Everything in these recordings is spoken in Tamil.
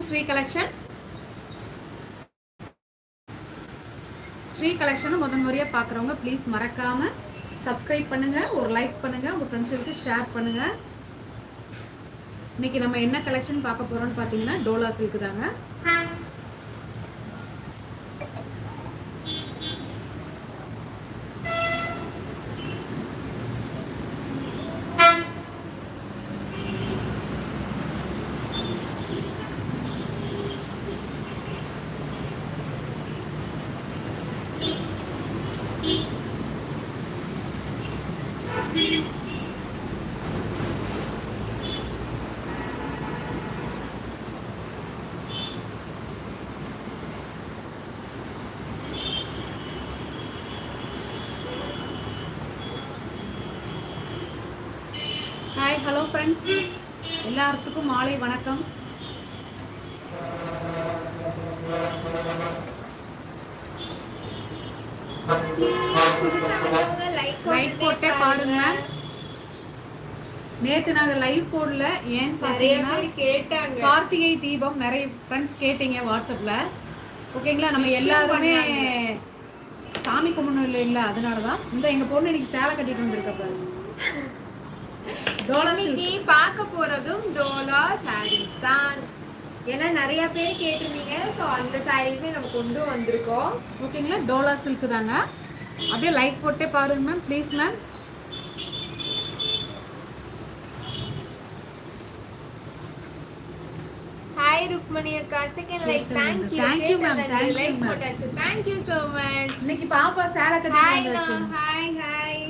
ஸ்ரீ கலெக்ஷன். ஸ்ரீ கலெக்ஷனை முதன் முறையாக பார்க்குறவங்க ப்ளீஸ் மறக்காமல் சப்ஸ்கிரைப் பண்ணுங்கள், ஒரு லைக் பண்ணுங்கள், உங்கள் ஃப்ரெண்ட்ஸுக்கு ஷேர் பண்ணுங்கள். இன்றைக்கி நம்ம என்ன கலெக்ஷன் பார்க்க போகிறோம்னு பார்த்தீங்கன்னா டோலா சில்க் தாங்க. ஹாய், ஹலோ ஃப்ரெண்ட்ஸ், எல்லாத்துக்கும் மாலை வணக்கம். லைக் போட்டே பாருங்க. நேத்து நாங்க லைவ் போடல, ஏன் பாத்தீங்கன்னா கேட்டாங்க. கார்த்திகை தீபம் நிறைய ஃப்ரெண்ட்ஸ் கேட்டீங்க வாட்ஸ்அப்ல. ஓகேங்களா, நம்ம எல்லாருமே சாமி கும்பிடணும் இல்லை, அதனாலதான் இந்த எங்க பொண்ணு இன்னைக்கு சேலை கட்டிட்டு வந்திருக்க பாருங்க. டோலா சில்க் பார்க்க போறதும் டோலா சாரீஸ் தான். ஏன்னா நிறைய பேர் கேட்டிருந்தீங்க, ஸோ அந்த சாரீஸே நம்ம கொண்டு வந்திருக்கோம். ஓகேங்களா, டோலா சில்க் தாங்க. அப்படியே லைக் போட்டே பாருங்க ma'am, please ma'am. Hi Rukmani அக்கா, second like. Thank you ma'am, thank you like போட்டாச்சு. Thank you so much. இன்னைக்கு பாப்பா சேலை கட்டிட்டு வந்தாச்சு. Hi hi,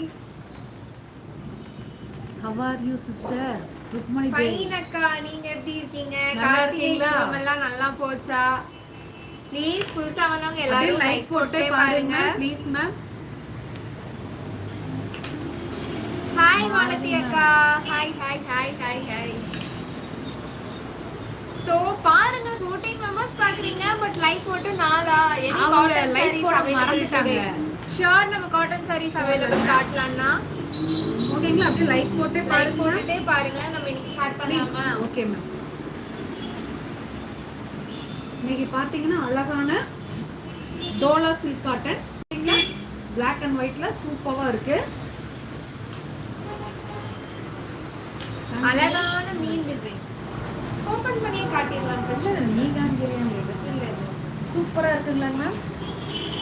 how are you sister? Rukmani fine அக்கா, நீங்க எப்படி இருக்கீங்க? கார்த்திகை தீபம் எல்லாம் நல்லா போச்சா? ப்ளீஸ் புதுசா வந்தவங்க எல்லாரும் லைக் போட்டே பாருங்க ப்ளீஸ் மேம். ஹாய் மாலதி அக்கா, hi hi hi hi hi. So பாருங்க, 14 மெம்பர்ஸ் பாக்குறீங்க, பட் லைக் போட்டு நாளா என்ன காட்டன் லைக் போட மறந்துட்டாங்க. ஷூர் நம்ம காட்டன் சாரீஸ் அவேலபிள் காட்டலாம்னா. ஓகேங்களா, அப்படியே லைக் போட்டே பாருங்க. நம்ம இன்னைக்கு ஸ்டார்ட் பண்ணலாமா? Okay ma'am. இன்னைக்கு பாத்தீங்கன்னா அழகான டோலா சில்க் காட்டன், பிளாக் அண்ட் ஒயிட்ல சூப்பரா இருக்கு. அழகான மீன் டிசைன் ஓபன் பண்ணி காட்டிடலாம். நீங்க இல்ல சூப்பரா இருக்குங்களா ma'am?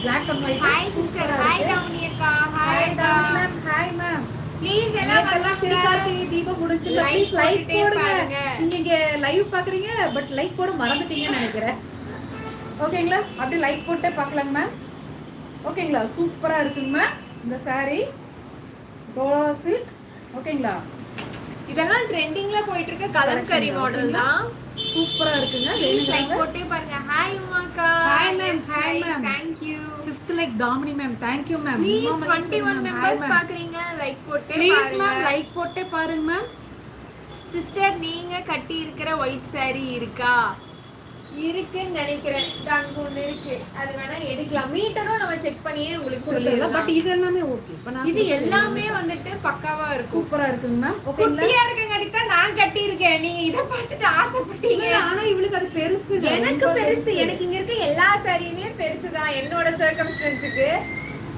Black and white. Hi sister, hi டவுனி அக்கா, ஹாய் டவுனி மேம், ஹாய் மேம். ப்ளீஸ் எல்லாம் கார்த்திகை தீபம் முடிஞ்சு ப்ளீஸ் லைக் போடுங்க. நீங்க இங்க லைவ் பாக்குறீங்க, பட் லைக் போட மறந்துட்டீங்கன்னு நினைக்கிறேன். ஓகேங்களா, அப்படியே லைக் போட்டே பார்க்கலாங்க மேம். ஓகேங்களா, சூப்பரா இருக்குங்க மேம் இந்த saree டோலா சில்க். ஓகேங்களா, இதெல்லாம் ட்ரெண்டிங்ல போயிட்டு இருக்க கலம்கரி மாடல் தான். சூப்பரா இருக்குங்க. லைக் போட்டே பாருங்க. ஹாய் உமாக்கா, hi ma'am, hi ma'am. Thank you. 5th like Damini ma'am, thank you ma'am. Please 21 members பாக்குறீங்க, லைக் போட்டே பாருங்க. ப்ளீஸ் மேம், லைக் போட்டே பாருங்க மேம். சிஸ்டர், நீங்க கட்டி இருக்கிற ஒயிட் saree இருக்கா? இருக்குன்னு நினைக்கிறேன். அங்க ஒண்ணு இருக்கு, அது வேணா எடுக்கலாம். மீட்டரும் நம்ம செக் பண்ணியே உங்களுக்கு சொல்லிடலாம். பட் இது எல்லாமே ஓகே. இது எல்லாமே வந்துட்டு பக்காவா இருக்கும். சூப்பரா இருக்குங்க மேம். குட்டியா இருக்கங்காட்டி தான் நான் கட்டி இருக்கேன். நீங்க இத பார்த்துட்டு ஆசைப்பட்டீங்க. ஆனா இவளுக்கு அது பெருசு. எனக்கு பெருசு. எனக்கு இங்க இருக்க எல்லா சாரியுமே பெருசுதான் என்னோட சர்க்கம்ஸ்டன்ஸ்க்கு.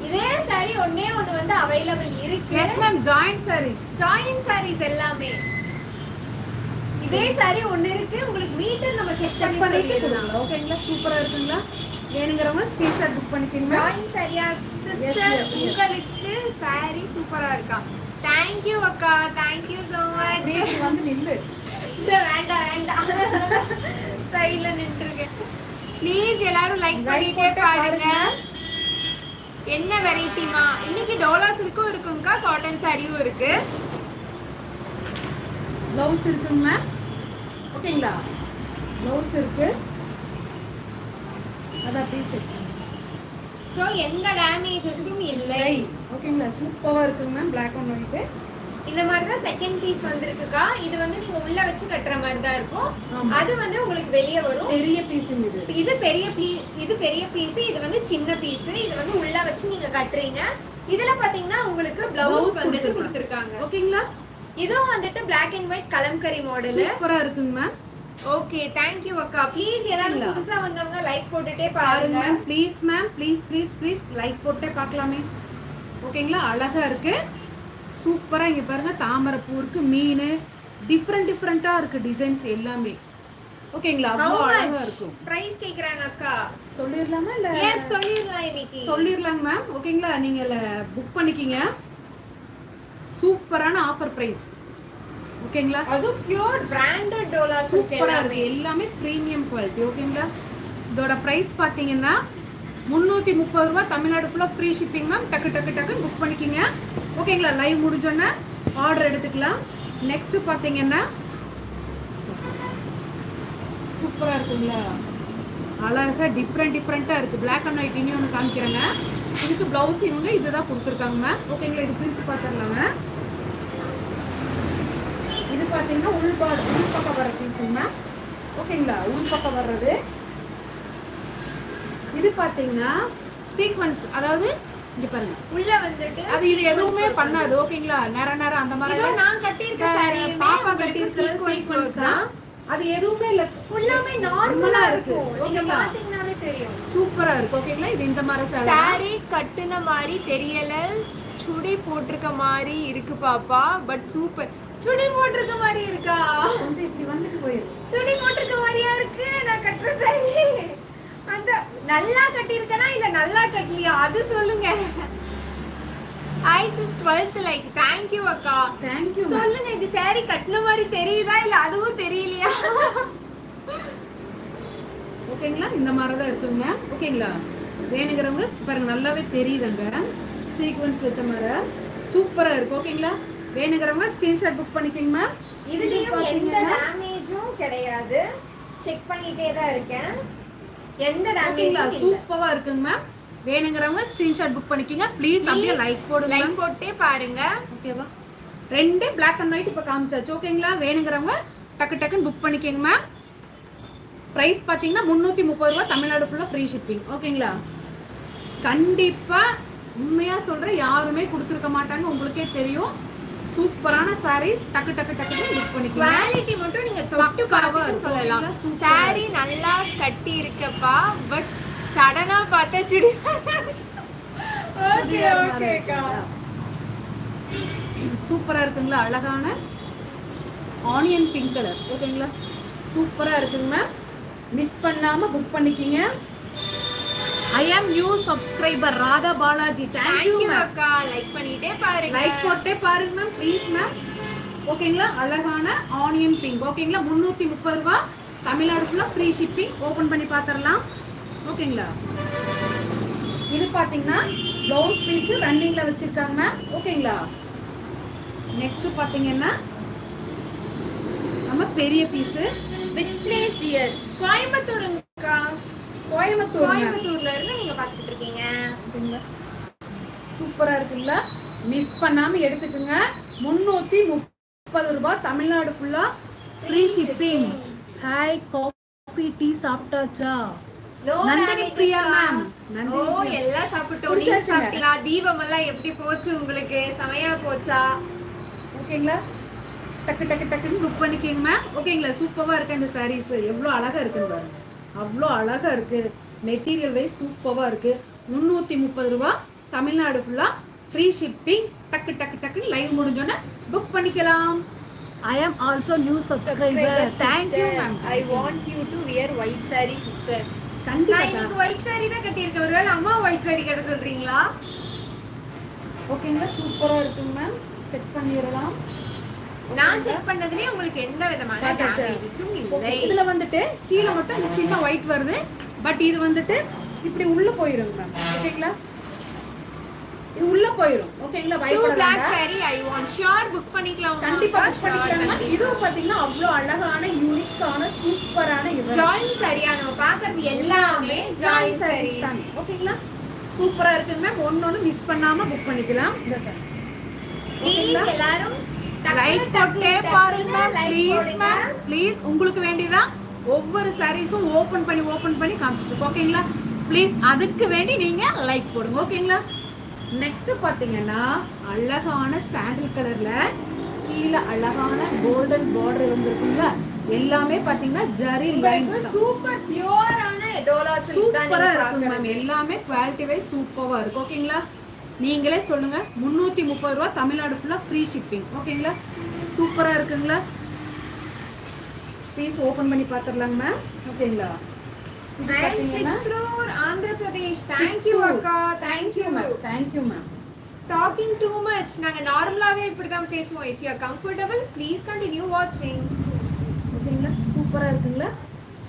இதே சாரி ஒண்ணே ஒண்ணு வந்து அவைலபிள் இருக்கு. எஸ் மேம், ஜாயிண்ட் சாரீஸ் எல்லாமே இதே சாரி ஒண்ணு இருக்கு. உங்களுக்கு மீட்டர் நம்ம செக் பண்ணிட்டு. ஓகேங்களா, சூப்பரா இருக்குங்களா? வேணுங்கறவங்க ஸ்கிரீன்ஷாட் புக் பண்ணிக்கங்க. ஜாயின் சாரியா சிஸ்டர்? உங்களுக்கு சாரி சூப்பரா இருக்கா? थैंक you அக்கா, thank you so much. Please வந்து நில்லு. இல்ல வேண்டாம், சைடுல நின்னுருக்கேன். ப்ளீஸ் எல்லாரும் லைக் பண்ணிட்டே பாருங்க. என்ன வெரைட்டிமா? இன்னைக்கு டோலா சில்க்கும் இருக்குங்கக்கா, காட்டன் சாரியும் இருக்கு. ப்ளவுஸ் இருக்குங்க மேம். ஓகேங்களா, ப்ளவுஸ் இருக்கு. அத அப்படியே செக் பண்ணுங்க. சோ எந்த டேமேஜஸும் இல்லை. ஓகேங்களா, சூப்பரா இருக்குங்க மேம். Black and white. இந்த மாதிரி தான் செகண்ட் பீஸ் வந்திருக்குக்கா. இது வந்து நீங்க உள்ள வச்சு கட்டுற மாதிரி தான் இருக்கும். அது வந்து உங்களுக்கு வெளிய வரும். பெரிய பீஸ் இது. இது பெரிய பீஸ். இது வந்து சின்ன பீஸ். இது வந்து உள்ள வச்சு நீங்க கட்டுறீங்க. இதுல பாத்தீங்கன்னா உங்களுக்கு ப்ளவுஸ் வந்துட்டு கொடுத்திருக்காங்க. ஓகேங்களா, இதுவும் வந்துட்டு Black and white kalamkari model. சூப்பரா இருக்குங்க மேம். ஓகே थैंक यू அக்கா. ப்ளீஸ் எல்லாரும் புதுசா வந்தவங்க லைக் போட்டுட்டே பாருங்க பாருங்க. Please ma'am, please please please like போட்டே பார்க்கலாமே. ஓகேங்களா, அழகா இருக்கு, சூப்பரா. இங்க பாருங்க தாமரைப்பூ இருக்கு, மீன், டிஃப்ரெண்டா இருக்கு டிசைன்ஸ் எல்லாமே. ஓகேங்களா, அவ்வளோ அழகா இருக்கும். பிரைஸ் கேக்குறாங்க அக்கா. சொல்லிடலாமா இல்ல? எஸ் சொல்லிரலாம் இன்னைக்கு. சொல்லிடலாங்க மேம். ஓகேங்களா, நீங்க புக் பண்ணிக்கிங்க. சூப்பரான ஆஃபர் பிரைஸ். ஓகேங்களா, அது பியூர் பிராண்டட் டோலா சூப்பரா இருக்கு, எல்லாமே பிரீமியம் குவாலிட்டி. ஓகேங்களா, இதோட பிரைஸ் பாத்தீங்கன்னா 330 ரூபாய். தமிழ்நாடு ஃபுல்லா ஃப்ரீ ஷிப்பிங் மேம். டக்கு டக்கு டக்குன்னு புக் பண்ணிக்கிங்க. ஓகேங்களா, லைவ் முடிஞ்சோன்னே ஆர்டர் எடுத்துக்கலாம். நெக்ஸ்ட் பாத்தீங்கன்னா சூப்பரா இருக்குங்களா, அழகா டிஃப்ரெண்டா இருக்கு. பிளாக் அண்ட் ஒயிட் இன்னொன்று காமிக்கிறேங்க. இதுக்கு பிளவுஸ் இவங்க இதுதான் கொடுத்துருக்காங்க மேம். ஓகேங்களா, இது பிரிச்சு பார்த்துடலாங்க. இது பார்த்தீங்கன்னா உள் பக்கம் வர பீஸுங்க மேம். ஓகேங்களா, உள் பக்கம் வர்றது. இது பார்த்தீங்கன்னா சீக்வன்ஸ், அதாவது இங்க பாருங்க உள்ள வந்துட்டு அது இது எதுவுமே பண்ணாது. ஓகேங்களா, நேரம் அந்த மாதிரி இதோ நான் கட்டியிருக்க saree பாப்பா கட்டியிருக்கிற சீக்வன்ஸ் தான். அது எதுவுமே இல்ல, ஃபுல்லாமே நார்மலா இருக்கு. நீங்க ஓகேங்களா, பாத்தீங்கன்னாலே தெரியும் சூப்பரா இருக்கு. ஓகேங்களா, இது இந்த மாதிரி saree கட்டுன மாதிரி தெரியல, சுடி போட்டிருக்க மாதிரி இருக்கு பாப்பா. But super. சுடி போட்டிருக்க மாதிரி இருக்கா? கொஞ்சம் இப்படி வந்துட்டு போயிரு. சுடி போட்டிருக்க மாதிரியா இருக்கு நான் கட்டுற saree. அந்த நல்லா கட்டியிருக்கனா இல்ல நல்லா கட்டலையா அது சொல்லுங்க. ஐசிஸ் 12th லைக். थैंक यू அக்கா. Thank you. சொல்லுங்க, இந்த saree கட்டின மாதிரி தெரியுதா இல்ல அதுவும் தெரியலையா? ஓகேங்களா, இந்த மாதிரி தான் இருக்குங்க மேம். ஓகேங்களா, வேணுங்கிறவங்க பாருங்க, நல்லாவே தெரியுதுங்க சீக்வன்ஸ் வச்ச மாதிரி சூப்பரா இருக்கு. ஓகேங்களா, வேணுங்கிறவங்க ஸ்கிரீன்ஷாட் புக் பண்ணிக்கோங்க மேம். இதுலயும் எந்த டேமேஜும் கிடையாது. செக் பண்ணிட்டே தான் இருக்கேன். எந்த டேமேஜும் இல்ல. சூப்பரா இருக்குங்க மேம். வேணுங்கிறவங்க ஸ்கிரீன்ஷாட் புக் பண்ணிக்கோங்க ப்ளீஸ். அப்படியே லைக் போடுங்க, லைக் போட்டே பாருங்க. ஓகேவா. ரெண்டு பிளாக் அண்ட் ஒயிட் இப்போ காமிச்சாச்சு. ஓகேங்களா, வேணுங்கிறவங்க டக்கு டக்குன்னு புக் பண்ணிக்கோங்க மேம். ப்ரைஸ் பார்த்தீங்கன்னா 330 ரூபா. தமிழ்நாடு ஃபுல்லாக ஃப்ரீ ஷிப்பிங். ஓகேங்களா, கண்டிப்பாக உண்மையாக சொல்கிறேன், யாருமே கொடுத்துருக்க மாட்டாங்க, உங்களுக்கே தெரியும். சூப்பரான சாரீஸ், டக்கு டக்கு டக்குன்னு புக் பண்ணிக்கலாம். குவாலிட்டி மட்டும் நீங்க தொட்டு பார்த்து சொல்லலாம். சாரி நல்லா கட்டி இருக்கப்பா, பட் சடனா பார்த்தா சுடி. ஓகே ஓகேக்கா, சூப்பரா இருக்குங்களா, அழகான ஆனியன் பிங்க் கலர். ஓகேங்களா, சூப்பரா இருக்குங்க மேம். மிஸ் பண்ணாம புக் பண்ணிக்கிங்க. I am new subscriber Radha Balaji. Thank you அக்கா. லைக் பண்ணிட்டே பாருங்க, லைக் போட்டே பாருங்க மேம் ப்ளீஸ் மேம். ஓகேங்களா, அழகான ஆனியன் பிங்க். ஓகேங்களா, 330 ரூபாய். தமிழ்நாடு ஃபுல்லா ஃப்ரீ ஷிப்பிங். ஓபன் பண்ணி பாத்துறலாம். ஓகேங்களா, இது பாத்தீங்கன்னா ப்ளவுஸ் பீஸ் ரன்னிங்ல வச்சிருக்காங்க மேம். ஓகேங்களா, நெக்ஸ்ட் பாத்தீங்கன்னா நம்ம பெரிய பீஸ். which place dear? கோயம்புத்தூர்க்கா. கோயம்புத்தூர்ல இருந்து நீங்க பாத்துட்டு இருக்கீங்க. சூப்பரா இருக்குங்களா, மிஸ் பண்ணாம எடுத்துக்கோங்க. 330 ரூபாய். தமிழ்நாடு ஃபுல்லா free shipping. Hi, coffee tea சாப்பிட்டாச்சா? நந்தினி பிரியா மேம். ஓ, எல்லாம் சாப்பிட்டோம். நீங்க சாப்பிட்டீங்களா? தீபம் எல்லாம் எப்படி போச்சு உங்களுக்கு? செமையா போச்சா? ஓகேங்களா, டக்கு டக்கு டக்குன்னு புக் பண்ணிக்கோங்க மேம். ஓகேங்களா, சூப்பரா இருக்கு இந்த சாரீஸ். எவ்வளோ அழகா இருக்குன்னு பாருங்க, அவ்வளோ அழகா இருக்கு. மெட்டீரியல் வைஸ் சூப்பரா இருக்கு. 330 ரூபாய். தமிழ்நாடு ஃபுல்லா ஃப்ரீ ஷிப்பிங். டக்கு டக்கு டக்குன்னு லைவ் முடிஞ்சோன்னே புக் பண்ணிக்கலாம். I am also new subscriber. Thank you ma'am. I want you to wear white saree sister. கண்டிப்பா நான் இன்னைக்கு white saree தான் கட்டியிருக்கேன். ஒருவேளை அம்மா white saree கட்ட சொல்றீங்களா? ஓகேங்களா, சூப்பரா இருக்குங்க மேம். செக் பண்ணிரலாம். நான் செக் பண்ணதுலயே உங்களுக்கு எந்த விதமான டேமேஜஸும் இல்லை. இதுல வந்துட்டு கீழ மட்டும் இந்த சின்ன ஒயிட் வருது. பட் இது வந்துட்டு இப்படி உள்ள போயிரும் மேம். ஓகேங்களா, இது உள்ள போயிரும். ஓகேங்களா, white black saree I want sure book பண்ணிக்கலாம். கண்டிப்பா புக் பண்ணிக்கலாம். இதுவும் பாத்தீங்கன்னா அவ்வளவு அழகான யூனிக்கான சூப்பரான இது ஜாயின் சரியா நம்ம பார்க்கிறது எல்லாமே ஜாயின் saree தான். ஓகேங்களா, சூப்பரா இருக்குங்க மேம். ஒண்ணொண்ணு மிஸ் பண்ணாம புக் பண்ணிக்கலாம். இந்த சார் ப்ளீஸ் எல்லாரும் லைக் போட்டே பாருங்க ப்ளீஸ் மேம். ப்ளீஸ், உங்களுக்கு வேண்டியதான் ஒவ்வொரு சாரீஸும் ஓபன் பண்ணி காமிச்சிட்டு. ஓகேங்களா, ப்ளீஸ் அதுக்கு வேண்டி நீங்க லைக் போடுங்க. ஓகேங்களா, நெக்ஸ்ட் பாத்தீங்கன்னா அழகான சாண்டில் கலர்ல கீழே அழகான கோல்டன் பார்டர் வந்திருக்குங்களா. எல்லாமே பாத்தீங்கன்னா ஜரி லைன்ஸ் தான். சூப்பர் பியூரான டோலா சில்க் தான் சூப்பரா இருக்கு மேம். எல்லாமே குவாலிட்டி வைஸ் சூப்பரா இருக்கு. ஓகேங்களா? நீங்களே சொல்லுங்க. 330 ரூபாய் தமிழ்நாடு ஃபுல்லா ஃப்ரீ ஷிப்பிங். ஓகேங்களா? சூப்பரா இருக்குங்களா? ப்ளீஸ் ஓபன் பண்ணி பாத்துறலாங்க மேம். ஓகேங்களா? இது பாத்தீங்கன்னா ஆந்திர பிரதேஷ். Thank you அக்கா. Thank you ma'am. Thank you ma'am. Talking too much. நாங்க நார்மலாவே இப்படி தான் பேசுவோம். If you are comfortable, please continue watching. ஓகேங்களா? சூப்பரா இருக்குங்களா?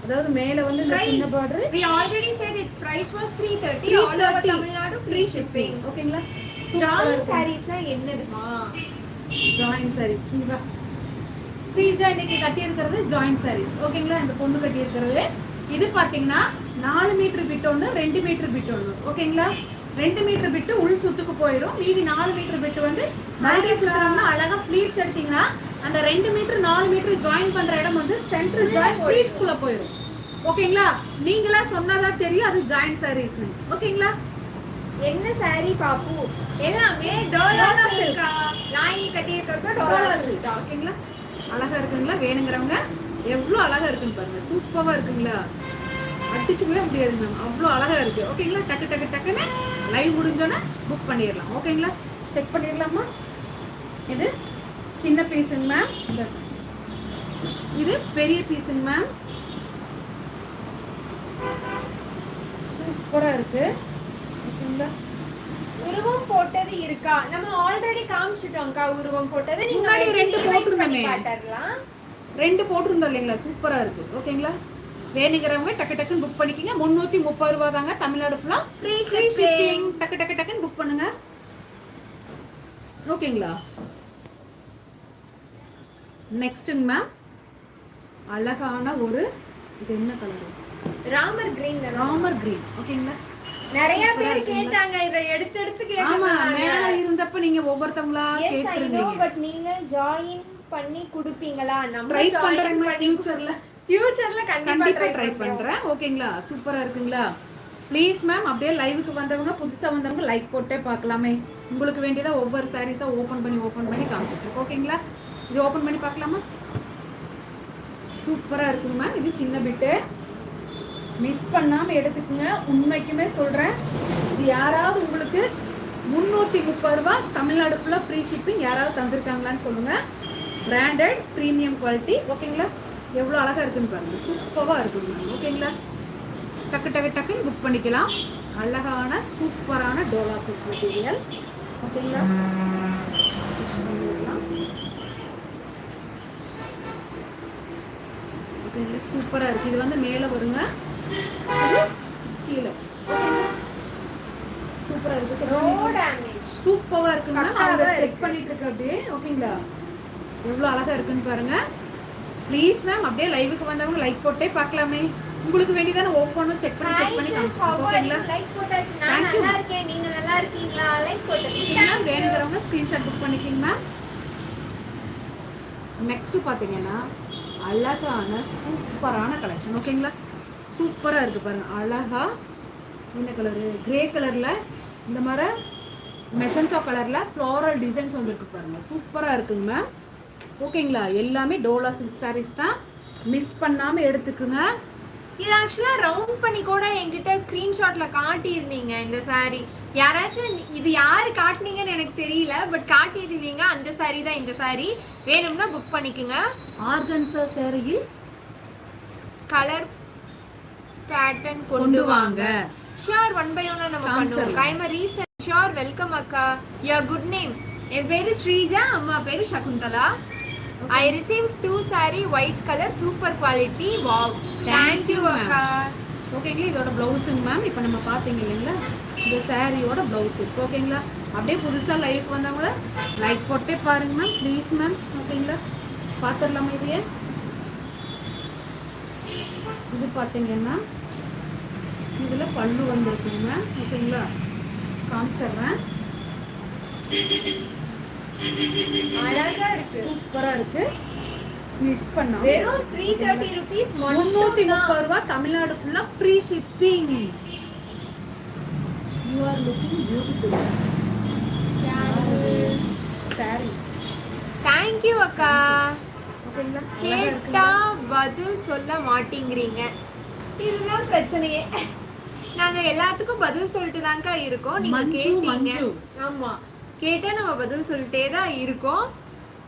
அதாவது மேல வந்து இந்த சின்ன border. We already said its price was 330. All over Tamil Nadu free shipping. ஓகேங்களா? Join sareesனா என்னதுமா? Join sarees. இங்க ஸ்ரீஜா இன்னைக்கு கட்டி இருக்கிறது ஜாயின் sarees. ஓகேங்களா? இந்த பொண்ணு கட்டி இருக்கிறது இது பாத்தீங்கன்னா 4 மீட்டர் பிட் ஒன்று 2 மீட்டர் பிட் ஒன்று. ஓகேங்களா? 2 மீட்டர் பிட்டு உள் சுத்துக்கு போயிடும். மீதி 4 மீட்டர் பிட்டு வந்து மறுபடியும் சுத்தணும்னா அழகா ப்ளீட்ஸ் எடுத்தீங்கன்னா அந்த 2 மீட்டர் 4 மீட்டர் ஜாயின் பண்ற இடம் வந்து சென்டர் ஜாயின் ப்ளீட்ஸ்குள்ள போயிடும். ஓகேங்களா? நீங்களா சொன்னாதான் தெரியும் அது ஜாயின் sarees. ஓகேங்களா? என்ன saree பாப்பு? எல்லாமே டோலா சில்க். லைன் கட்டி இருக்கிறது டோலா சில்க். ஓகேங்களா? அழகா இருக்குங்களா? வேணுங்கிறவங்க எவ்வளவு அழகா இருக்குன்னு பாருங்க. சூப்பரா இருக்குங்களா? அடிச்சுக்கவே முடியாது மேம். அவ்வளோ அழகா இருக்கு. ஓகேங்களா? டக்கு டக்கு டக்குன்னு லைவ் முடிஞ்சோன்னா புக் பண்ணிடலாம். ஓகேங்களா? செக் பண்ணிடலாமா? இது சின்ன பீஸுங்க மேம். இது பெரிய பீஸுங்க மேம். சூப்பரா இருக்கு. ஓகேங்களா? உருவம் போட்டது இருக்கா? நம்ம ஆல்ரெடி காமிச்சிட்டோம்க்கா உருவம் போட்டது. நீங்க முன்னாடி 2 போட்டுருந்தோமே. காட்டறலாம். 2 போட்டுருந்தோம் இல்லைங்களா? சூப்பரா இருக்கு. ஓகேங்களா? வேணுங்கிறவங்க டக்கு டக்குன்னு புக் பண்ணிக்கங்க. 330 ரூபாய் தாங்க தமிழ்நாடு ஃபுல்லா ஃப்ரீ ஷிப்பிங். டக்கு டக்கு டக்குன்னு புக் பண்ணுங்க. ஓகேங்களா? நெக்ஸ்ட்ங்க மேம் அழகான ஒரு இது என்ன colour? Ramar green. Ramar green. ஓகேங்களா? நிறைய பேர் கேட்டாங்க இத எடுத்து எடுத்து கேட்டாங்க. ஆமா, மேல இருந்தப்ப நீங்க ஒவ்வொருத்தங்களா கேட்டிருந்தீங்க. பட் நீங்க ஜாயின் பண்ணி கொடுப்பீங்களா? நம்ம ட்ரை பண்றேங்க ஃபியூச்சர்ல கண்டிப்பா ட்ரை பண்றேன். ஓகேங்களா? சூப்பரா இருக்குங்களா? ப்ளீஸ் மேம் அப்படியே லைவுக்கு வந்தவங்க புதுசா வந்தவங்க லைக் போட்டே பார்க்கலாமே. உங்களுக்கு வேண்டியதா ஒவ்வொரு சாரீஸா ஓபன் பண்ணி காமிச்சிட்டு. ஓகேங்களா? இது ஓபன் பண்ணி பார்க்கலாமா? சூப்பரா இருக்குங்க மேம். இது சின்ன பிட்டு மிஸ் பண்ணாம எடுத்துக்கங்க. உண்மைக்குமே சொல்றேன். இது யாராவது உங்களுக்கு 330 ரூபாய் தமிழ்நாடு ஃபுல்லா ஃப்ரீ ஷிப்பிங் யாராவது தந்திருக்காங்களான்னு சொல்லுங்க. Branded premium quality. ஓகேங்களா? எவ்வளோ அழகா இருக்குன்னு பாருங்க. சூப்பரா இருக்குங்க மேம். ஓகேங்களா? டக்கு டக்கு டக்குன்னு புக் பண்ணிக்கலாம். அழகான சூப்பரான டோலா சில்க் மெட்டீரியல். ஓகேங்களா? ஓகேங்களா? சூப்பரா இருக்கு. இது வந்து மேல வருங்க, இது கீழே. சூப்பரா இருக்கு. No damage. சூப்பரா இருக்குங்க. நான் செக் பண்ணிட்டு இருக்கேன் அப்படியே. ஓகேங்களா? எவ்வளோ அழகா இருக்குன்னு பாருங்க. ப்ளீஸ் மேம் அப்படியே லைவுக்கு வந்தவங்க லைக் போட்டே பார்க்கலாமே. உங்களுக்கு வேண்டியதான ஓபனும் செக் பண்ணி காமிச்சிருக்கோம். ஓகேங்களா? லைக் போட்டாச்சு. நான் நல்லா இருக்கேன். நீங்க நல்லா இருக்கீங்களா? லைக் போட்டுட்டீங்க. வேணுங்கிறவங்க ஸ்கிரீன்ஷாட் புக் பண்ணிக்கிங்க மேம். நெக்ஸ்ட் பாத்தீங்கன்னா அழகான சூப்பரான கலெக்ஷன். ஓகேங்களா? சூப்பரா இருக்கு பாருங்க. அழகா என்ன கலரு? கிரே கலர்ல இந்த மாதிரி மெஜந்தா கலர்ல ஃப்ளோரல் டிசைன்ஸ் வந்துருக்கு பாருங்க. சூப்பரா இருக்குங்க மேம். ஓகேங்களா? எல்லாமே டோலா சில்க் சாரீஸ் தான். மிஸ் பண்ணாம எடுத்துக்குங்க. இது ஆக்சுவலா ரவுண்ட் பண்ணி கூட என்கிட்ட ஸ்கிரீன்ஷாட்ல காட்டியிருந்தீங்க இந்த saree. யாராச்சும் இது யாரு காட்டுனீங்கன்னு எனக்கு தெரியல, பட் காட்டியிருந்தீங்க. அந்த saree தான் இந்த saree. வேணும்னா புக் பண்ணிக்கோங்க. ஆர்கன்சா சாரியில் கலர் பேட்டர்ன் கொண்டு வாங்க. ஷியோர் 1 by 1 நம்ம பண்ணுவோம். கைம ரீசன் ஷியோர். வெல்கம் அக்கா. Your good name. என் பேரு ஸ்ரீஜா, அம்மா பேரு Shakuntala. I received 2 saree white color super quality. Wow. Thank you அக்கா. ஓகேங்களா? இதோட பிளவுஸுங்க மேம். இப்போ நம்ம பார்த்தீங்க இல்லைங்களா? இந்த சாரியோட பிளவுஸ். ஓகேங்களா? அப்படியே புதுசாக லைவுக்கு வந்தவங்க லைக் போட்டே பாருங்க மேம். Please ma'am. ஓகேங்களா? பார்த்துடலாமா? இதையே இது பார்த்தீங்கன்னா இதில் பல்லு வந்துருக்குங்க மேம். ஓகேங்களா? காமிச்சிடுறேன். அழகா இருக்கு. சூப்பரா இருக்கு. மிஸ் பண்ணா வெறும் 330 rupees. 330 ரூபாய் தமிழ்நாடு ஃபுல்லா free shipping. You are looking beautiful. sarees. Thank you அக்கா. ஓகேங்களா? கேட்டா பதில் சொல்ல மாட்டேங்கிறீங்க, இதுதான் பிரச்சனையே. நாங்க எல்லாத்துக்கும் பதில் சொல்லிட்டு தான்க்கா இருக்கோம். நீங்க கேட்டீங்க. ஆமா, கேட்டா நம்ம பதில் சொல்லிட்டே தான் இருக்கோம்.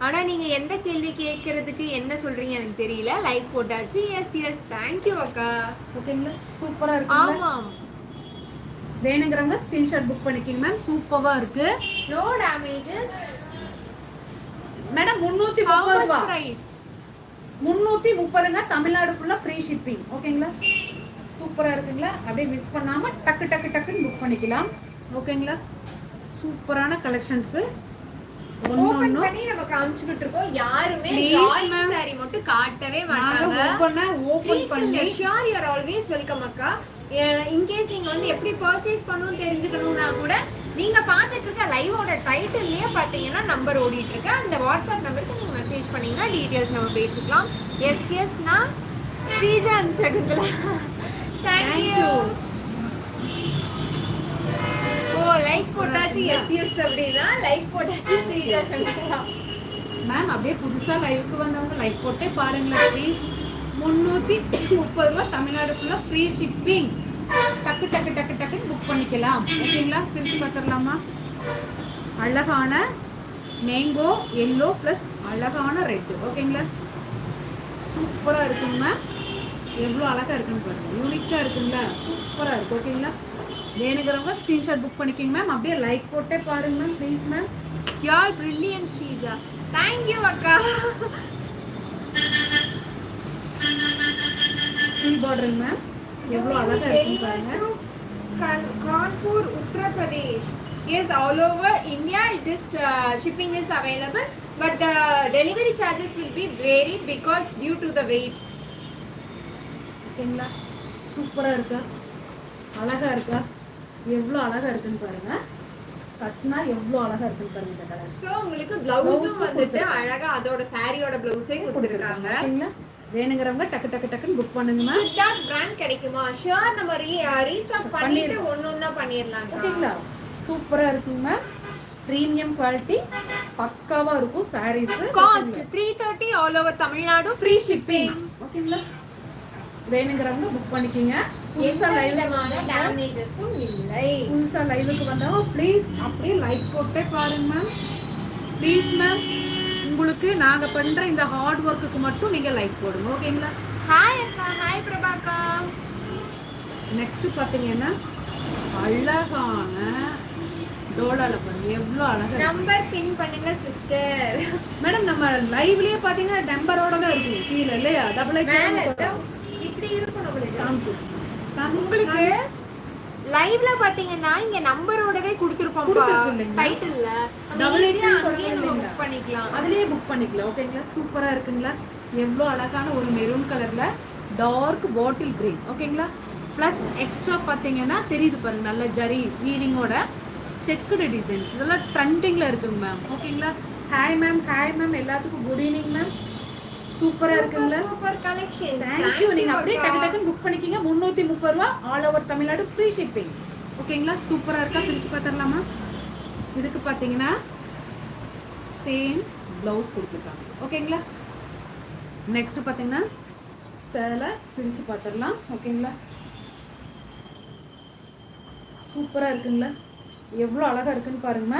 ஆனா நீங்க எந்த கேள்வி கேட்கறதுக்கு என்ன சொல்றீங்க எனக்கு தெரியல. லைக் போட்டாச்சு. எஸ் எஸ், தேங்க்யூ அக்கா. ஓகேங்களா? சூப்பரா இருக்கு. ஆமா, வேணுங்கிறவங்க ஸ்கிரீன்ஷாட் புக் பண்ணிக்கோங்க மேம். சூப்பரா இருக்கு. No damages. மேடம் 330 ரூபாய் பிரைஸ். 330ங்க. தமிழ்நாடு ஃபுல்லா ஃப்ரீ ஷிப்பிங். ஓகேங்களா? சூப்பரா இருக்குங்களா? அப்படியே மிஸ் பண்ணாம டக்கு டக்கு டக்குன்னு புக் பண்ணிக்கலாம். ஓகேங்களா? சூப்பரான கலெக்ஷன்ஸ் ஓபன் பண்ணி நம்ம காமிச்சிட்டு இருக்கோம். யாருமே ஜாயின் saree மட்டும் காட்டவே மாட்டாங்க. ஓபன் பண்ணி sure you are always welcome அக்கா. இன் கேஸ் நீங்க வந்து எப்படி பர்ச்சேஸ் பண்ணனும் தெரிஞ்சுக்கணும்னா கூட நீங்க பார்த்துட்டு இருக்க லைவோட டைட்டில்லயே பாத்தீங்கன்னா நம்பர் ஓடிட்டு இருக்கு. அந்த வாட்ஸ்அப் நம்பருக்கு நீங்க மெசேஜ் பண்ணீங்கன்னா டீடைல்ஸ் நம்ம பேசிக்கலாம். எஸ் எஸ் நான் ஸ்ரீஜா சகுந்தலா. தேங்க்யூ. ஓ, லைக் போட்டாச்சு. எஸ் எஸ் அப்படினா லைக் போட்டாச்சு ஸ்ரீஜா சகுந்தலா. மேம் அப்படியே புதுசா லைவுக்கு வந்தவங்க லைக் போட்டே பாருங்களேன் ப்ளீஸ். 330 ரூபாய் தமிழ்நாடு ஃபுல்லா ஃப்ரீ ஷிப்பிங். டக்கு டக்கு டக்கு டக்குன்னு புக் பண்ணிக்கலாம். ஓகேங்களா? பிரிச்சு பார்த்துடலாமா? அழகான மேங்கோ எல்லோ ப்ளஸ் அழகான ரெட். ஓகேங்களா? சூப்பராக இருக்குங்க மேம். எவ்வளோ அழகாக இருக்குன்னு பாருங்க. யூனிக்காக இருக்குங்களா? சூப்பராக இருக்கு. ஓகேங்களா? வேணுங்கிறவங்க ஸ்க்ரீன்ஷாட் புக் பண்ணிக்கோங்க மேம். அப்படியே லைக் போட்டே பாருங்க ma'am please ma'am. You are brilliant Sreeja. Thank you அக்கா. Full border ma'am. எவ்வளோ அழகா இருக்குன்னு பாருங்க. Kanpur, Uttar Pradesh. Yes, all over India it is shipping is available, but the delivery charges will be varied because due to the weight. ஓகேங்களா? சூப்பரா இருக்கா? அழகா இருக்கா? எவ்வளோ அழகா இருக்குன்னு பாருங்க. கட்னா எவ்வளோ அழகா இருக்குன்னு பாருங்க இந்த கலர். சோ உங்களுக்கு ப்ளவுஸும் வந்துட்டு அழகா அதோட சாரியோட ப்ளவுஸே கொடுத்திருக்காங்க. ஓகேங்களா? வேணுங்கிறவங்க டக்கு டக்கு டக்குன்னு புக் பண்ணுங்க மேம். சித்தார்த் பிராண்ட் கிடைக்குமா? ஷூர், நம்ம ரீஸ்டாக் பண்ணிட்டு ஒண்ணொண்ணா பண்ணிரலாம். ஓகேங்களா? சூப்பரா இருக்குங்க மேம். பிரீமியம் குவாலிட்டி பக்காவா இருக்கும் sarees. Cost 330 all over Tamil Nadu, free shipping. ஓகேங்களா? வேணுங்கிறவங்க புக் பண்ணிக்கங்க. புதுசா லைவ்ல டேமேஜஸும் இல்லை. புதுசா லைவுக்கு வந்தவங்க ப்ளீஸ் அப்படியே லைக் போட்டே பாருங்க மேம். ப்ளீஸ் மேம், உங்களுக்கு நாங்க பண்ற இந்த ஹார்ட் ஒர்க்குக்கு மட்டும் நீங்க லைக் போடுங்க. ஓகேங்களா? ஹாய் அக்கா. ஹாய் பிரபாக்கா. நெக்ஸ்ட் பாத்தீங்கன்னா அழகான டோலால பாருங்க. எவ்வளவு அழகா நம்பர் பின் பண்ணுங்க சிஸ்டர். மேடம் நம்ம லைவ்லயே பாத்தீங்கன்னா நம்பரோட தான் இருக்கு கீழ இல்லையா? டபுள் இப்படி இருக்கும் நம்மளுக்கு காமிச்சு. உங்களுக்கு லைவ்ல பாத்தீங்கன்னா இங்க நம்பரோடவே கொடுத்திருப்போம் டைட்டில்ல. டபுள் புக் பண்ணிக்கலாம். அதுலயே புக் பண்ணிக்கலாம். ஓகேங்களா? சூப்பரா இருக்குங்களா? எவ்வளவு அழகான ஒரு மெரூன் கலர்ல டார்க் பாட்டில் கிரீன். ஓகேங்களா? பிளஸ் எக்ஸ்ட்ரா பாத்தீங்கன்னா தெரியுது பாருங்க, நல்ல ஜரி வீவிங்கோட செக்குடு டிசைன்ஸ். இதெல்லாம் ட்ரெண்டிங்ல இருக்குங்க மேம். ஓகேங்களா? Hi ma'am. Hi ma'am. எல்லாத்துக்கும் குட் ஈவினிங் மேம். சூப்பரா இருக்குங்களா? Super collection. தேங்க்யூ. நீங்க அப்படியே டக்கு டக்குன்னு புக் பண்ணிக்கங்க. 330 ரூபாய் all over Tamil Nadu free shipping. ஓகேங்களா? சூப்பரா இருக்கா? பிரிச்சு பார்த்துடலாமா? இதுக்கு பாத்தீங்கன்னா சேம் பிளவுஸ் கொடுத்துருக்காங்க. ஓகேங்களா? நெக்ஸ்ட் பாத்தீங்கன்னா சேலை பிரிச்சு பார்த்துடலாம். ஓகேங்களா? சூப்பரா இருக்குங்களா? எவ்வளோ அழகா இருக்குன்னு பாருங்க.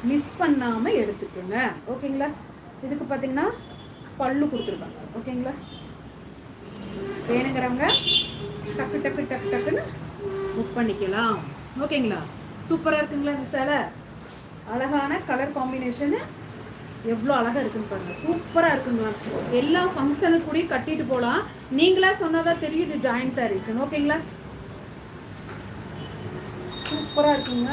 மிஸ் பண்ணாம எடுத்துக்கோங்க. ஓகேங்களா? இதுக்கு பாத்தீங்கன்னா பல்லு கொடுத்துருக்காங்க. ஓகேங்களா? வேணுங்கிறவங்க டக்கு டக்கு டக்கு டக்குன்னு புக் பண்ணிக்கலாம். ஓகேங்களா? சூப்பரா இருக்குங்களா? இந்த சேலை அழகான கலர் காம்பினேஷனு எவ்வளோ அழகா இருக்குன்னு பாருங்க. சூப்பரா இருக்குங்க. எல்லா ஃபங்க்ஷனுக்கு கூட கட்டிட்டு போகலாம். நீங்களா சொன்னாதான் தெரியும் இது ஜாயின்ட் சாரீஸ். ஓகேங்களா? சூப்பரா இருக்குங்க.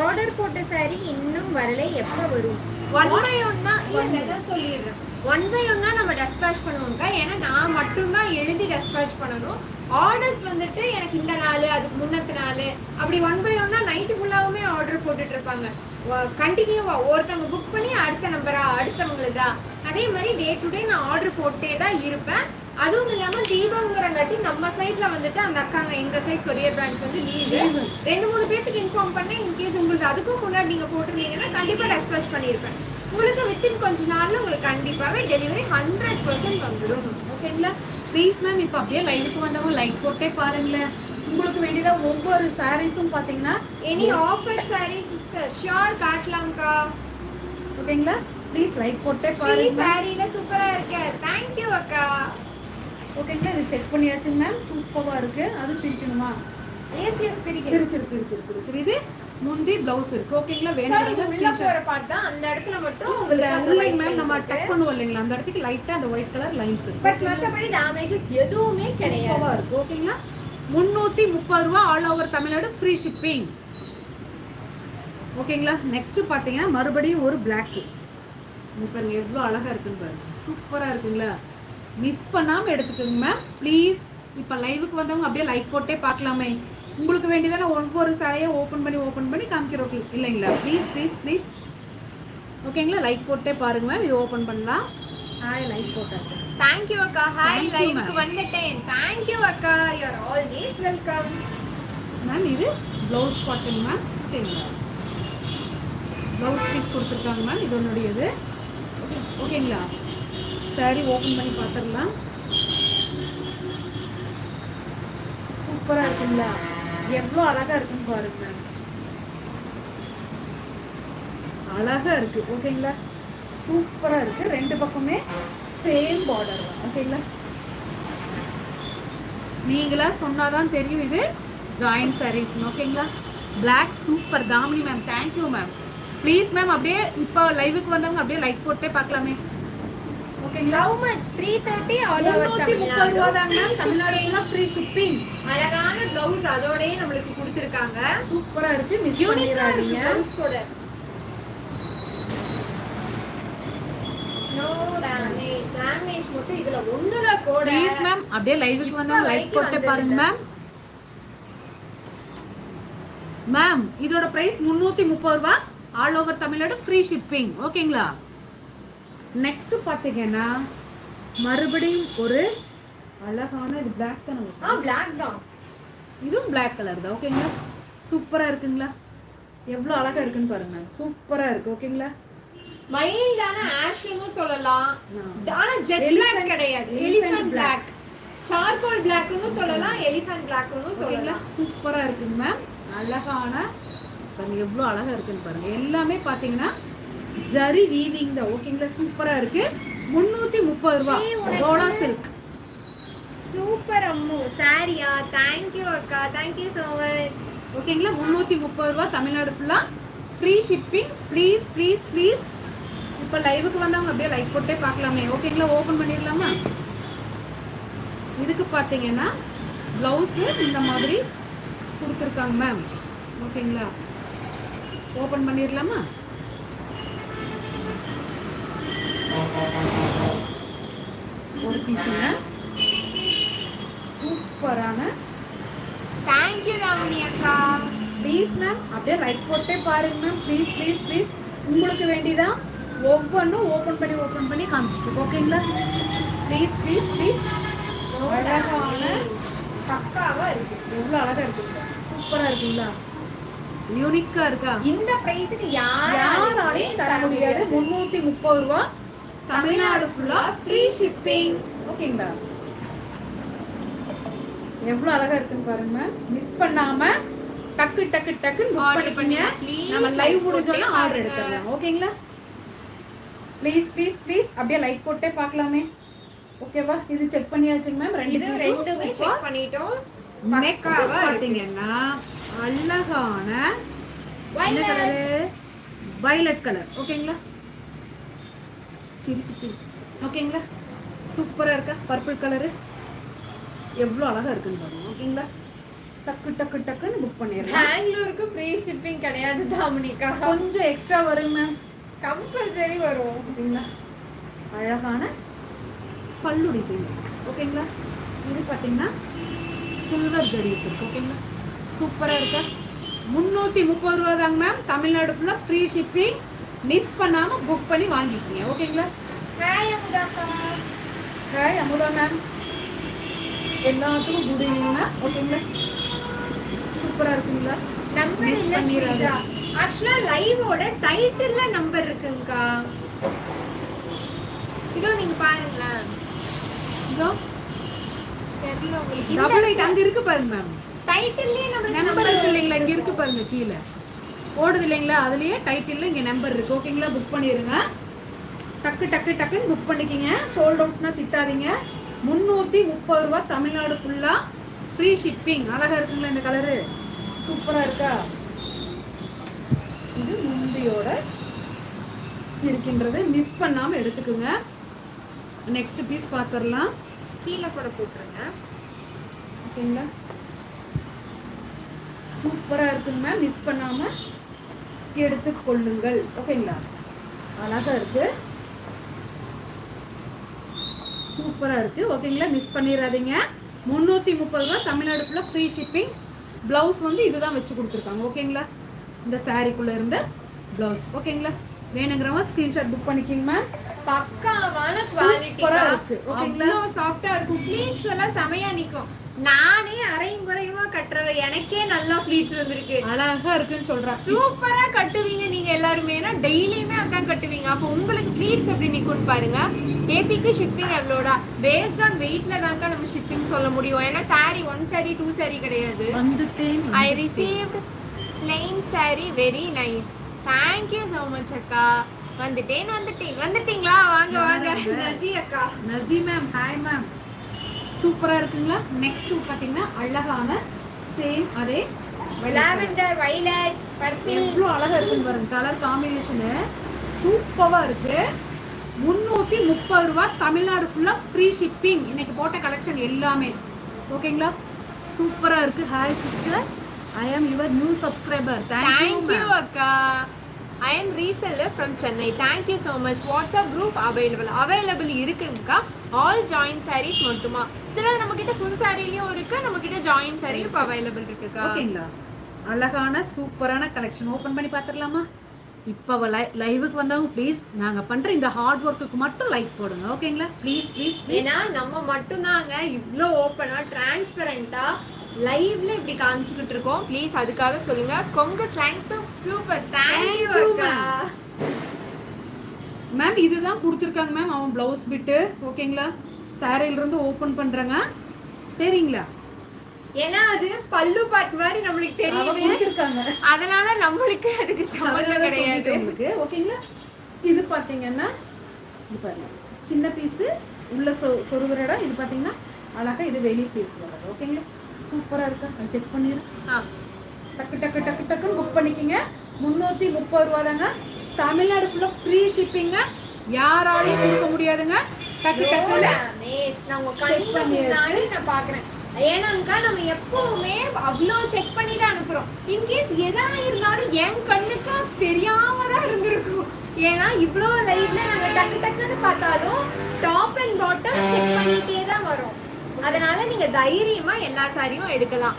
ஆர்டர் போட்ட saree இன்னும் வரல, எப்போ வரும்? 1 by 1 தான். இல்ல சொல்லிடுறேன். 1 by 1 தான் நம்ம டெஸ்பாச் பண்ணுவோங்க. ஏன்னா நான் மட்டும் தான் எழுதி டெஸ்பாச் பண்ணணும். ஆர்டர்ஸ் வந்துட்டு எனக்கு இந்த நாள், அதுக்கு முன்னத்து நாள், அப்படி 1 by 1 தான். நைட்டு ஃபுல்லாவுமே ஆர்டர் போட்டுட்டு இருப்பாங்க. கண்டினியூவா ஒருத்தவங்க புக் பண்ணி அடுத்த நம்பரா அடுத்தவங்களுதா. அதே மாதிரி டே டு டே நான் ஆர்டர் போட்டே தான் இருப்பேன். அதுவும் இல்லாம தீபம்ங்கிறங்காட்டி நம்ம சைட்ல வந்துட்டு அந்த அக்காங்க எங்க சைட் கொரியர் பிரான்ச் வந்து லீவு. 2-3 பேருக்கு இன்ஃபார்ம் பண்ணேன். இன்கேஸ் உங்களுக்கு அதுக்கும் முன்னாடி நீங்க போட்டிருந்தீங்கன்னா கண்டிப்பா டெஸ்பாச் பண்ணியிருப்பேன். உங்களுக்கு வித்தின் கொஞ்ச நாள்ல உங்களுக்கு கண்டிப்பாவே டெலிவரி 100% வந்துடும். ஓகேங்களா? ப்ளீஸ் மேம் இப்போ அப்படியே லைவுக்கு வந்தவங்க லைக் போட்டே பாருங்களேன். உங்களுக்கு வேண்டியதா ஒவ்வொரு சாரீஸும் பாத்தீங்கன்னா any offer sari sister sure காட்டலாம்க்கா. ஓகேங்களா? ப்ளீஸ் லைக் போட்டே ஸ்ரீ பாருங்க. சாரில சூப்பரா இருக்கு. தேங்க் யூ அக்கா. ஓகேங்களா? இது செக் பண்ணியாச்சுங்க மேம். சூப்பரா இருக்கு. அது பிரிக்கணுமா? எஸ் பிரிக்கிறேன். பிரிச்சிரு. இது முந்தி ப்ளவுஸ் இருக்கு. ஓகேங்களா? சார் வேணும்னா இது உள்ள போற பார்ட் தான். அந்த இடத்துல மட்டும் உங்களுக்கு அந்த உள்ள white மேம் line நம்ம இருக்கு. டக் பண்ணுவோம் இல்லைங்களா? அந்த இடத்துக்கு லைட்டா அந்த ஒயிட் கலர் லைன்ஸ் இருக்கு. பட் மத்தபடி டேமேஜஸ் எதுவுமே கிடையாது. சூப்பரா இருக்கு. ஓகேங்களா? 330 ரூபாய் all over Tamil Nadu free shipping. ஓகேங்களா? நெக்ஸ்ட் பாத்தீங்கன்னா மறுபடியும் ஒரு Black. பாருங்க எவ்வளவு அழகா இருக்குன்னு பாருங்க. சூப்பரா இருக்குங்களா? மிஸ் பண்ணாம எடுத்துக்கோங்க மேம் ப்ளீஸ். இப்போ லைவுக்கு வந்தவங்க அப்படியே லைக் போட்டே பார்க்கலாமே. உங்களுக்கு வேண்டியதான ஒவ்வொரு சாரியை ஓப்பன் பண்ணி காமிக்கிறோம் இல்லைங்களா? ப்ளீஸ். ஓகேங்களா? லைக் போட்டே பாருங்க மேம். இது ஓப்பன் பண்ணலாம். ஹாய் லைக் போட்டாச்சு. தேங்க் யூ அக்கா. ஹாய் Thank you, லைவுக்கு ma'am. வந்துட்டேன். தேங்க் யூ அக்கா. You are always welcome. Ma'am இது ப்ளவுஸ் பாட்டுங்க மேம். ஓகேங்களா? ப்ளவுஸ் பீஸ் கொடுத்துருக்காங்க மேம். இது ஒன்றுடையது. ஓகேங்களா? சாரி ஓப்பன் பண்ணி பார்த்துடலாம். சூப்பரா இருக்குங்களா? எவ்வளோ அழகா இருக்குன்னு பாருங்க மேம். அழகா இருக்கு. ஓகேங்களா? சூப்பரா இருக்கு. ரெண்டு பக்கமே சேம் பார்டர் தான். ஓகேங்களா? நீங்களா சொன்னாதான் தெரியும் இது ஜாயின் சாரீஸ். ஓகேங்களா? Black super Damini ma'am. Thank you ma'am. Please ma'am அப்படியே இப்போ லைவுக்கு வந்தவங்க அப்படியே லைக் போட்டே பார்க்கலாமே. ஓகேங்களா? How much? 330 ஆல் ஓவர் 330 ரூபாய் தாங்க மேம். தமிழ்நாடுல ஃப்ரீ ஷிப்பிங். அழகான ப்ளவுஸ் அதோடயே நம்மளுக்கு கொடுத்திருக்காங்க. சூப்பரா இருக்கு. மிஸ் யூனிக்கா இருக்கு பண்ணிராதீங்க. ப்ளவுஸ் கூட. நோ டேமேஜ் மட்டும் இதுல ஒண்ணுல கூட. ப்ளீஸ் மேம் அப்படியே லைவுக்கு வந்தவங்க லைக் போட்டே பாருங்க மேம். மேம் இதோட பிரைஸ் 330 ரூபாய் all over Tamil Nadu free shipping. ஓகேங்களா? நெக்ஸ்ட் பாத்தீங்கன்னா மறுபடியும் ஒரு அழகான இது Black தான். Black தான். இதுவும் Black கலர் தான். ஓகேங்களா? சூப்பரா இருக்குங்களா? எவ்வளவு அழகா இருக்குன்னு பாருங்க மேம். சூப்பரா இருக்கு. ஓகேங்களா? மைல்டான ஆஷ்னு சொல்லலாம். ஆனா ஜெட் Black கிடையாது. Elephant Black. சார்கோல் Blackனு சொல்லலாம். எலிஃபண்ட் Blackனு சொல்லலாம். சூப்பரா இருக்குங்க மேம். அழகான பாருங்க எவ்வளவு அழகா இருக்குன்னு பாருங்க. எல்லாமே பாத்தீங்கன்னா ஜரி வீவிங் தான். ஓகேங்களா? சூப்பரா இருக்கு. 330 ரூபாய் டோலா சில்க். சூப்பர் அம்மு சாரியா. தேங்க் யூ அக்கா. Thank you so much. ஓகேங்களா? 330 ரூபாய் தமிழ்நாடு ஃபுல்லா ஃப்ரீ ஷிப்பிங். ப்ளீஸ் இப்போ லைவுக்கு வந்தவங்க அப்படியே லைக் போட்டே பார்க்கலாமே. ஓகேங்களா? ஓபன் பண்ணிடலாமா? இதுக்கு பாத்தீங்கன்னா பிளவுஸ் இந்த மாதிரி கொடுத்துருக்காங்க மேம். ஓகேங்களா? ஓபன் பண்ணிடலாமா? ஒரு பீஸுங்க. சூப்பரான. தேங்க் யூ ராமணி அக்கா. ப்ளீஸ் மேம் அப்படியே லைக் போட்டே பாருங்க மேம். ப்ளீஸ் உங்களுக்கு வேண்டியதான் ஒவ்வொன்றும் ஓப்பன் பண்ணி காமிச்சிட்டு. ஓகேங்களா? ப்ளீஸ் அழகான பக்காவா இருக்கு. எவ்வளோ அழகா இருக்கு. சூப்பரா இருக்குங்களா? யூனிக்கா இருக்கா? இந்த பிரைஸ்க்கு யாராலையும் தர முடியாது. 330 ரூபாய் தமிழ்நாடு ஃபுல்லா ஃப்ரீ ஷிப்பிங். ஓகேங்களா? எவ்வளவு அழகா இருக்குன்னு பாருங்க. மிஸ் பண்ணாம டக்குன்னு புக் பண்ணிக்கங்க. நம்ம லைவ் முடிஞ்சோம்னா ஆர்டர் எடுத்துறலாம். ஓகேங்களா? ப்ளீஸ் அப்படியே லைக் போட்டே பார்க்கலாமே. ஓகேவா? இது செக் பண்ணியாச்சுங்க மேம். ரெண்டுமே செக் பண்ணிட்டோம். நெக்ஸ்ட் பாத்தீங்கன்னா அழகான என்ன கலரு? Violet colour. ஓகேங்களா? ஓகேங்களா? சூப்பரா இருக்கா? பர்பிள் கலரு எவ்வளவு அழகா இருக்குன்னு பாருங்க. ஓகேங்களா? டக்குன்னு புக் பண்ணிடலாம். பெங்களூருக்கு ஃப்ரீ ஷிப்பிங் கிடையாது தாமனிகா. கொஞ்சம் எக்ஸ்ட்ரா வரும் மேம். கம்பல்சரி வரும். ஓகேங்களா? அழகான பல்லு டிசைன். ஓகேங்களா? இது பாத்தீங்கன்னா சில்வர் ஜரிஸ் இருக்கு. ஓகேங்களா? சூப்பரா இருக்கா? 330 ரூபாய் தாங்க மேம். தமிழ்நாடு ஃபுல்லா ஃப்ரீ ஷிப்பிங். மிஸ் பண்ணாம புக் பண்ணி வாங்கிக்கங்க. ஓகேங்களா? Hi Amudha. Hi Amudha ma'am. எல்லாத்துக்கும் குட் ஈவினிங் மேம். ஓகேங்களா? சூப்பரா இருக்குங்களா? நம்பர் இல்ல ஸ்ரீஜா. ஆக்சுவலா லைவோட டைட்டில்ல நம்பர் இருக்குங்கக்கா. இதோ நீங்க பாருங்களேன். இதோ தெரியல உங்களுக்கு. டபுள் 8 அங்க இருக்கு பாருங்க மேம். டைட்டில்லயே நமக்கு நம்பர் இருக்கு இல்லைங்களா, இங்க இருக்கு பாருங்க கீழ ஓடுது இல்லைங்களா, அதுலயே டைட்டில்ல இங்க நம்பர் இருக்கு. ஓகேங்களா, புக் பண்ணிருங்க. டக்கு டக்கு டக்குன்னு புக் பண்ணிக்கிங்க. சோல்ட் அவுட்னா திட்டாதீங்க. 330 ரூபா தமிழ்நாடு ஃபுல்லா ஃப்ரீ ஷிப்பிங். அழகா இருக்குங்களா இந்த கலரு, சூப்பரா இருக்கா? இது முந்தியோட இருக்கின்றது, மிஸ் பண்ணாம எடுத்துக்குங்க. நெக்ஸ்ட் பீஸ் பார்த்துடலாம். கீழே கூட போட்டுருங்க. ஓகேங்களா, சூப்பரா இருக்குங்க மேம், மிஸ் பண்ணாம எடுத்துக்கொள்ளுங்கள். ஓகேங்களா, அழகா இருக்கு, சூப்பரா இருக்கு. ஓகேங்களா, மிஸ் பண்ணிடாதீங்க. 330 ரூபா தமிழ்நாடு ஃபுல்லா ஃப்ரீ ஷிப்பிங். பிளவுஸ் வந்து இதுதான் வச்சு கொடுத்துருக்காங்க. ஓகேங்களா, இந்த சாரிக்குள்ள இருந்த பிளவுஸ். ஓகேங்களா, வேணுங்கிறவங்க ஸ்கிரீன்ஷாட் புக் பண்ணிக்கிங்க மேம். பக்காவான குவாலிட்டியா இருக்கு. ஓகேங்களா, அவ்வளோ சாஃப்ட்டா இருக்கும். ஃப்ளீட்ஸ் எல்லாம் செமையா நிக்கும். நானே அரையும் குறையுமா கட்டுறவ, எனக்கே நல்லா ஃப்ளீட்ஸ் வந்திருக்கு. அழகா இருக்குன்னு சொல்றேன். சூப்பரா கட்டுவீங்க நீங்க எல்லாருமே. டெய்லியுமே அதான் கட்டுவீங்க. அப்போ உங்களுக்கு ஃப்ளீட்ஸ் எப்படி நிக்கும்னு பாருங்க. ஏபிக்கு ஷிப்பிங் எவ்வளோடா, பேஸ்ட் ஆன் வெயிட்ல தான்க்கா நம்ம ஷிப்பிங் சொல்ல முடியும். ஏன்னா சாரி 1 சாரி 2 சாரி கிடையாது. ஐ received plain sorry, very nice, thank you so much அக்கா. வந்துட்டீங்களா? வாங்க வாங்க நசி அக்கா. நசி மேம், ஹாய் மேம், சூப்பரா இருக்குங்களா? நெக்ஸ்ட் பாத்தீங்கன்னா அழகான சேம் அதே லாவெண்டர், வயலட், பர்பிள், எவ்வளவு அழகா இருக்குன்னு பாருங்க. கலர் காம்பினேஷனு சூப்பரா இருக்கு. 330 ரூபா தமிழ்நாடு ஃபுல்லா ஃப்ரீ ஷிப்பிங். இன்னைக்கு போட்ட கலெக்ஷன் எல்லாமே. ஓகேங்களா, சூப்பரா இருக்கு. Hi sister, I am your new subscriber. Thank you அக்கா. I am reseller from Chennai. Thank you so much. WhatsApp group available இருக்குங்கக்கா. All joint sarees மட்டுமா. சில நம்ம கிட்ட full sareeலயும் இருக்கு, நம்ம கிட்ட joint sareeயும் இப்ப available இருக்குக்கா. ஓகேங்களா, அழகான சூப்பரான கலெக்ஷன் ஓபன் பண்ணி பாத்துடலாமா? இப்ப லைவுக்கு வந்தவங்க ப்ளீஸ் நாங்க பண்ற இந்த ஹார்ட் ஒர்க்குக்கு மட்டும் லைக் போடுங்க. ஓகேங்களா, ப்ளீஸ் ப்ளீஸ். ஏன்னா நம்ம மட்டும் தாங்க இவ்ளோ ஓபனா டிரான்ஸ்பரண்டா லைவ்ல இப்படி காமிச்சுக்கிட்டு இருக்கோம். ப்ளீஸ் அதுக்காக சொல்லுங்க. கொங்கு ஸ்லாங் சூப்பர், தேங்க்யூ அக்கா. மேம் இதுதான் கொடுத்துருக்காங்க மேம், அவன் பிளவுஸ் பிட்டு. ஓகேங்களா, சாரியில இருந்து ஓபன் பண்றேங்க. சரிங்களா, ஏன்னா அது பல்லு பார்ட் மாதிரி நம்மளுக்கு தெரியுது, அதனால நம்மளுக்கு அதுக்கு சம்மந்தம் கிடையாது உங்களுக்கு. ஓகேங்களா, இது பாத்தீங்கன்னா இது பாருங்க, சின்ன பீஸ் உள்ள சொருகிற இடம். இது பாத்தீங்கன்னா அழகா இது வெளி பீஸ் வர்றது. ஓகேங்களா, சூப்பரா இருக்கா? செக் பண்ணிரு. டக்கு டக்கு டக்கு டக்குன்னு புக் பண்ணிக்கிங்க. 330 ரூபா தாங்க. தமிழ்நாடு ஃபுல்லா ஃப்ரீ ஷிப்பிங்க. யாராலையும் கொடுக்க முடியாதுங்க. டக்கு டக்குன்னு நான் பாக்குறேன். ஏன்னாக்கா நம்ம எப்பவுமே அவ்வளோ செக் பண்ணி தான் அனுப்புறோம். இன்கேஸ் எதா இருந்தாலும் என் கண்ணுக்கு தெரியாம தான் இருந்திருக்கும். ஏன்னா இவ்வளோ லைவ்ல நாங்க டக்கு டக்குன்னு பார்த்தாலும் டாப் அண்ட் பாட்டம் செக் பண்ணிட்டே தான் வரும். அதனால நீங்க தைரியமா எல்லா சாரியும் எடுக்கலாம்.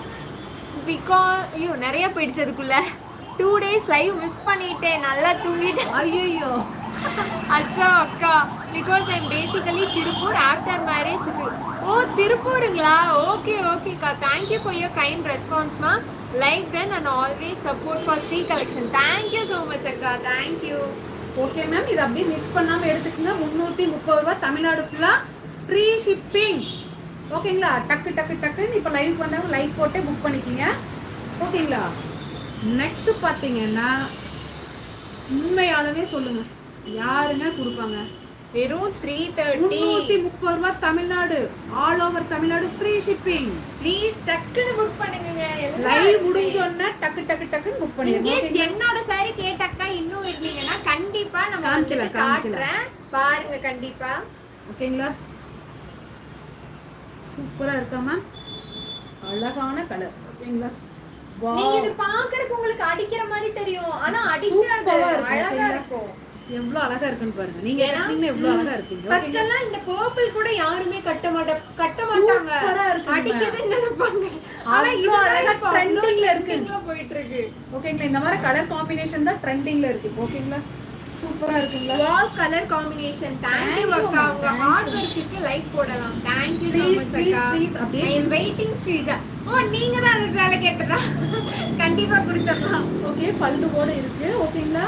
பிகாஸ் ஐயோ நிறைய போயிடுச்சு அதுக்குள்ள. 2 days லைவ் மிஸ் பண்ணிட்டேன், நல்லா தூங்கிட்டேன். ஐயோ அச்சா அக்கா, because I am basically Tiruppur. After marriage oh திருப்பூருங்களா? ஓகே ஓகேக்கா, தேங்க்யூ ஃபார் யுவர் கைண்ட் ரெஸ்பான்ஸ்மா. Like then and always support for Sri collection. Thank you so much அக்கா, தேங்க்யூ. ஓகே மேம், இது அப்படியே மிஸ் பண்ணாம எடுத்துக்கோங்க. 330 ரூபா தமிழ்நாடு ஃபுல்லா ஃப்ரீ ஷிப்பிங். ஓகேங்களா, டக்கு டக்கு டக்குன்னு இப்போ லைவுக்கு வந்தவங்க லைக் போட்டே புக் பண்ணிக்கிங்க. ஓகேங்களா, நெக்ஸ்ட் பார்த்தீங்கன்னா உண்மையானவே சொல்லுங்க, யாருங்க கொடுப்பாங்க? வெறும் 330. 330 ரூபா Tamil Nadu, all over Tamil Nadu free shipping. Please டக்குன்னு புக் பண்ணுங்க. லைவ் முடிஞ்சோன்னா டக்கு டக்கு டக்குன்னு புக் பண்ணிடுங்க. என்னோட சாரி கேட்டக்கா இன்னும் இருந்தீங்கன்னா கண்டிப்பா நம்ம வந்து காட்டுறேன், பாருங்க கண்டிப்பா. ஓகேங்களா, சூப்பரா இருக்கா மேம், அழகான கலர். ஓகேங்களா, நீங்க இது பாக்குறதுக்கு உங்களுக்கு அடிக்கிற மாதிரி தெரியும், ஆனா அடிக்காது, அழகா இருக்கும். எவ்வளவு அழகா இருக்குன்னு பாருங்க. நீங்க கட்டினீங்கன்னா எவ்வளவு அழகா இருக்கீங்க. ஃபர்ஸ்ட் எல்லாம் இந்த பர்பிள் கூட யாருமே கட்ட மாட்டாங்க, அடிக்குதுன்னு நினைப்பாங்க. ஆனா இது அழகா ட்ரெண்டிங்ல போயிட்டு இருக்கு. ஓகேங்களா, இந்த மாதிரி கலர் காம்பினேஷன் தான் ட்ரெண்டிங்ல இருக்கு. ஓகேங்களா, சூப்பரா இருக்குங்களா? Wow colour combination. Thank you அக்கா. உங்க ஹார்ட் ஒர்க்குக்கு லைக் போடலாம். தேங்க் யூ so much அக்கா. ஐ அம் வெயிட்டிங் ஸ்ரீஜா. ஓ நீங்க தான் அந்த சேலை கேட்டதா? கண்டிப்பா கொடுத்துடலாம். ஓகே, பல்லுவோட இருக்கு. ஓகேங்களா?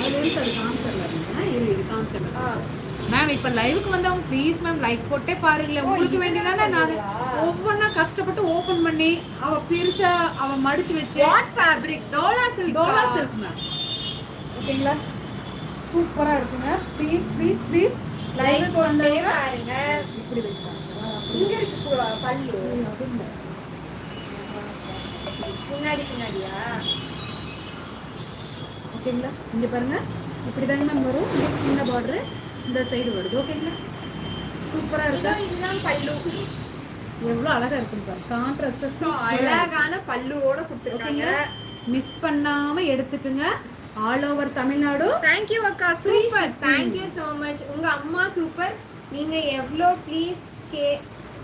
அது இருக்கு, அது காமிச்சிடலாம். இது காமிச்சிடலாம். மேம் இப்ப லைவுக்கு வந்தவங்க ப்ளீஸ் மேம் லைக் போட்டே பாருங்களேன். உங்களுக்கு வேண்டியதானே நான் ஒவ்வொன்னா கஷ்டப்பட்டு ஓபன் பண்ணி அவ பிரிச்சா அவ மடிச்சு வச்சு. What fabric? Dola silk. Dola silk ma'am. ஓகேங்களா? சூப்பரா இருக்குங்க. ப்ளீஸ் ப்ளீஸ் ப்ளீஸ் லைவுக்கு வந்தவங்க பாருங்க. இப்படி வச்சு காமிச்சா இங்க இருக்கு பல்லு. பின்னாடியா? ஓகேங்களா? இங்க பாருங்க, இப்படிதாங்க மேம் வரும். இது சின்ன பார்டர், இந்த சைடு வருது. ஓகேங்களா? சூப்பரா இருக்கு. இதுதான் பல்லு. எவ்வளவு அழகா இருக்குன்னு பாருங்க. கான்ட்ராஸ்டா சோ அழகான பல்லுவோட கொடுத்திருக்காங்க. மிஸ் பண்ணாம எடுத்துக்குங்க. All over Tamil Nadu. Thank you அக்கா. Super. Thank you so much. உங்க அம்மா சூப்பர். நீங்க எவ்ளோ ப்ளீஸ்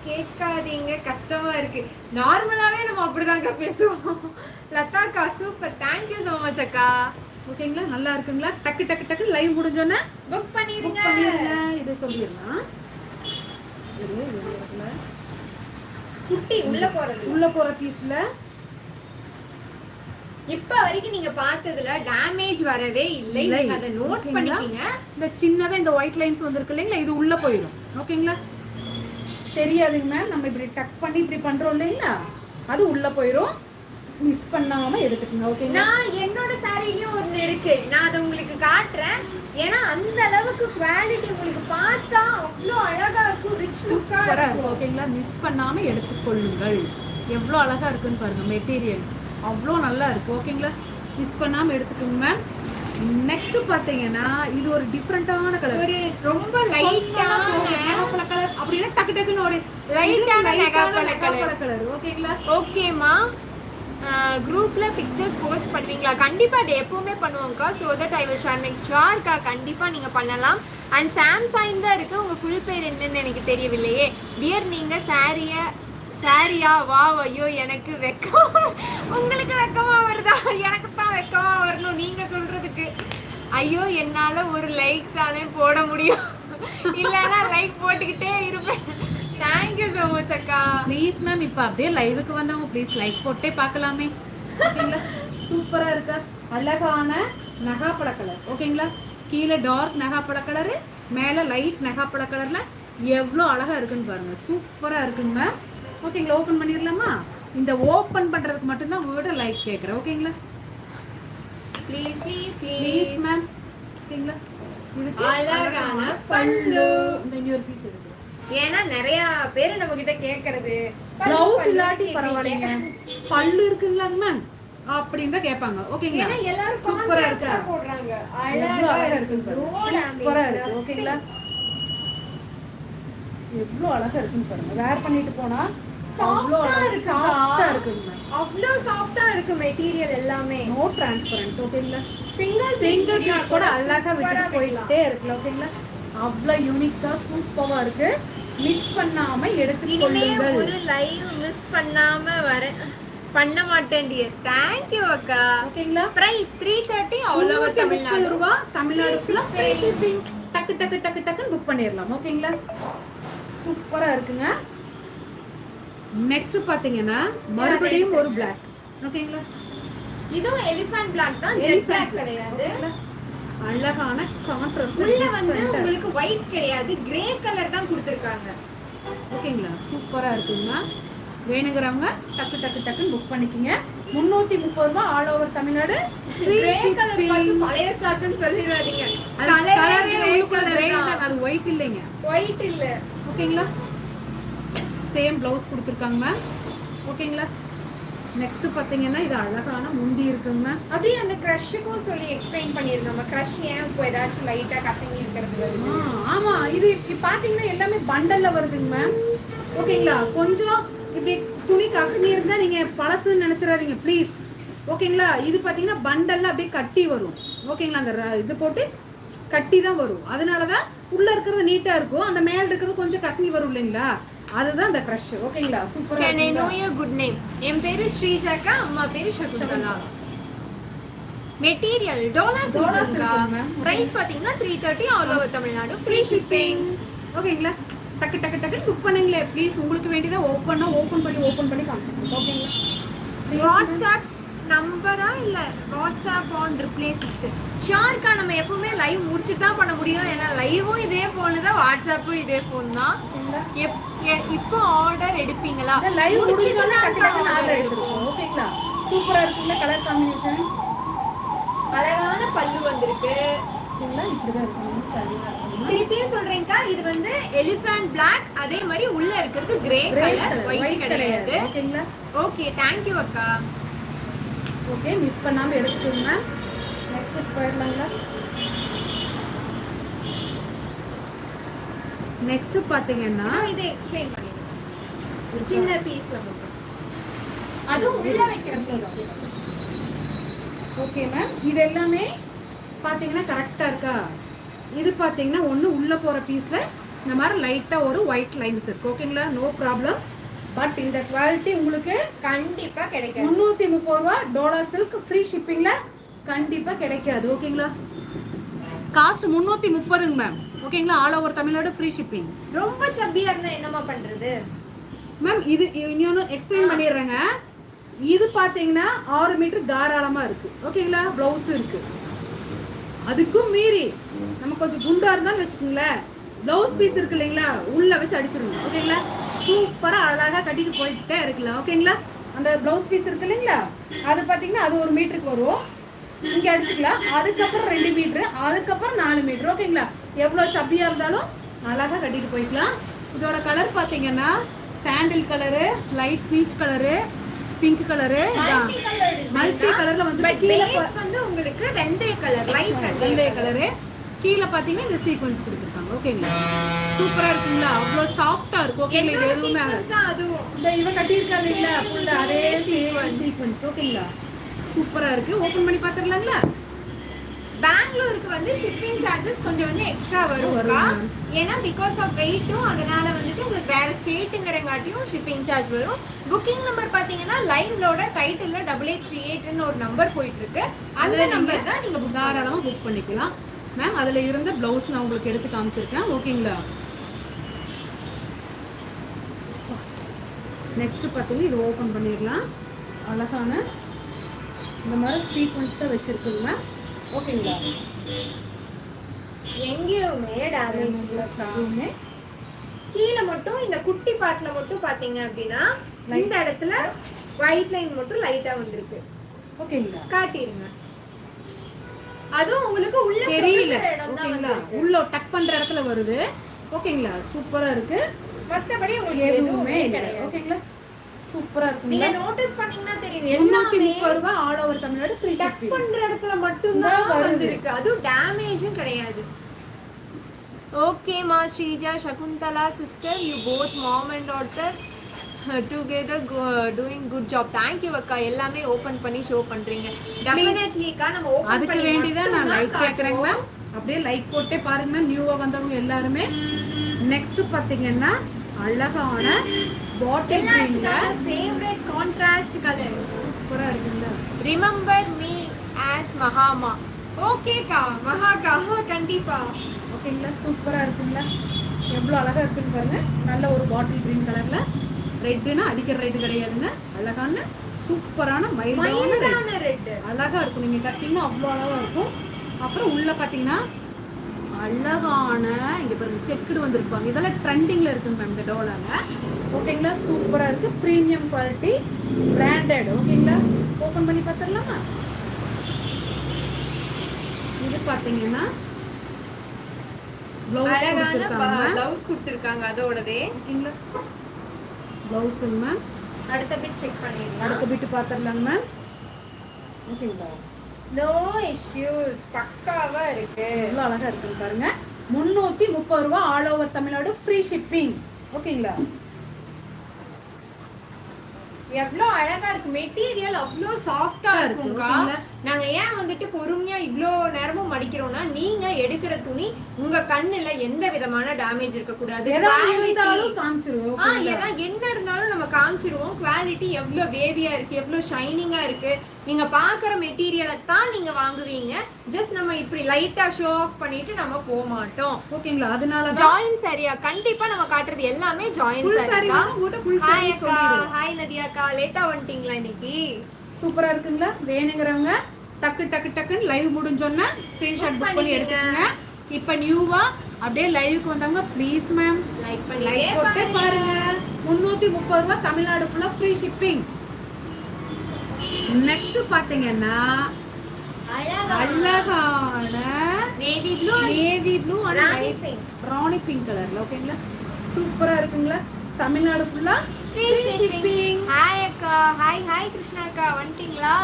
கேட்காதீங்க, கஷ்டமா இருக்கு. நார்மலாவே நம்ம அப்படிதாங்க பேசுவோம். லதா அக்கா super. Thank you so much அக்கா. ஓகேங்களா? நல்லா இருக்குங்களா? டக்கு டக்கு டக்கு லைவ் முடிஞ்சோனே புக் பண்ணிருங்க. இது சொல்லிரலாம். குட்டி உள்ள போற பீஸ்ல இப்ப வரைக்கும் நீங்க பார்த்ததுல டேமேஜ் வரவே இல்லை. நீங்க அத நோட் பண்ணிக்கங்க. இந்த சின்னதா இந்த ஒயிட் லைன்ஸ் வந்திருக்கு இல்லைங்களா, இது உள்ள போயிடும். ஓகேங்களா? தெரியாதுங்க மேம், நம்ம இப்படி டக் பண்ணி இப்படி பண்றோம் இல்லைங்களா, அது உள்ள போயிடும். மிஸ் பண்ணாம எடுத்துக்கங்க. ஓகேங்களா? நான் என்னோட சாரிலயும் ஒன்னு இருக்கு, நான் அதை உங்களுக்கு காட்டுறேன். ஏன்னா அந்த அளவுக்கு குவாலிட்டி உங்களுக்கு பார்த்தா அவ்வளோ அழகா இருக்கும், ரிச் லுக்கா இருக்கும். ஓகேங்களா? மிஸ் பண்ணாம எடுத்துக்கொள்ளுங்கள். எவ்வளோ அழகா இருக்குன்னு பாருங்க. மெட்டீரியல் அவ்வளோ நல்லா இருக்கு. ஓகேங்களா? மிஸ் பண்ணாம எடுத்துக்கோங்க மேம். நெக்ஸ்ட் பாத்தீங்கன்னா இது ஒரு டிஃபரெண்டான கலர், ஒரு ரொம்ப லைட்டான நெகாப்பழ கலர். அப்படினா டக்கு டக்குன்னு ஒரு லைட்டான நெகாப்பழ கலர். ஓகேங்களா? ஓகேமா. குரூப்ல பிக்சர்ஸ் போஸ்ட் பண்ணுவீங்களா? கண்டிப்பா அது எப்பவுமே பண்ணுவோம்க்கா. So that I will share. Make ஷுவர்க்கா, கண்டிப்பா நீங்க பண்ணலாம். அண்ட் சாம்சங் தான் இருக்கு. உங்க ஃபுல் பேர் என்னன்னு எனக்கு தெரியவில்லையே. டியர் நீங்க சாரியா? வா ஐயோ எனக்கு வெக்கம். உங்களுக்கு வெக்கமா வருதா? எனக்கு தான் வெக்கமா வரணும் நீங்க சொல்றதுக்கு. ஐயோ என்னால ஒரு லைக் தானே போட முடியும், இல்லைன்னா லைக் போட்டுக்கிட்டே இருப்பேன். தேங்க்யூ ஸோ மச் அக்கா. ப்ளீஸ் மேம் இப்போ அப்படியே லைவுக்கு வந்தவங்க ப்ளீஸ் லைக் போட்டே பார்க்கலாமே. ஓகேங்களா? சூப்பரா இருக்கா? அழகான நகாப்பழ கலர். ஓகேங்களா? கீழே டார்க் நகாப்பழ கலரு, மேலே லைட் நகாப்பழ கலர்ல எவ்வளோ அழகா இருக்குன்னு பாருங்க. சூப்பரா இருக்குங்க மேம். ஓகேங்களா? ஓப்பன் பண்ணிடலாமா? இந்த ஓப்பன் பண்றதுக்கு மட்டும்தான் உங்ககிட்ட லைக் கேட்குறேன். ஓகேங்களா? Please please please please ma'am. ஓகேங்களா? இதுக்கு அழகான பல்லு. இந்த இன்னொரு பீஸ் இருக்கு. ஏன்னா நிறைய பேர் நம்ம கிட்ட கேக்குறது ப்ளவுஸ் இல்லாட்டி பரவாயில்லைங்க, பல்லு இருக்குங்களா மேம் அப்படின்னு தான் கேட்பாங்க. ஓகேங்களா? ஏன்னா எல்லாரும் சூப்பரா இருக்கா? போடுறாங்க. அழகா இருக்கு. சூப்பரா இருக்கு. ஓகேங்களா? எவ்வளவு அழகா இருக்குன்னு பாருங்க. வேர் பண்ணிட்டு போனா சாஃப்ட்டா இருக்கு. சாஃப்ட்டா இருக்குங்க. அவ்ளோ சாஃப்ட்டா இருக்கு மெட்டீரியல் எல்லாமே. No transparent. ஓகேங்களா? சிங்கிள் கூட அழகா விட்டு போயிட்டே இருக்குல. ஓகேங்களா? அவ்வளோ யூனிக்கா சூப்பரா இருக்கு. மிஸ் பண்ணாம எடுத்துக்கொள்ளுங்கள். ஒரு லைவ் மிஸ் பண்ணாம பண்ண மாட்டேன் டியர். தேங்க் யூ அக்கா. ஓகேங்களா? Price 330 all over Tamil Nadu. ரூபாய். தமிழ்நாடு ஃபுல்லா ஃப்ரீ ஷிப்பிங். டக்கு டக்கு டக்கு டக்குன்னு புக் பண்ணிரலாம். ஓகேங்களா? சூப்பரா இருக்குங்க. நெக்ஸ்ட் பாத்தீங்கன்னா மறுபடியும் ஒரு Black. ஓகேங்களா? இதுவும் எலிஃபண்ட் Black தான், ஜெட் Black கிடையாது. அழகான கான்ட்ராஸ்ட். உள்ள வந்து உங்களுக்கு ஒயிட் கிடையாது, கிரே கலர் தான் கொடுத்திருக்காங்க. ஓகேங்களா? சூப்பரா இருக்குங்க. வேணுங்கிறவங்க டக்கு டக்கு டக்குன்னு புக் பண்ணிக்கங்க. 330 ரூபாய் all over Tamil Nadu. Grey colour பார்த்து பழைய ஸ்டாக்னு சொல்லிராதீங்க. கலரே உள்ளுக்குள்ள கிரே தான், அது ஒயிட் இல்லைங்க. ஒயிட் இல்ல. ஓகேங்களா? சேம் ப்ளவுஸ் கொடுத்துருக்காங்க மேம். ஓகேங்களா? நெக்ஸ்ட் பாத்தீங்கன்னா இது அழகான முந்தி இருக்குங்க மேம். அப்படியே அந்த க்ரஷ்க்கும் சொல்லி எக்ஸ்பிளைன் பண்ணிருங்க. நம்ம க்ரஷ் ஏன் இப்போ ஏதாச்சும் லைட்டா கசங்கி இருக்கிறது வருது. ஆமா, இது பாத்தீங்கன்னா எல்லாமே பண்டல்ல வருதுங்க மேம். ஓகேங்களா? கொஞ்சம் இப்படி துணி கசங்கி இருந்தா நீங்க பழசுன்னு நினைச்சிடாதீங்க ப்ளீஸ். ஓகேங்களா? இது பாத்தீங்கன்னா பண்டல்ல அப்படியே கட்டி வரும். ஓகேங்களா? அந்த இது போட்டு கட்டி தான் வரும். அதனாலதான் உள்ள இருக்கிறது நீட்டா இருக்கும், அந்த மேல இருக்கிறது கொஞ்சம் கசங்கி வரும் இல்லைங்களா, அதுதான் அந்த க்ரஷ். ஓகேங்களா? சூப்பரா இருக்கு. Can I know your good name? என் பேரு ஸ்ரீஜாக்கா, அம்மா பேரு சகுந்தலா. மெட்டீரியல் டோலா Dola சில்க்ங்கா. silk ma'am. பிரைஸ் பாத்தீங்கன்னா 330 all over Tamil Nadu free shipping. ஓகேங்களா? டக்கு டக்கு டக்கு புக் பண்ணுங்களே ப்ளீஸ். உங்களுக்கு வேண்டியதை ஓப்பன் பண்ணி காமிச்சிருக்கோம். ஓகேங்களா? வாட்ஸ்அப் நம்பரா இல்ல வாட்ஸ்அப் ஆன் ரிப்ளே சிஸ்டம். ஷார்க்கா நம்ம எப்பவுமே லைவ் முடிச்சிட்டு தான் பண்ண முடியும். ஏன்னா லைவும் இதே போன் தான், வாட்ஸ்அப்பும் இதே போன் தான். இப்போ ஆர்டர் எடுப்பீங்களா? லைவ் முடிச்சிட்டு முடிஞ்சோனே தான் டக்கு டக்கு order ஆர்டர் எடுப்போம். எடுத்துக்கோங்க. ஓகேங்களா? சூப்பரா இருக்குல்ல கலர் காம்பினேஷன். அழகான பல்லு வந்திருக்கு. ஓகேங்களா? இப்படிதான் இருக்கும். சரியா இருக்கும். திருப்பியும் சொல்றேன்க்கா, இது வந்து எலிஃபண்ட் பிளாக், அதே மாதிரி உள்ள இருக்கிறது கிரே கலர், ஒயிட் கிடையாது. ஓகேங்களா? ஓகே, தேங்க் யூ அக்கா. ஓகே, மிஸ் பண்ணாம எடுத்துக்கோங்க. நெக்ஸ்ட் போயிடலாங்களா? நெக்ஸ்ட் பாத்தீங்கன்னா இதை எக்ஸ்பிளைன் பண்ணிடுங்க. சின்ன பீஸ்ல மட்டும், அதுவும் உள்ள வைக்கிற பீஸ். ஓகே மேம், இது எல்லாமே பாத்தீங்கன்னா கரெக்டா இருக்கா? இது பாத்தீங்கன்னா ஒண்ணு உள்ள போற பீஸ்ல இந்த மாதிரி லைட்டா ஒரு ஒயிட் லைன்ஸ் இருக்கு. ஓகேங்களா? No problem. பட் இந்த குவாலிட்டி உங்களுக்கு கண்டிப்பா கிடைக்கும். 330 ரூபா டோலா சில்க் ஃப்ரீ ஷிப்பிங்ல கண்டிப்பா கிடைக்காது. ஓகேங்களா? காஸ்ட் 330ங்க மேம். ஓகேங்களா? All over Tamil Nadu free shipping. ரொம்ப சப்பியா இருந்தா என்னமா பண்றது மேம்? இது இன்னொன்னு எக்ஸ்பிளைன் பண்ணிடுறேங்க. இது பாத்தீங்கன்னா 6 மீட்டர் தாராளமா இருக்கு. ஓகேங்களா? பிளவுஸ் இருக்கு. அதுக்கும் மீறி நம்ம கொஞ்சம் குண்டா இருந்தாலும் வச்சுக்கோங்களேன், பிளவுஸ் பீஸ் இருக்கு இல்லைங்களா, உள்ள வச்சு அடிச்சிருங்க. ஓகேங்களா? சூப்பரா அழகா கட்டிட்டு போயிட்டே இருக்கலாம். ஓகேங்களா? அந்த பிளவுஸ் பீஸ் இருக்கு இல்லைங்களா, அது பாத்தீங்கன்னா அது 1 மீட்டருக்கு வரும். இங்க அடிச்சுக்கலாம். அதுக்கப்புறம் 2 மீட்டர், அதுக்கப்புறம் 4 மீட்டர். ஓகேங்களா? எவ்வளவு சப்பியா இருந்தாலும் அழகா கட்டிட்டு போய்க்கலாம். இதோட கலர் பாத்தீங்கன்னா sandal colour, light peach colour, pink colour, multi கலர்ல வந்து கீழ வந்து உங்களுக்கு வெந்தய கலர், லைட் வெந்தய கலரு, கீழ பாத்தீங்கன்னா இந்த சீக்வென்ஸ் கொடுத்திருக்காங்க. ஓகேங்களா? சூப்பரா இருக்குங்களா? அவ்வளவு சாஃப்ட்டா இருக்கு. ஓகேங்களா? இது எதுவுமே அதுவும் இந்த இவ கட்டி இருக்காங்க இல்ல, ஃபுல்லா அதே சீக்வென்ஸ். ஓகேங்களா? சூப்பரா இருக்கு. ஓபன் பண்ணி பாத்துறலாங்களா? பெங்களூருக்கு வந்து ஷிப்பிங் சார்ஜஸ் கொஞ்சம் வந்து எக்ஸ்ட்ரா வரும்க்கா. ஏன்னா பிகாஸ் ஆஃப் வெயிட்டும், அதனால வந்துட்டு உங்களுக்கு வேற ஸ்டேட்டுங்கிறங்காட்டியும் ஷிப்பிங் சார்ஜ் வரும். புக்கிங் நம்பர் பாத்தீங்கன்னா லைவ்லோட டைட்டில்ல 8838ன்னு ஒரு நம்பர் போயிட்டு இருக்கு. அந்த நம்பர் தான் நீங்க தாராளமா புக் பண்ணிக்கலாம் மேம். அதுல இருந்த பிளவுஸ் நான் உங்களுக்கு எடுத்து காமிச்சிருக்கேன். ஓகேங்களா? நெக்ஸ்ட் பாத்தீங்கன்னா இது ஓபன் பண்ணிடலாம். அழகான இந்த மாதிரி சீக்வென்ஸ் தான் வச்சிருக்குங்க மேம். ஓகேங்களா? எங்கேயுமே டேமேஜ் இல்ல. கீழே மட்டும் இந்த குட்டி பார்ட்ல மட்டும் பாத்தீங்க அப்படின்னா இந்த இடத்துல ஒயிட் லைன் மட்டும் லைட்டா வந்திருக்கு. ஓகேங்களா? காட்டிருங்க. அதுவும் உங்களுக்கு உள்ள தெரியல. ஓகேங்களா? உள்ள டக் பண்ற இடத்துல வருது. ஓகேங்களா? சூப்பரா இருக்கு. மத்தபடி உங்களுக்கு எதுவுமே கிடையாது. ஓகேங்களா? சூப்பரா இருக்கு. நீங்க நோட்டீஸ் பண்ணீங்கன்னா தெரியும், 330 ரூபாய் all over Tamil Nadu free shipping. பண்ற இடத்துல மட்டும் தான் வந்திருக்கு. அதுவும் டேமேஜும் கிடையாது. ஓகே மா Sreeja, Shakuntala sister, you both mom and daughter together doing good job. Thank you அக்கா. எல்லாமே ஓபன் பண்ணி ஷோ பண்றீங்க. டெஃபினெட்லி அக்கா, நம்ம ஓபன் அதுக்கு பண்ணி வேண்டிதான் நான் லைக் கேக்குறேன் மேம். அப்படியே லைக் போட்டே பாருங்க மேம். நியூவா வந்தவங்க எல்லாரும். நெக்ஸ்ட் பாத்தீங்கன்னா அழகான பாட்டில் கிரீன்ல ஃபேவரட் கான்ட்ராஸ்ட் கலர் சூப்பரா இருக்குங்க. ரிமெம்பர் மீ ஆஸ் மகாமா. ஓகேக்கா, மகாக்கா கண்டிப்பா. ஓகேங்களா? சூப்பரா இருக்குங்களா? எவ்வளவு அழகா இருக்குன்னு பாருங்க. நல்ல ஒரு பாட்டில் கிரீன் கலர்ல, ரெட்னா அடிக்கிற ரெட் கிடையாதுங்க. அழகான சூப்பரான மயிலான ரெட் அழகா இருக்கும். நீங்க கட்டிங்கன்னா அவ்வளோ அழகா இருக்கும். அப்புறம் உள்ள பாத்தீங்கன்னா அழகான இங்க பாருங்க செக்குடு வந்திருப்பாங்க. இதெல்லாம் ட்ரெண்டிங்ல இருக்குங்க மேம் இந்த டோலாங்க. ஓகேங்களா? சூப்பரா இருக்கு. Premium quality, branded. ஓகேங்களா? ஓபன் பண்ணி பார்த்துடலாமா? இது பாத்தீங்கன்னா ப்ளவுஸ் கொடுத்திருக்காங்க அதோடவே. ஓகேங்களா? Blouse ma'am. அடுத்த பிட் செக் பண்ணிடலாம். அடுத்த பிட் பார்த்துடலாங்க மேம். ஓகேங்களா? நோ இஷ்யூஸ், பக்காவா இருக்கு. எவ்வளவு அழகா இருக்குன்னு பாருங்க. 330 ரூபாய் all over Tamil Nadu free shipping. ஓகேங்களா? எவ்வளோ அழகா இருக்கு. மெட்டீரியல் அவ்வளோ சாஃப்டா இருக்கும்க்கா. நாங்க ஏன் வந்துட்டு பொறுமையா இவ்வளோ நேரமும் மடிக்கிறோம்னா, நீங்க எடுக்கிற துணி உங்க கண்ணுல எந்த விதமான டேமேஜ் இருக்க கூடாது. ஏதா இருந்தாலும் காமிச்சிருவோம். என்ன இருந்தாலும் நம்ம காமிச்சிருவோம். குவாலிட்டி எவ்வளோ வேவியா இருக்கு, எவ்வளோ ஷைனிங்கா இருக்கு. நீங்க பாக்குற மெட்டீரியலை தான் நீங்க வாங்குவீங்க. ஜஸ்ட் நம்ம இப்படி லைட்டா ஷோ ஆஃப் பண்ணிட்டு நம்ம போக மாட்டோம். ஓகேங்களா? அதனால ஜாயின் சாரியா கண்டிப்பா நம்ம காட்டுறது எல்லாமே ஜாயின் சாரி. ஹாய் அக்கா, ஹாய் நதியா அக்கா, லேட்டா வந்துட்டீங்களா இன்னைக்கு? சூப்பரா இருக்குங்களா? வேணுங்கிறவங்க டக்கு டக்கு டக்குன்னு லைவ் முடிஞ்சோன்னா ஸ்கிரீன்ஷாட் புக் பண்ணி எடுத்துக்கங்க. இப்போ நியூவா அப்படியே லைவுக்கு வந்தவங்க ப்ளீஸ் மேம் லைக் பண்ணி லைக் போட்டு பாருங்க. 330 ரூபாய், தமிழ்நாடு ஃபுல்லா ஃப்ரீ ஷிப்பிங். நெக்ஸ்ட் பாத்தீங்கன்னா அழகான navy blue and Rani pink கலர்ல. ஓகேங்களா? சூப்பரா இருக்குங்களா? தமிழ்நாடு ஃபுல்லா ஃப்ரீ ஷிப்பிங். ஹாய் அக்கா, ஹாய் கிருஷ்ணா அக்கா, வந்துட்டீங்களா?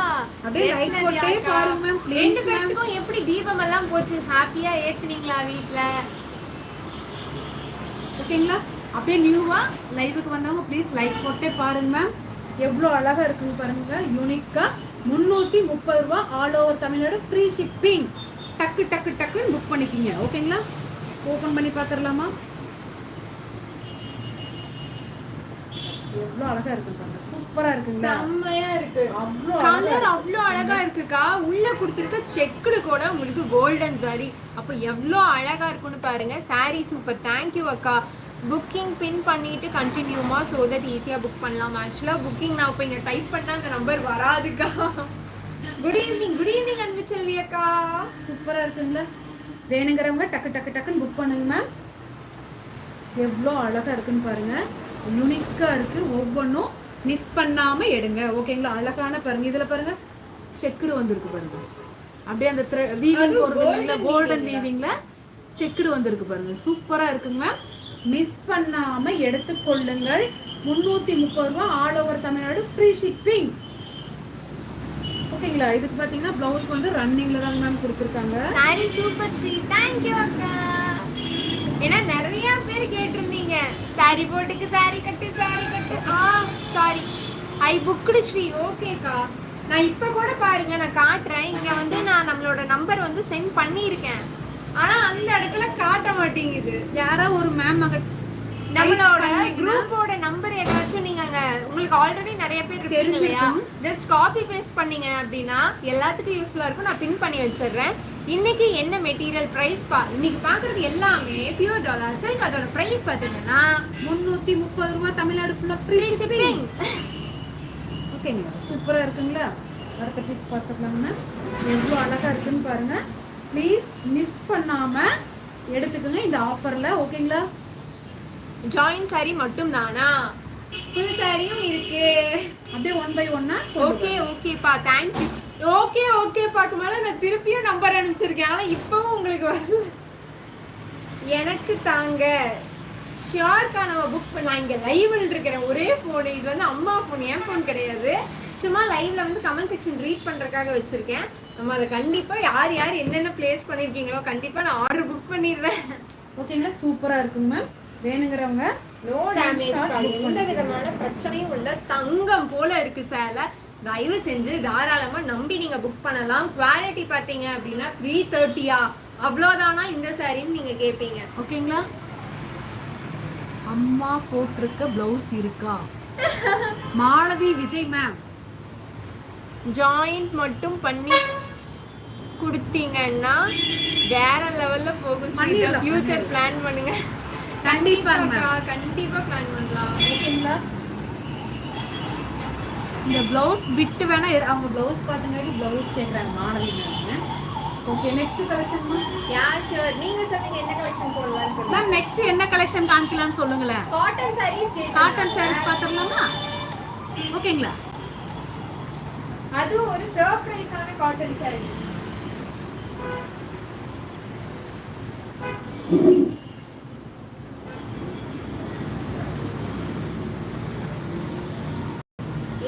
அப்படியே லைக் போட்டே பாருங்க மேம் ப்ளீஸ். ரெண்டு பேருக்கும் எப்படி தீபம் எல்லாம் போச்சு? ஹாப்பியா ஏத்துனீங்களா வீட்ல? ஓகேங்களா? அப்படியே நியூவா லைவுக்கு வந்தவங்க ப்ளீஸ் லைக் போட்டே பாருங்க மேம். எவ்வளோ அழகா இருக்குன்னு பாருங்க. யூனிக்கா 330 ரூபாய், all over Tamil Nadu free shipping. டக்கு டக்கு டக்குன்னு புக் பண்ணிக்கிங்க. ஓகேங்களா? ஓபன் பண்ணி பார்த்துடலாமா? எவ்வளோ அழகா இருக்கு பாருங்க. சூப்பரா இருக்குங்களா? செம்மையா இருக்கு. கலர் அவ்வளோ அழகா இருக்குக்கா. உள்ள கொடுத்திருக்க செக்குடு கூட உங்களுக்கு கோல்டன் சாரி. அப்ப எவ்வளோ அழகா இருக்குன்னு பாருங்க. Sorry super. தேங்க்யூ அக்கா. புக்கிங் பின் பண்ணிட்டு கண்டினியூமா சோ தட் ஈஸியா புக் பண்ணலாம். ஆக்சுவலா புக்கிங் நான் இப்போ இங்க டைப் பண்ணா அந்த நம்பர் வராதுக்கா. குட் ஈவினிங் அன்புச்செல்வி அக்கா. சூப்பரா இருக்குங்களா? வேணுங்கிறவங்க டக்கு டக்கு டக்குன்னு புக் பண்ணுங்க மேம். எவ்வளோ அழகா இருக்குன்னு பாருங்க. யூனிக்கா இருக்கு. ஒவ்வொன்றும் மிஸ் பண்ணாம எடுங்க. ஓகேங்களா? அழகான பாருங்க. இதுல பாருங்க செக்குடு வந்திருக்கு பாருங்க. அப்படியே அந்த வீவிங் போடுறதுல கோல்டன் வீவிங்ல செக்குடு வந்திருக்கு பாருங்க. சூப்பரா இருக்குங்க மேம். மிஸ் பண்ணாம எடுத்துக்கொள்ளுங்கள். 330 ரூபாய், all over Tamil Nadu free shipping. ஓகேங்களா? இதுக்கு பாத்தீங்கன்னா பிளவுஸ் வந்து ரன்னிங்ல தான் மேம் கொடுத்துருக்காங்க. Sorry super Sri. தேங்க்யூ அக்கா. ஏன்னா நிறைய பேர் கேட்டிருந்தீங்க சாரி போட்டுக்கு சாரி கட்டு சாரி. ஐ புக்டு ஸ்ரீ. ஓகேக்கா. நான் இப்ப கூட பாருங்க நான் காட்டுறேன். இங்க வந்து நான் நம்மளோட நம்பர் வந்து சென்ட் பண்ணியிருக்கேன். ஆனா அந்த இடத்துல காட்ட மாட்டேங்குது. யாரோ ஒரு மேம் நம்மளோட குரூப்போட நம்பர் ஏதாச்சும் நீங்க உங்களுக்கு ஆல்ரெடி நிறைய பேர் இருப்பீங்க இல்லையா? ஜஸ்ட் காப்பி பேஸ்ட் பண்ணீங்க அப்படின்னா எல்லாத்துக்கும் யூஸ்ஃபுல்லா இருக்கும். நான் பின் பண்ணி வச்சிடுறேன். இன்னைக்கு என்ன மெட்டீரியல் பிரைஸ் இன்னைக்கு பாக்குறது எல்லாமே பியூர் டாலர் சில்க். அதோட பிரைஸ் பாத்தீங்கன்னா 330 ரூபாய், தமிழ்நாடு ஃபுல்லா ஃப்ரீ ஷிப்பிங். ஓகேங்களா? சூப்பரா இருக்குங்களா? அடுத்த பீஸ் பார்த்துக்கலாம்னா எவ்வளோ அழகா இருக்குன்னு பாருங்க. ப்ளீஸ் மிஸ் பண்ணாம எடுத்துக்கோங்க இந்த ஆஃபர்ல. ஓகேங்களா? ஜாயின் சாரி மட்டும் தானா? ஃபுல் சாரியும் இருக்கு. அப்படியே 1 by 1. ஓகேப்பா. Thank you. ஓகேப்பாக்கு மேல நான் திருப்பியும் நம்பர் அனுப்பிச்சிருக்கேன். ஆனா இப்பவும் உங்களுக்கு வரல. எனக்கு தாங்க ஷியோர்க்கா நம்ம புக் பண்ணலாம். இங்க லைவ்ல இருக்கிறேன். ஒரே போன். இது வந்து அம்மா போன், என் போன் கிடையாது. சும்மா லைவ்ல வந்து கமெண்ட் செக்ஷன் ரீட் பண்றதுக்காக வச்சிருக்கேன். நம்ம அதை கண்டிப்பா யார் என்னென்ன பிளேஸ் பண்ணிருக்கீங்களோ கண்டிப்பா நான் ஆர்டர் புக் பண்ணிடுறேன். ஓகேங்களா? சூப்பரா இருக்குங்க மேம். வேணுங்கிறவங்க நோ டேமேஜ், எந்த விதமான பிரச்சனையும் இல்ல. தங்கம் போல இருக்கு சேலை. தயவு செஞ்சு தாராளமா நம்பி நீங்க புக் பண்ணலாம். குவாலிட்டி பாத்தீங்க அப்படின்னா 330 அவ்வளோதானா இந்த சாரின்னு நீங்க கேட்பீங்க. ஓகேங்களா? அம்மா போட்டிருக்க பிளவுஸ் இருக்கா? மாலதி விஜய் மேம் ஜாயிண்ட் மட்டும் பண்ணி கொடுத்தீங்கன்னா வேற லெவல்ல போகும். ஃபியூச்சர் பிளான் பண்ணுங்க. கண்டிப்பா பிளான் பண்ணலாம். ஓகேங்களா? இந்த பிளவுஸ் பிட் வேணா அவங்க பிளவுஸ் பாத்தீங்கன்னா பிளவுஸ் கேக்குறாங்க Malathi ma'am. Okay, next collection yeah sure. நீங்க சொல்லுங்க என்ன கலெக்ஷன் போடலாம்னு சொல்லுங்க. மேம் நெக்ஸ்ட் என்ன கலெக்ஷன் காமிக்கலாம்னு சொல்லுங்களே. காட்டன் சாரீஸ் பாத்துறலாமா? ஓகேங்களா? அது ஒரு சர்ப்ரைஸான காட்டன் சாரி.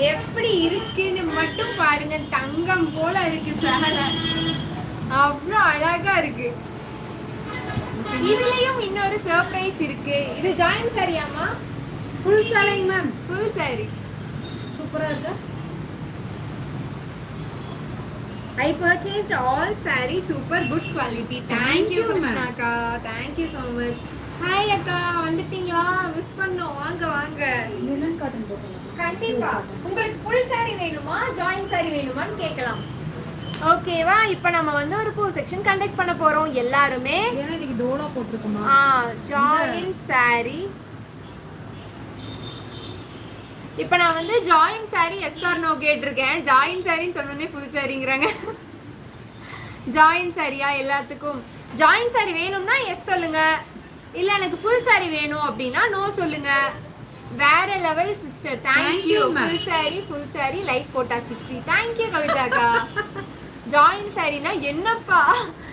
எப்படி இருக்குன்னு மட்டும் பாருங்க. தங்கம் போல இருக்கு சேலை. அவ்வளவு அழகா இருக்கு. இதுலயும் இன்னொரு சர்ப்ரைஸ் இருக்கு. இது ஜாயின் சாரியாமா? ஃபுல் சாரிங்க மேம். Full sorry. சூப்பரா இருக்கா? I purchased all saree super good quality. Thank you Krishna அக்கா. Thank you so much. Hi அக்கா, வந்துட்டீங்களா? மிஸ் பண்ணோம். வாங்க வாங்க. லினன் காட்டன் போட்டுலாம். கண்டிப்பா. உங்களுக்கு full saree வேணுமா ஜாயின் saree வேணுமான்னு கேட்கலாம். ஓகேவா? இப்போ நம்ம வந்து ஒரு பூ செக்ஷன் கண்டக்ட் பண்ண போறோம் எல்லாருமே. ஏன்னா இன்னைக்கு டோலா போட்டுருக்கோமா? Join saree. இப்போ நான் வந்து join saree S R no கேட்டிருக்கேன். ஜாயின் சாரின்னு சொன்னோடனே ஃபுல் சாரிங்கிறாங்க. ஜாயின் சாரியா எல்லாத்துக்கும்? ஜாயின் சாரி வேணும்னா எஸ் சொல்லுங்க, இல்ல எனக்கு ஃபுல் சாரி வேணும் அப்படின்னா நோ சொல்லுங்க. வேற level sister. Thank you. Full sorry like போட்டாச்சு ஸ்ரீ. தேங்க்யூ கவிதாக்கா. ஜாயின் சாரினா என்னப்பா?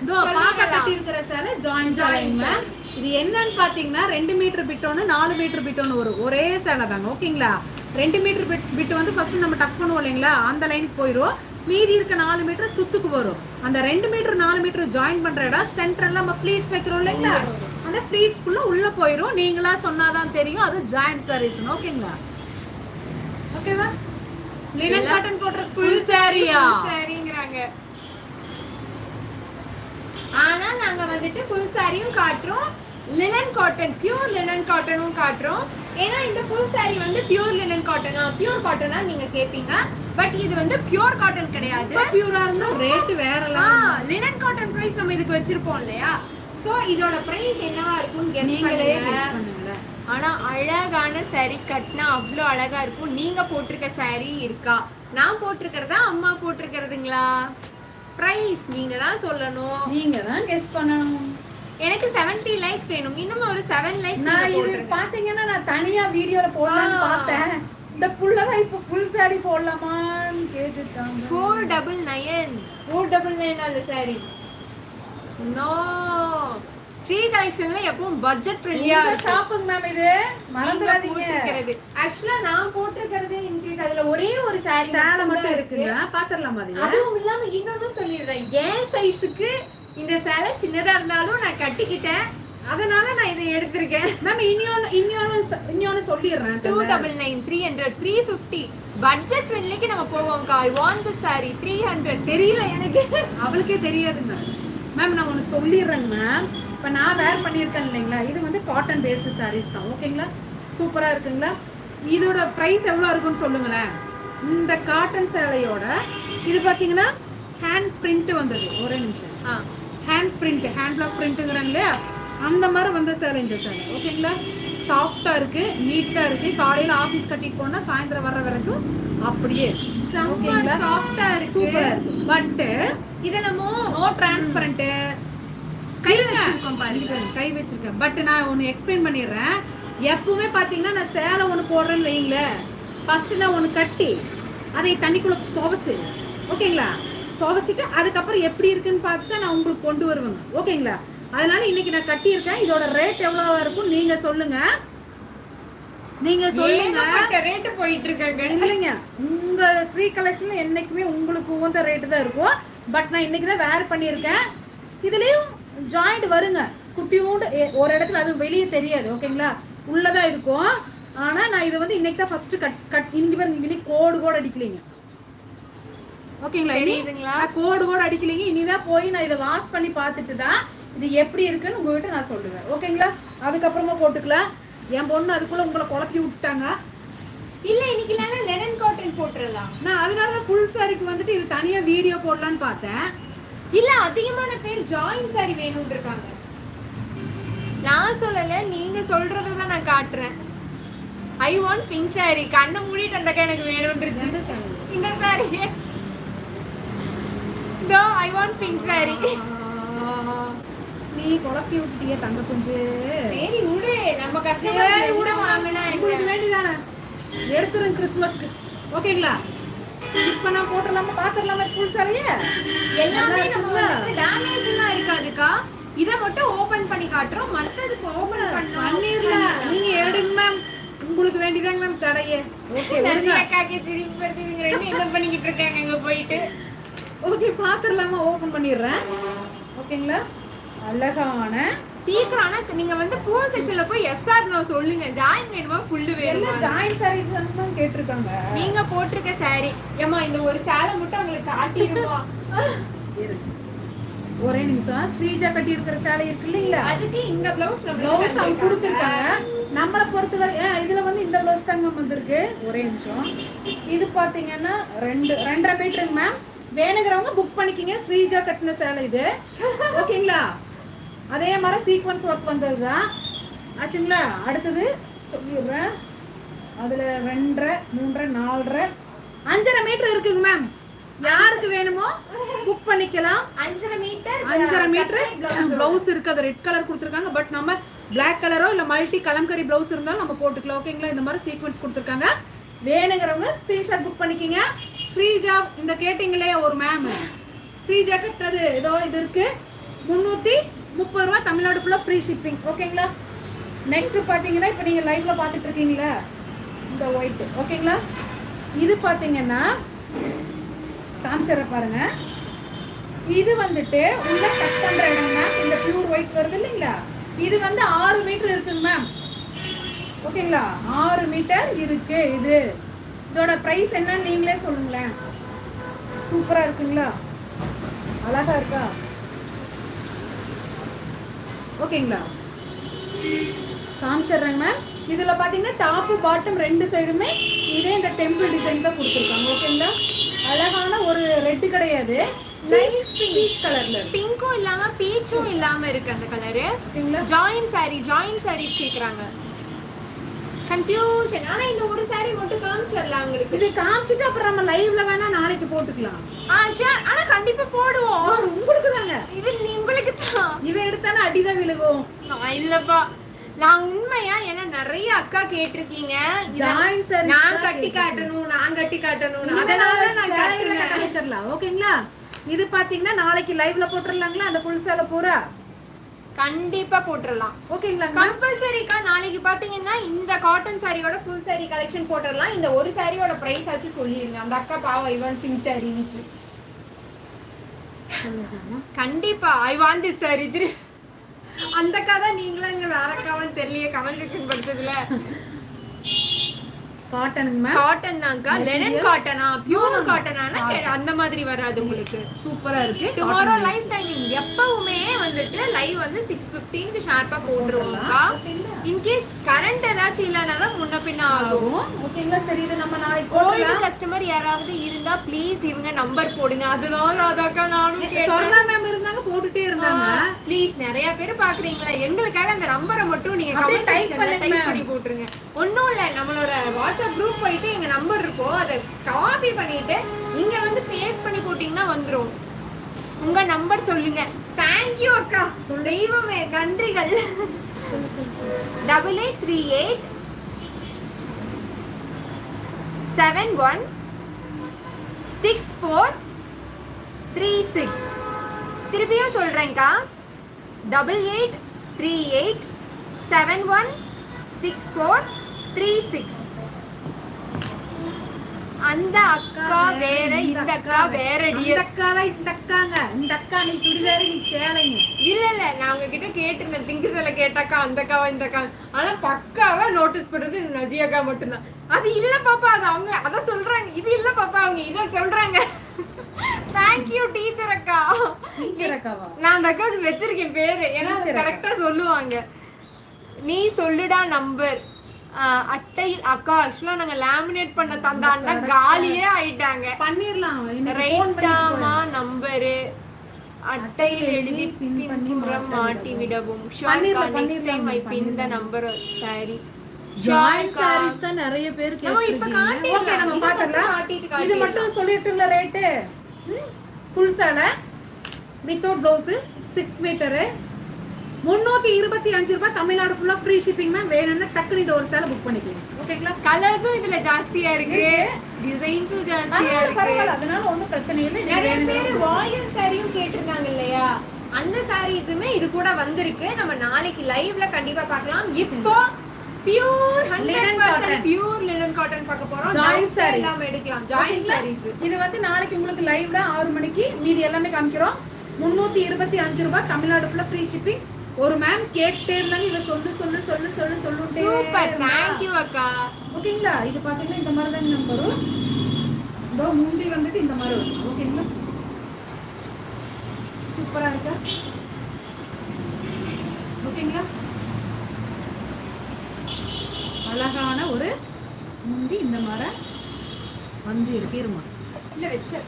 இதோ பாப்பா கட்டி இருக்கிற சாரி ஜாயின் சாரிங்க. இது என்னன்னு பாத்தீங்கன்னா 2 மீட்டர் பிட்டோன்னு 4 மீட்டர் பிட்டோன்னு வரும். ஒரே சேலை தாங்க. ஓகேங்களா? 2 மீட்டர் பிட் வந்து ஃபர்ஸ்ட் நம்ம டக் பண்ணுவோம் இல்லைங்களா, அந்த லைனுக்கு போயிடும். மீதி இருக்க 4 மீட்டர் சுத்துக்கு வரும். அந்த 2 மீட்டர் 4 மீட்டர் ஜாயின் பண்ற இடம் சென்டர்ல நம்ம ஃப்ளீட்ஸ் வைக்கிறோம் இல்லைங்களா, அந்த ஃப்ளீட்ஸ்க்குள்ள உள்ள போயிடும். நீங்களா சொன்னாதான் தெரியும் அது ஜாயிண்ட் சாரீஸ். ஓகேங்களா? ஓகேவா? லினன் காட்டன் போடுற ஃபுல் சாரியா? சாரிங்கறாங்க. ஆனா நாங்க வந்துட்டு ஃபுல் சாரியும் காட்றோம், லினன் காட்டன் பியூர் லினன் காட்டனும் காட்றோம். ஏன்னா இந்த ஃபுல் சாரி வந்து பியூர் லினன் காட்டனா பியூர் காட்டனா நீங்க கேப்பீங்க. பட் இது வந்து பியூர் காட்டன் கிடையாது. பியூரா இருந்தா ரேட் வேறலாம். லினன் காட்டன் பிரைஸ் நம்ம இதுக்கு வச்சிருப்போம் இல்லையா? சோ இதோட பிரைஸ் என்னவா இருக்கும்னு கெஸ் பண்ணுங்க. ஆனா அழகான சாரி கட்டினா அவ்வளோ அழகா இருக்கும். நீங்க போட்டிருக்க சாரி இருக்கா? நான் போட்டிருக்கிறதா அம்மா போட்டிருக்கிறதுங்களா? பிரைஸ் நீங்க தான் சொல்லணும். நீங்க தான் கெஸ் பண்ணணும். எனக்கு 70 லைக்ஸ் வேணும். இன்னும் ஒரு 7 லைக்ஸ். நான் இது பாத்தீங்கன்னா நான் தனியா வீடியோல போடலாம்னு பார்த்தேன். இந்த புள்ளதான் இப்ப ஃபுல் சாரி போடலாமான்னு கேட்டுட்டாங்க. 499 அந்த சாரி. நோ ஸ்ரீ கலெக்ஷன்ல எப்பவும் பட்ஜெட் ஃப்ரெண்ட்லியா இருக்கும். ஷாப்பிங் மேம் இது மறந்துடாதீங்க. ஆக்சுவலா நான் போட்டுக்கிறது இன்கேஸ் அதுல ஒரே ஒரு சாரி சேலை மட்டும் இருக்குங்க. பாத்துறலாம் அது. அதுவும் இல்லாம இன்னொன்னு சொல்லிடுறேன். ஏன் சைஸுக்கு இந்த சேலை சின்னதா இருந்தாலும் நான் கட்டிக்கிட்டேன், அதனால நான் இதை எடுத்திருக்கேன். மேம் இன்னொன்னு சொல்லிடுறேன். 299 300 350 பட்ஜெட் ஃப்ரெண்ட்லிக்கு நம்ம போவோம்க்கா. I want the sorry 300. தெரியல எனக்கு, அவளுக்கே தெரியாது மேம். மேம் நான் ஒன்று சொல்லிடுறேங்க மேம். இப்போ நான் வேர் பண்ணியிருக்கேன் இல்லைங்களா, இது வந்து காட்டன் பேஸ்டு சாரீஸ் தான். ஓகேங்களா? சூப்பராக இருக்குங்களா? இதோட ப்ரைஸ் எவ்வளோ இருக்குன்னு சொல்லுங்களேன். இந்த காட்டன் சேலையோட இது பார்த்தீங்கன்னா ஹேண்ட் பிரிண்ட் வந்தது. ஒரே நிமிஷம். ஹேண்ட் பிரிண்ட், ஹேண்ட் பிளாக் பிரிண்ட்டுங்கிறாங்க இல்லையா, அந்த மாதிரி வந்த சேலை இந்த சேலை. ஓகேங்களா? சாஃப்டாக இருக்குது, நீட்டாக இருக்குது. காலையில் ஆஃபீஸ் கட்டிட்டு போனால் சாயந்தரம் வர்ற வரைக்கும் அப்படியே ஓகேங்களா? சாஃப்டாக இருக்குது, சூப்பராக இருக்குது. பட்டு இதை நம்ம நோ டிரான்ஸ்பரண்ட் கை வச்சிருக்கோம் பாருங்க, கை வச்சிருக்கேன். பட் நான் ஒன்று எக்ஸ்பிளைன் பண்ணிடுறேன். எப்பவுமே பார்த்தீங்கன்னா நான் சேலை ஒன்று போடுறேன்னு வைங்களேன், ஃபர்ஸ்ட் நான் ஒன்று கட்டி அதை தண்ணிக்குள்ளே துவைச்சு, ஓகேங்களா, துவைச்சிட்டு அதுக்கப்புறம் எப்படி இருக்குன்னு பார்த்து நான் உங்களுக்கு கொண்டு வருவேங்க. ஓகேங்களா? அதனால இன்னைக்கு நான் கட்டியிருக்கேன். இதோட ரேட் எவ்வளோ இருக்கும் நீங்க சொல்லுங்க. நீங்க சொல்லுங்க. ரேட் போயிட்டு இருக்காங்க இல்லைங்க, உங்க ஸ்ரீ கலெக்ஷன்ல என்னைக்குமே உங்களுக்கு உகந்த ரேட்டு தான் இருக்கும். பட் நான் இன்னைக்கு தான் வேர் பண்ணியிருக்கேன். இதுலயும் ஜாயிண்ட் வருங்க, குட்டியோண்டு ஒரு இடத்துல, அது வெளியே தெரியாது. ஓகேங்களா? உள்ளதான் இருக்கும். ஆனா நான் இதை வந்து இன்னைக்கு தான் ஃபர்ஸ்ட் கட் இங்க பாருங்க, கோடு அடிக்கலைங்க. ஓகேங்களா? கோடு அடிக்கலைங்க. இனிதான் போய் நான் இதை வாஷ் பண்ணி பார்த்துட்டு தான் இது எப்படி இருக்குன்னு உங்ககிட்ட நான் சொல்லுவேன். ஓகேங்களா? அதுக்கப்புறமா போட்டுக்கலாம். என் பொண்ணு அதுக்குள்ள உங்களை குழப்பி விட்டாங்க. இல்ல இன்னைக்கு லெனன் காட்டன் போட்டுறலாம். நான் அதனாலதான் ஃபுல் சாரிக்கு வந்துட்டு இது தனியா வீடியோ போடலான்னு பார்த்தேன். இல்ல அதிகமான பேர் ஜாயின் சாரி வேணும்னு இருக்காங்க. நான் சொல்லல, நீங்க சொல்றத தான் நான் காட்டுறேன். I want pink sorry. கண்ணை மூடிட்டு வந்தக்க எனக்கு வேணும்ன்றது இந்த சாரி. தோ ஐ வாண்ட் பிங்க் சாரி. நீ குழப்பி விட்டுட்டியே தங்க குஞ்சு. சரி விடு, நம்ம கஸ்டமர் விட வாங்கனா உங்களுக்கு வேண்டிதானே எடுத்துறேன் கிறிஸ்மஸ்க்கு. ஓகேங்களா? மிஸ் பண்ணா போட்டுறலாமா, பாத்துறலாமா ஃபுல் சாரியே? எல்லாமே நம்ம டேமேஜ்லாம் இருக்காதுக்கா. இத மட்டும் ஓபன் பண்ணி காட்றோம். மத்தது ஓபன் பண்ணிரல. நீங்க எடுங்க மேம், உங்களுக்கு வேண்டிதாங்க மேம் கடையே. ஓகே, அக்காக்கு திருப்பி வருதுங்க. ரெண்டு என்ன பண்ணிக்கிட்டு இருக்காங்க அங்க போயிட்டு. ஓகே, பாத்துறலாமா, ஓபன் பண்ணிடுறேன். ஓகேங்களா? அழகான சீக்கிரம். ஆனா நீங்க வந்து பூல் செக்ஷன்ல போய் எஸ்ஆர் நோ சொல்லுங்க. ஜாயின் வேணுமா ஃபுல் வேணுமா? என்ன ஜாயின் சாரீஸ் தான் கேட்டிருக்காங்க. நீங்க போட்டிருக்க சாரி ஏமா இந்த ஒரு சேலை மட்டும் உங்களுக்கு காட்டிடுமா? ஒரே நிமிஷம். ஸ்ரீஜா கட்டி இருக்கிற சேலை இருக்கு இல்லீங்களா, அதுக்கு இந்த ப்ளவுஸ் ப்ளவுஸ் அவங்க கொடுத்துருக்காங்க. நம்மளை பொறுத்தவரை இதுல வந்து இந்த ப்ளவுஸ் தாங்க வந்திருக்கு. ஒரே நிமிஷம். இது பாத்தீங்கன்னா 2.5 மீட்டருங்க மேம். வேணுங்கிறவங்க புக் பண்ணிக்கிங்க. ஸ்ரீஜா கட்டின சேலை இது. ஓகேங்களா? அதே மாதிரி சீக்வன்ஸ் ஒர்க் வந்ததுதான் ஆச்சுங்களா. அடுத்தது சொல்லிடுறேன். அதுல 2.5, 3.5, 4.5, 5.5 மீட்டர் இருக்குங்க மேம். யாருக்கு வேணுமோ புக் பண்ணிக்கலாம். 5.5 மீட்டர் பிளவுஸ் இருக்கு. அது ரெட் கலர் கொடுத்துருக்காங்க. பட் நம்ம பிளாக் கலரோ இல்ல மல்டி கலம்கரி பிளவுஸ் இருந்தாலும் நம்ம போட்டுக்கலாம். ஓகேங்களா? இந்த மாதிரி சீக்வன்ஸ் கொடுத்துருக்காங்க. வேணுங்கிறவங்க ஸ்கிரீன்ஷாட் புக் பண்ணிக்கிங்க. ஸ்ரீஜா இந்த கேட்டிங்களே ஒரு மேம், ஸ்ரீஜா கட்டுறது ஏதோ இது இருக்கு. 330 ரூபா. தமிழ்நாடு ஃபுல்லா ஃப்ரீ ஷிப்பிங். ஓகேங்களா? நெக்ஸ்ட் பாத்தீங்கன்னா இப்போ நீங்க லைவ்ல பாத்துட்டு இருக்கீங்களா இந்த ஒயிட். ஓகேங்களா? இது பாத்தீங்கன்னா காமிச்சற பாருங்க. இது வந்துட்டு உள்ள கட் பண்ற இடம் மேம். இந்த பியூர் ஒயிட் வருது இல்லைங்களா, இது வந்து 6 மீட்டர் இருக்குங்க மேம். ஓகேங்களா? 6 மீட்டர் இருக்கு. இதோட பிரைஸ் என்னன்னு நீங்களே சொல்லுங்களேன். சூப்பரா இருக்குங்களா? அழகா இருக்கா? ஓகேங்களா? காமிச்சிடுறேங்க மேம். இதுல பாத்தீங்கன்னா டாப் பாட்டம் 2 சைடுமே இதே இந்த டெம்பிள் டிசைன் தான் கொடுத்துருக்காங்க. ஓகேங்களா? அழகான ஒரு ரெட் கிடையாது, லைட் பீச் கலர்ல. பிங்க்கும் இல்லாம பீச்சும் இல்லாம இருக்கு அந்த கலரு. ஜாயின் சாரீஸ் கேக்குறாங்க. கன்ஃபியூஷன். ஆனா இந்த ஒரு சாரி மட்டும் காமிச்சிரலாம் உங்களுக்கு. இது காமிச்சிட்டு அப்புறம் நம்ம லைவ்ல வேணா நாளைக்கு போட்டுக்கலாம். ஷூர். ஆனா கண்டிப்பா போடுவோம். உங்களுக்கு தாங்க. இது உங்களுக்கு தான். இவ எடுத்தானே அடிதான் விழுகும். இல்லப்பா, நான் உண்மையா ஏன்னா நிறைய அக்கா கேட்டிருக்கீங்க ஜாயின் சாரி நான் கட்டி காட்டணும் அதனால நான் கட்ட வச்சிரலாம். ஓகேங்களா? இது பாத்தீங்கன்னா நாளைக்கு லைவ்ல போட்டுறலாங்களா அந்த ஃபுல் சேலை பூரா? கண்டிப்பா போட்டுறலாம். ஓகேங்களா? கம்பல்சரிக்கா நாளைக்கு பாத்தீங்கன்னா இந்த காட்டன் சாரியோட ஃபுல் சாரி கலெக்ஷன் போட்டுறலாம். இந்த ஒரு சாரியோட பிரைஸ் ஆச்சு சொல்லிருங்க. அந்த அக்கா பாவம் இவன் பிங்க் சாரி இருந்துச்சு. கண்டிப்பா ஐ வாண்ட் திஸ் சாரி. அந்த கதை நீங்களும் இங்க வேற அக்காவும் தெரியல. கமெண்ட் செக்ஷன் படிச்சதுல காட்டனுங்க மேம். காட்டன் தான்க்கா. லெனன் காட்டனா பியூர் காட்டனானா அந்த மாதிரி வராது உங்களுக்கு. சூப்பரா இருக்கு. டுமாரோ லைவ் டைமிங் எப்பவுமே வந்துட்டு லைவ் வந்து 6:15 க்கு ஷார்ப்பா போட்டுருவோம்க்கா. இன் கேஸ் கரண்ட் ஏதாச்சும் இல்லனால முன்ன பின்ன ஆகும். ஓகேங்களா? சரி, இது நம்ம நாளைக்கு ஓல்ட் கஸ்டமர் யாராவது இருந்தா ப்ளீஸ் இவங்க நம்பர் போடுங்க. அதுதான் ராதாக்கா நானும் சொர்ணா மேம் இருந்தாங்க போட்டுட்டே இருந்தாங்க. ப்ளீஸ் நிறைய பேர் பாக்குறீங்களா, எங்களுக்காக அந்த நம்பரை மட்டும் நீங்க கமெண்ட் செக்ஷன்ல டைப் பண்ணி போட்டுருங்க. ஒண்ணும் இல்ல, நம்மளோட வாட்ஸ்அப் குரூப் போயிட்டு எங்க நம்பர் இருக்கும், அதை காப்பி பண்ணிட்டு இங்க வந்து பேஸ்ட் பண்ணி போட்டீங்கன்னா வந்துரும். உங்க நம்பர் சொல்லுங்க. தேங்க்யூ அக்கா. தெய்வமே நன்றிகள். 8838 716436. திருப்பியும் சொல்றேன்க்கா, 8838 716436. அந்த அக்கா வேற, இந்த அக்கா வேற. இந்த அக்காங்க, இந்த அக்கா நீ சுடிதாரு நீ சேலைங்க. இல்ல நான் உங்ககிட்ட கேட்டிருந்தேன் பிங்க் சேலை கேட்டாக்கா அந்த அக்காவா இந்த அக்கா. ஆனா பக்காவா நோட்டீஸ் பண்றது நசியாக்கா மட்டும்தான். அது இல்ல பாப்பா, அது அவங்க அத சொல்றாங்க. இது இல்ல பாப்பா, அவங்க இத சொல்றாங்க. தேங்க்யூ டீச்சர் அக்கா. டீச்சர் அக்காவா? நான் அந்த அக்காவுக்கு வச்சிருக்கேன் பேரு, ஏன்னா கரெக்டா சொல்லுவாங்க. நீ சொல்லுடா நம்பர். அட்டையில் அக்கா ஆக்சுவலா நாங்க லேமினேட் பண்ண தந்தாண்டா காலியே ஆயிட்டாங்க. பண்ணிரலாம். ரைட்டாமா நம்பரு அட்டையில் எழுதி பின்புறம் மாட்டி விடவும். Next time I pin the number sorry. Join sarees தான் நிறைய பேர் கேக்குறீங்க. ஓகே, நம்ம பாத்துறலாம். இது மட்டும் சொல்லிட்டுல ரேட். ஃபுல் சேலை வித்அவுட் ப்ளவுஸ் 6 மீட்டர் 325 ரூபாய். தமிழ்நாடு ஃபுல்லா ஃப்ரீ ஷிப்பிங் மேம். வேணும்னா டக்குனு இந்த ஒரு சேலை புக் பண்ணிக்கலாம். ஓகேங்களா? கலர்ஸும் இதுல ஜாஸ்தியா இருக்கு, டிசைன்ஸும் ஜாஸ்தியா இருக்கு. பரவாயில்லை, அதனால ஒண்ணும் பிரச்சனை இல்லை. நிறைய பேர் வாயல் சாரியும் கேட்டிருக்காங்க இல்லையா, அந்த சாரீஸுமே இது கூட வந்திருக்கு. நம்ம நாளைக்கு லைவ்ல கண்டிப்பா பார்க்கலாம். இப்போ பியூர் 100% பியூர் லினன் காட்டன் பார்க்க போறோம். ஜாயின் சாரீஸ் நாம எடுக்கலாம். ஜாயின் சாரீஸ் இது வந்து நாளைக்கு உங்களுக்கு லைவ்ல 6 மணிக்கு மீதி எல்லாமே காமிக்கிறோம். 325 ரூபாய். தமிழ்நாடு ஃபுல்லா ஃப்ரீ ஷிப்பிங். ஒரு மேம் கேட்டே இருந்தாங்க இவ சொல்லு சொல்லு சொல்லு சொல்லு சொல்லுட்டே சூப்பர் थैंक यू அக்கா. ஓகேங்களா? இது பாத்தீங்கன்னா இந்த மாதிரி தான் நம்ம வரும். இதோ முந்தி வந்துட்டு இந்த மாதிரி வரும். ஓகேங்களா? சூப்பரா இருக்கா? ஓகேங்களா? அழகான ஒரு முந்தி இந்த மாதிரி வந்து இருமா இல்ல வெச்சு.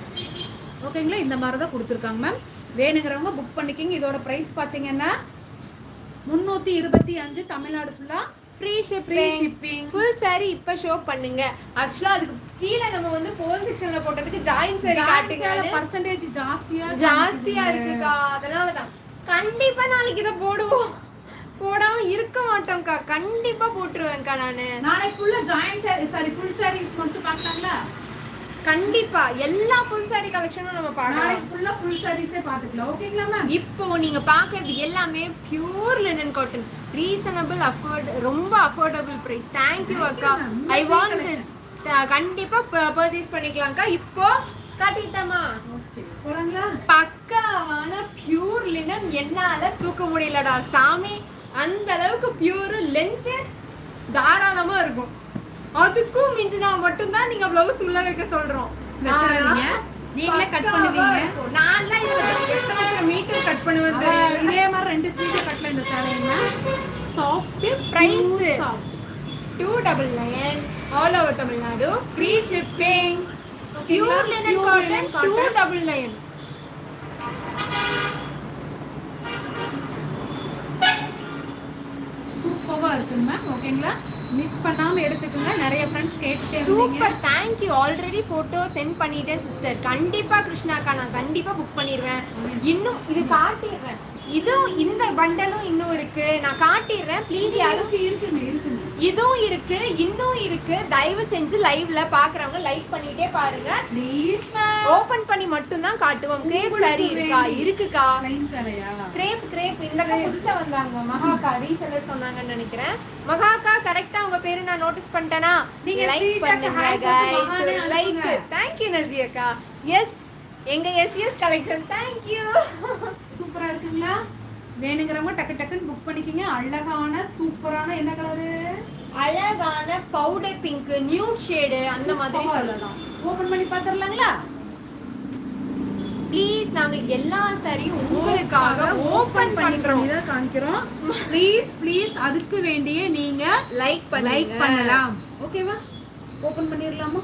ஓகேங்களா? இந்த மாதிரி தான் கொடுத்துருக்காங்க மேம். வேணுங்கிறவங்க புக் பண்ணிக்கிங்க. இதோட ப்ரைஸ் பார்த்தீங்கன்னா 325 தமிழ்நாடு ஃபுல்லா ஃப்ரீ ஷிப்பிங். ஃபுல் saree இப்ப ஷோ பண்ணுங்க. ஆக்சுவலா அதுக்கு கீழ நம்ம வந்து போல் செக்ஷன்ல போட்டதுக்கு ஜாயின் saree காட்டுங்க. பர்சன்டேஜ் ஜாஸ்தியா இருக்குக்கா. அதனால தான் கண்டிப்பா நாளைக்கு இத போடுவோம். போடாம இருக்க மாட்டோம்க்கா. கண்டிப்பா போட்டுருவேன்க்கா நானு. நாளைக்கு ஃபுல்லா ஜாயின் saree ஃபுல் sarees மட்டும் பார்க்கலாங்களா? கண்டிப்பா எல்லா ஃபுல் saree கலெக்ஷனும் நம்ம பார்க்கலாம். நாளைக்கு ஃபுல்லா ஃபுல் sareesே பார்த்துக்கலாம். ஓகேங்களா மேம்? இப்போ நீங்க பாக்குறது எல்லாமே பியூர் லினன் காட்டன். ரீசனபிள் ரொம்ப அஃபோர்டபிள் பிரைஸ். தேங்க் யூ அக்கா. I want this. கண்டிப்பா பர்ச்சேஸ் பண்ணிக்கலாம்க்கா. இப்போ காட்டிட்டமா? ஓகே போறாங்களா? பக்காவான பியூர் லினன் என்னால தூக்க முடியலடா சாமி. அந்த அளவுக்கு பியூர் லென்த் தாராளமா இருக்கும். அதுக்கும் மிஞ்சினா மட்டும்தான் நீங்க ப்ளவுஸ் உள்ள வைக்க சொல்றோம். வெச்சறாதீங்க. நீங்களே கட் பண்ணுவீங்க. நான்லாம் எத்தனை மீட்டர் கட் பண்ணுவேன். இதே மாதிரி 2 ஸ்லீவ் கட்ல இந்த சாரீங்க. Soft price 299 all over Tamil Nadu. Free shipping. Pure linen cotton 299. சூப்பரா இருக்கு மேம். ஓகேங்களா? மிஸ் பண்ணாம எடுத்துக்கோங்க. நிறைய ஃப்ரெண்ட்ஸ் கேட்டுட்டே இருந்தீங்க. Super thank you. Already photo sent பண்ணிட்டேன் சிஸ்டர். கண்டிப்பா கிருஷ்ணாக்கா நான் கண்டிப்பா புக் பண்ணிடுவேன். இன்னும் இது காட்டிடுறேன். இதுவும் இந்த பண்டலும் இன்னும் இருக்கு. நான் காட்டிடுறேன். ப்ளீஸ் யாரும் இருக்குங்க. இதுவும் இருக்கு, இன்னும் இருக்கு. தயவு செஞ்சு லைவ்ல பாக்குறவங்க லைக் பண்ணிட்டே பாருங்க ப்ளீஸ் மேம். ஓபன் பண்ணி மட்டும் தான் காட்டுவோம். கிரேப் saree இருக்கா? இருக்குக்கா. லைன் சாரியா? கிரேப் இந்த புதுசா வந்தாங்க. மகாக்கா ரீசெல்லர் சொன்னாங்கன்னு நினைக்கிறேன். மகாக்கா கரெக்ட்டா உங்க பேரு நான் நோட்டீஸ் பண்ணிட்டேனா? நீங்க லைக் பண்ணுங்க गाइस. லைக். थैंक यू நசியக்கா. எஸ் எங்க எஸ் கலெக்ஷன். Thank you. சூப்பரா இருக்குங்களா? வேணுங்கிறவங்க டக்கு டக்குன்னு புக் பண்ணிக்கங்க. அழகான சூப்பரான என்ன கலரு? அழகான பவுடர் பிங்க், நியூட் ஷேடு அந்த மாதிரி சொல்லலாம். ஓபன் பண்ணி பாத்துறலாங்களா? ப்ளீஸ் நாங்க எல்லா சாரியும் உங்களுக்காக ஓபன் பண்றோம். இத காமிக்கிறோம். ப்ளீஸ் அதுக்கு வேண்டியே நீங்க லைக் பண்ணலாம். ஓகேவா? ஓபன் பண்ணிரலாமா?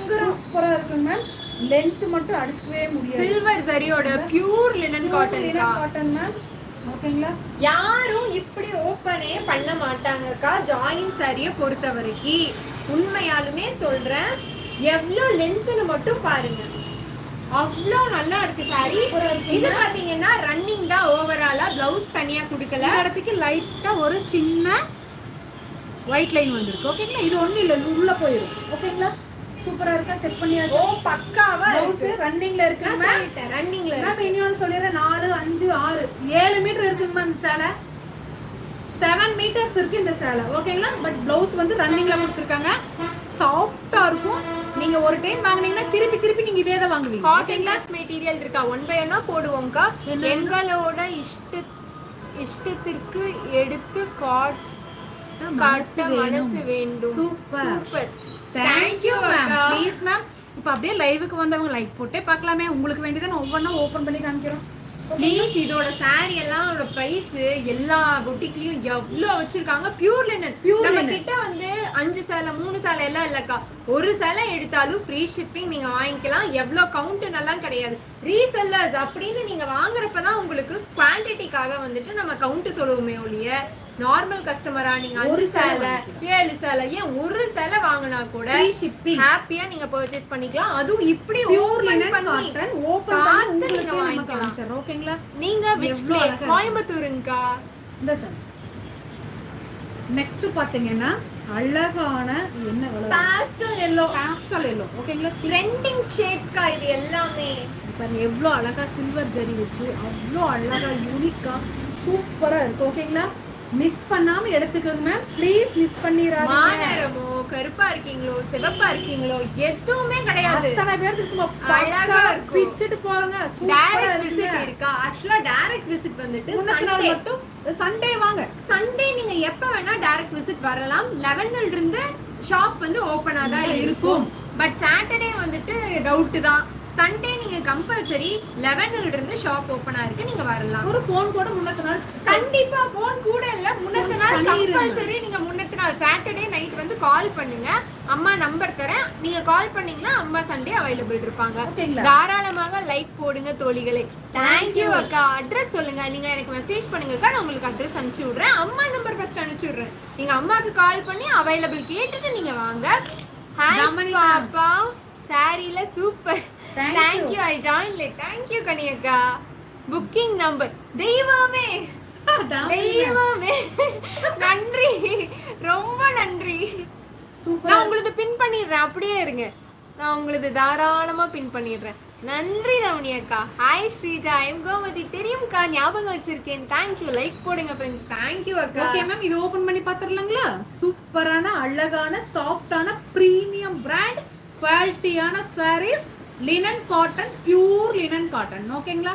சூப்பரா இருக்கு மேம். லெந்த் மட்டும் அடிச்சுக்கவே முடியாது. சில்வர் சரியோட பியூர் லினன் காட்டன் மேம். ஓகேங்களா? யாரும் இப்படி ஓபனே பண்ண மாட்டாங்கக்கா. ஜாயின் சாரியை பொறுத்த வரைக்கும் உண்மையாலுமே சொல்றேன். எவ்வளோ லென்த்னு மட்டும் பாருங்க. அவ்வளோ நல்லா இருக்கு சாரி. இது பாத்தீங்கன்னா ரன்னிங் தான். ஓவராலா பிளவுஸ் தனியா கொடுக்கல. இந்த இடத்துக்கு லைட்டா ஒரு சின்ன ஒயிட் லைன் வந்திருக்கு. ஓகேங்களா? இது ஒண்ணும் இல்ல, உள்ள போயிடும். ஓகேங்களா? சூப்பரா இருக்கா? செக் பண்ணியாச்சு. ஓ பக்காவா இருக்கு. ரன்னிங்ல இருக்கு மேம். ரன்னிங்ல மேம் இன்னொன்னு சொல்லிறேன். 4 5 6 7 மீட்டர் இருக்குங்க மேம். சேலை 7 மீட்டர்ஸ் இருக்கு இந்த சேலை. ஓகேங்களா? பட் ப்ளவுஸ் வந்து ரன்னிங்ல கொடுத்துருக்காங்க. சாஃப்ட்டா இருக்கும். நீங்க ஒரு டைம் வாங்குனீங்கன்னா திருப்பி நீங்க இதே தான் வாங்குவீங்க. காட்டன் கிளாஸ் மெட்டீரியல் இருக்கா? 1 by 1 போடுவோம்க்கா. எங்களோட இஷ்டத்திற்கு எடுத்து காட்ட மனசு வேண்டும். Super. Thank you ma'am. Please ma'am. இப்போ அப்படியே லைவுக்கு வந்தவங்க லைக் போட்டே பார்க்கலாமே. உங்களுக்கு வேண்டியதை நான் ஒவ்வொன்றா ஓபன் பண்ணி காமிக்கிறோம். ப்ளீஸ் இதோட saree எல்லாம் பிரைஸ் எல்லா பொட்டிக்லயும் எவ்வளவு வச்சிருக்காங்க. Pure linen. நம்ம கிட்ட வந்து 5 சேலை 3 சேலை எல்லாம் இல்லக்கா. ஒரு சேலை எடுத்தாலும் ஃப்ரீ ஷிப்பிங் நீங்க வாங்கிக்கலாம். எவ்வளவு கவுண்ட் எல்லாம் கிடையாது. ரீசெல்லர்ஸ் அப்படின்னு நீங்க வாங்குறப்பதான் உங்களுக்கு குவான்டிட்டிக்காக வந்துட்டு நம்ம கவுண்ட் சொல்லுவோமே ஒழிய நார்மல் கஸ்டமரா நீங்க 5 சேலை 7 சேலை ஏன் ஒரு சேலை வாங்கினா கூட ஹாப்பியா நீங்க பர்ச்சேஸ் பண்ணிக்கலாம். அதுவும் இப்படி பியூர் லினன் காட்டன் ஓபன் பண்ணி உங்களுக்கு வாங்கிக்கலாம். காமிச்சறோம். ஓகேங்களா? நீங்க which place? கோயம்புத்தூருங்கா. இந்த சார் நெக்ஸ்ட் பாத்தீங்கன்னா அழகான என்ன கலர்? Pastel yellow. ஓகேங்களா? ட்ரெண்டிங் ஷேட்ஸ்க்கா இது எல்லாமே. பாருங்க எவ்வளவு அழகா சில்வர் ஜரி வச்சு அவ்வளோ அழகா யூனிக்கா சூப்பரா இருக்கு. ஓகேங்களா? மிஸ் பண்ணாம எடுத்துக்கோங்க மேம், ப்ளீஸ் மிஸ் பண்ணிராதீங்க. மாநரமோ கருப்பா இருக்கீங்களோ சிவப்பா இருக்கீங்களோ எதுவுமே கிடையாது. அத்தனை பேருக்கு சும்மா அழகா பக்கா இருக்கும். பிச்சிட்டு போங்க. சூப்பரா டைரக்ட் இருக்குங்க. விசிட் இருக்கா? ஆக்சுவலா டைரக்ட் விசிட் வந்துட்டு முன்னத்த நாள் மட்டும் சண்டே வாங்க. சண்டே நீங்க எப்ப வேணா டைரக்ட் விசிட் வரலாம். 11 இருந்து ஷாப் வந்து ஓபனா தான் இருக்கும். பட் சாட்டர்டே வந்துட்டு டவுட் தான். சண்டே நீங்க கம்பல்சரி 11 இருந்து ஷாப் ஓபனா இருக்கு, நீங்க வரலாம். ஒரு ஃபோன் கூட முன்னத்த நாள் கண்டிப்பா போன் கூட இல்ல, முன்னத்த நாள் கம்பல்சரி நீங்க முன்னத்த நாள் சாட்டர்டே நைட் வந்து கால் பண்ணுங்க. அம்மா நம்பர் தரேன், நீங்க கால் பண்ணீங்கன்னா அம்மா சண்டே அவைலபிள் இருப்பாங்க. ஓகேங்களா? தாராளமாக லைக் போடுங்க தோழிகளே. தேங்க்யூ அக்கா. அட்ரஸ் சொல்லுங்க, நீங்க எனக்கு மெசேஜ் பண்ணுங்கக்கா, நான் உங்களுக்கு அட்ரஸ் அனுப்பிச்சு விடுறேன். அம்மா நம்பர் ஃபர்ஸ்ட் அனுப்பிச்சு விடுறேன். நீங்க அம்மாக்கு கால் பண்ணி அவைலபிள் கேட்டுட்டு நீங்க வாங்க. ஹாய் பாப்பா, சாரில super. Thank you. I join late. Thank you கனியக்கா. புக்கிங் நம்பர் தெய்வமே தெய்வமே நன்றி, ரொம்ப நன்றி. சூப்பர். நான் உங்களுக்கு பின் பண்ணிடுறேன், அப்படியே இருங்க. நான் உங்களுக்கு தாராளமா பின் பண்ணிடுறேன். நன்றி ரமணி அக்கா. Hi Sreeja, I'm Gomathi. தெரியும்க்கா, ஞாபகம் வச்சிருக்கேன். தேங்க்யூ. லைக் போடுங்க ஃப்ரெண்ட்ஸ். தேங்க்யூ அக்கா. ஓகே மேம், இது ஓபன் பண்ணி பாத்துறலாங்களா? சூப்பரான அழகான சாஃப்டான பிரீமியம் பிராண்ட் குவாலிட்டியான sarees, linen cotton, pure linen cotton. ஓகேங்களா?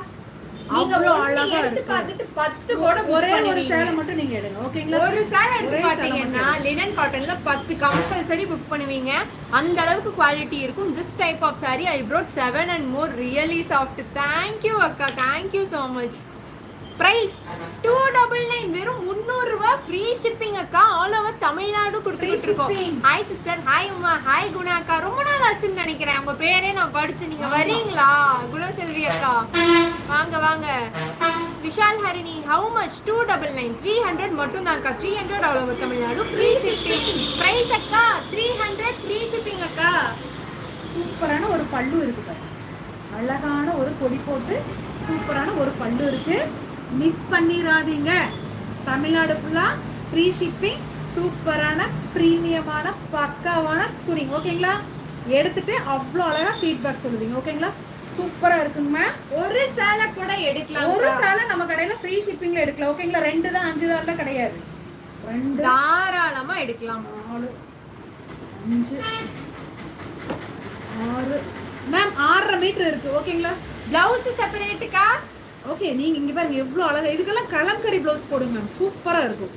அவ்வளவு அழகா இருக்கு. பார்த்துட்டு 10 கூட ஒரே ஒரு சேலை மட்டும் நீங்க எடுங்க. ஓகேங்களா? ஒரு சேலை எடுத்து பாத்தீங்கன்னா லினன் காட்டன்ல 10 கம்பல்சரி புக் பண்ணுவீங்க. அந்த அளவுக்கு குவாலிட்டி இருக்கும். This type of saree I brought 7 and more really soft. Thank you அக்கா. Thank you so much. Price 299, வெறும் 300 ரூபாய். ஃப்ரீ ஷிப்பிங் அக்கா. ஆல் ஓவர் தமிழ்நாடு கொடுத்துக்கிட்டு இருக்கோம். Hi sister. Hi Uma. Hi Guna அக்கா. ரொம்ப நாள் ஆச்சுன்னு நினைக்கிறேன், உங்க பேரே நான் படிச்சு. நீங்க வரீங்களா? குணசெல்வி அக்கா வாங்க வாங்க. விஷால் ஹரிணி. How much? 299. 300 மட்டும் தான் அக்கா. 300 all over Tamil Nadu. Free shipping. Price அக்கா 300. ஃப்ரீ ஷிப்பிங் அக்கா. சூப்பரான ஒரு பல்லு இருக்கு பாருங்க. அழகான ஒரு கொடி போட்டு சூப்பரான ஒரு பல்லு இருக்கு. மிஸ் பண்ணிராதீங்க. தமிழ்நாடு ஃபுல்லா ஃப்ரீ ஷிப்பிங். சூப்பரான பிரீமியமான பக்காவான துணி. ஓகேங்களா? எடுத்துட்டு அவ்வளோ அழகா ஃபீட்பேக் சொல்லுவீங்க. ஓகேங்களா? சூப்பரா இருக்குங்க மேம். ஒரு சேலை கூட எடுக்கலாம். ஒரு சேலை நம்ம கடையில ஃப்ரீ ஷிப்பிங்ல எடுக்கலாம். ஓகேங்களா? 2 தான் 5 தான் கிடையாது. 2 தாராளமா எடுக்கலாம். 4 5 6 மேம் 6.5 மீட்டர் இருக்கு. ஓகேங்களா? பிளவுஸ் செப்பரேட்டுக்கா. ஓகே, நீங்க இங்க பாருங்க எவ்வளவு அழகா. இதுக்கெல்லாம் கலம்கரி ப்ளவுஸ் போடுங்க மேம், சூப்பரா இருக்கும்.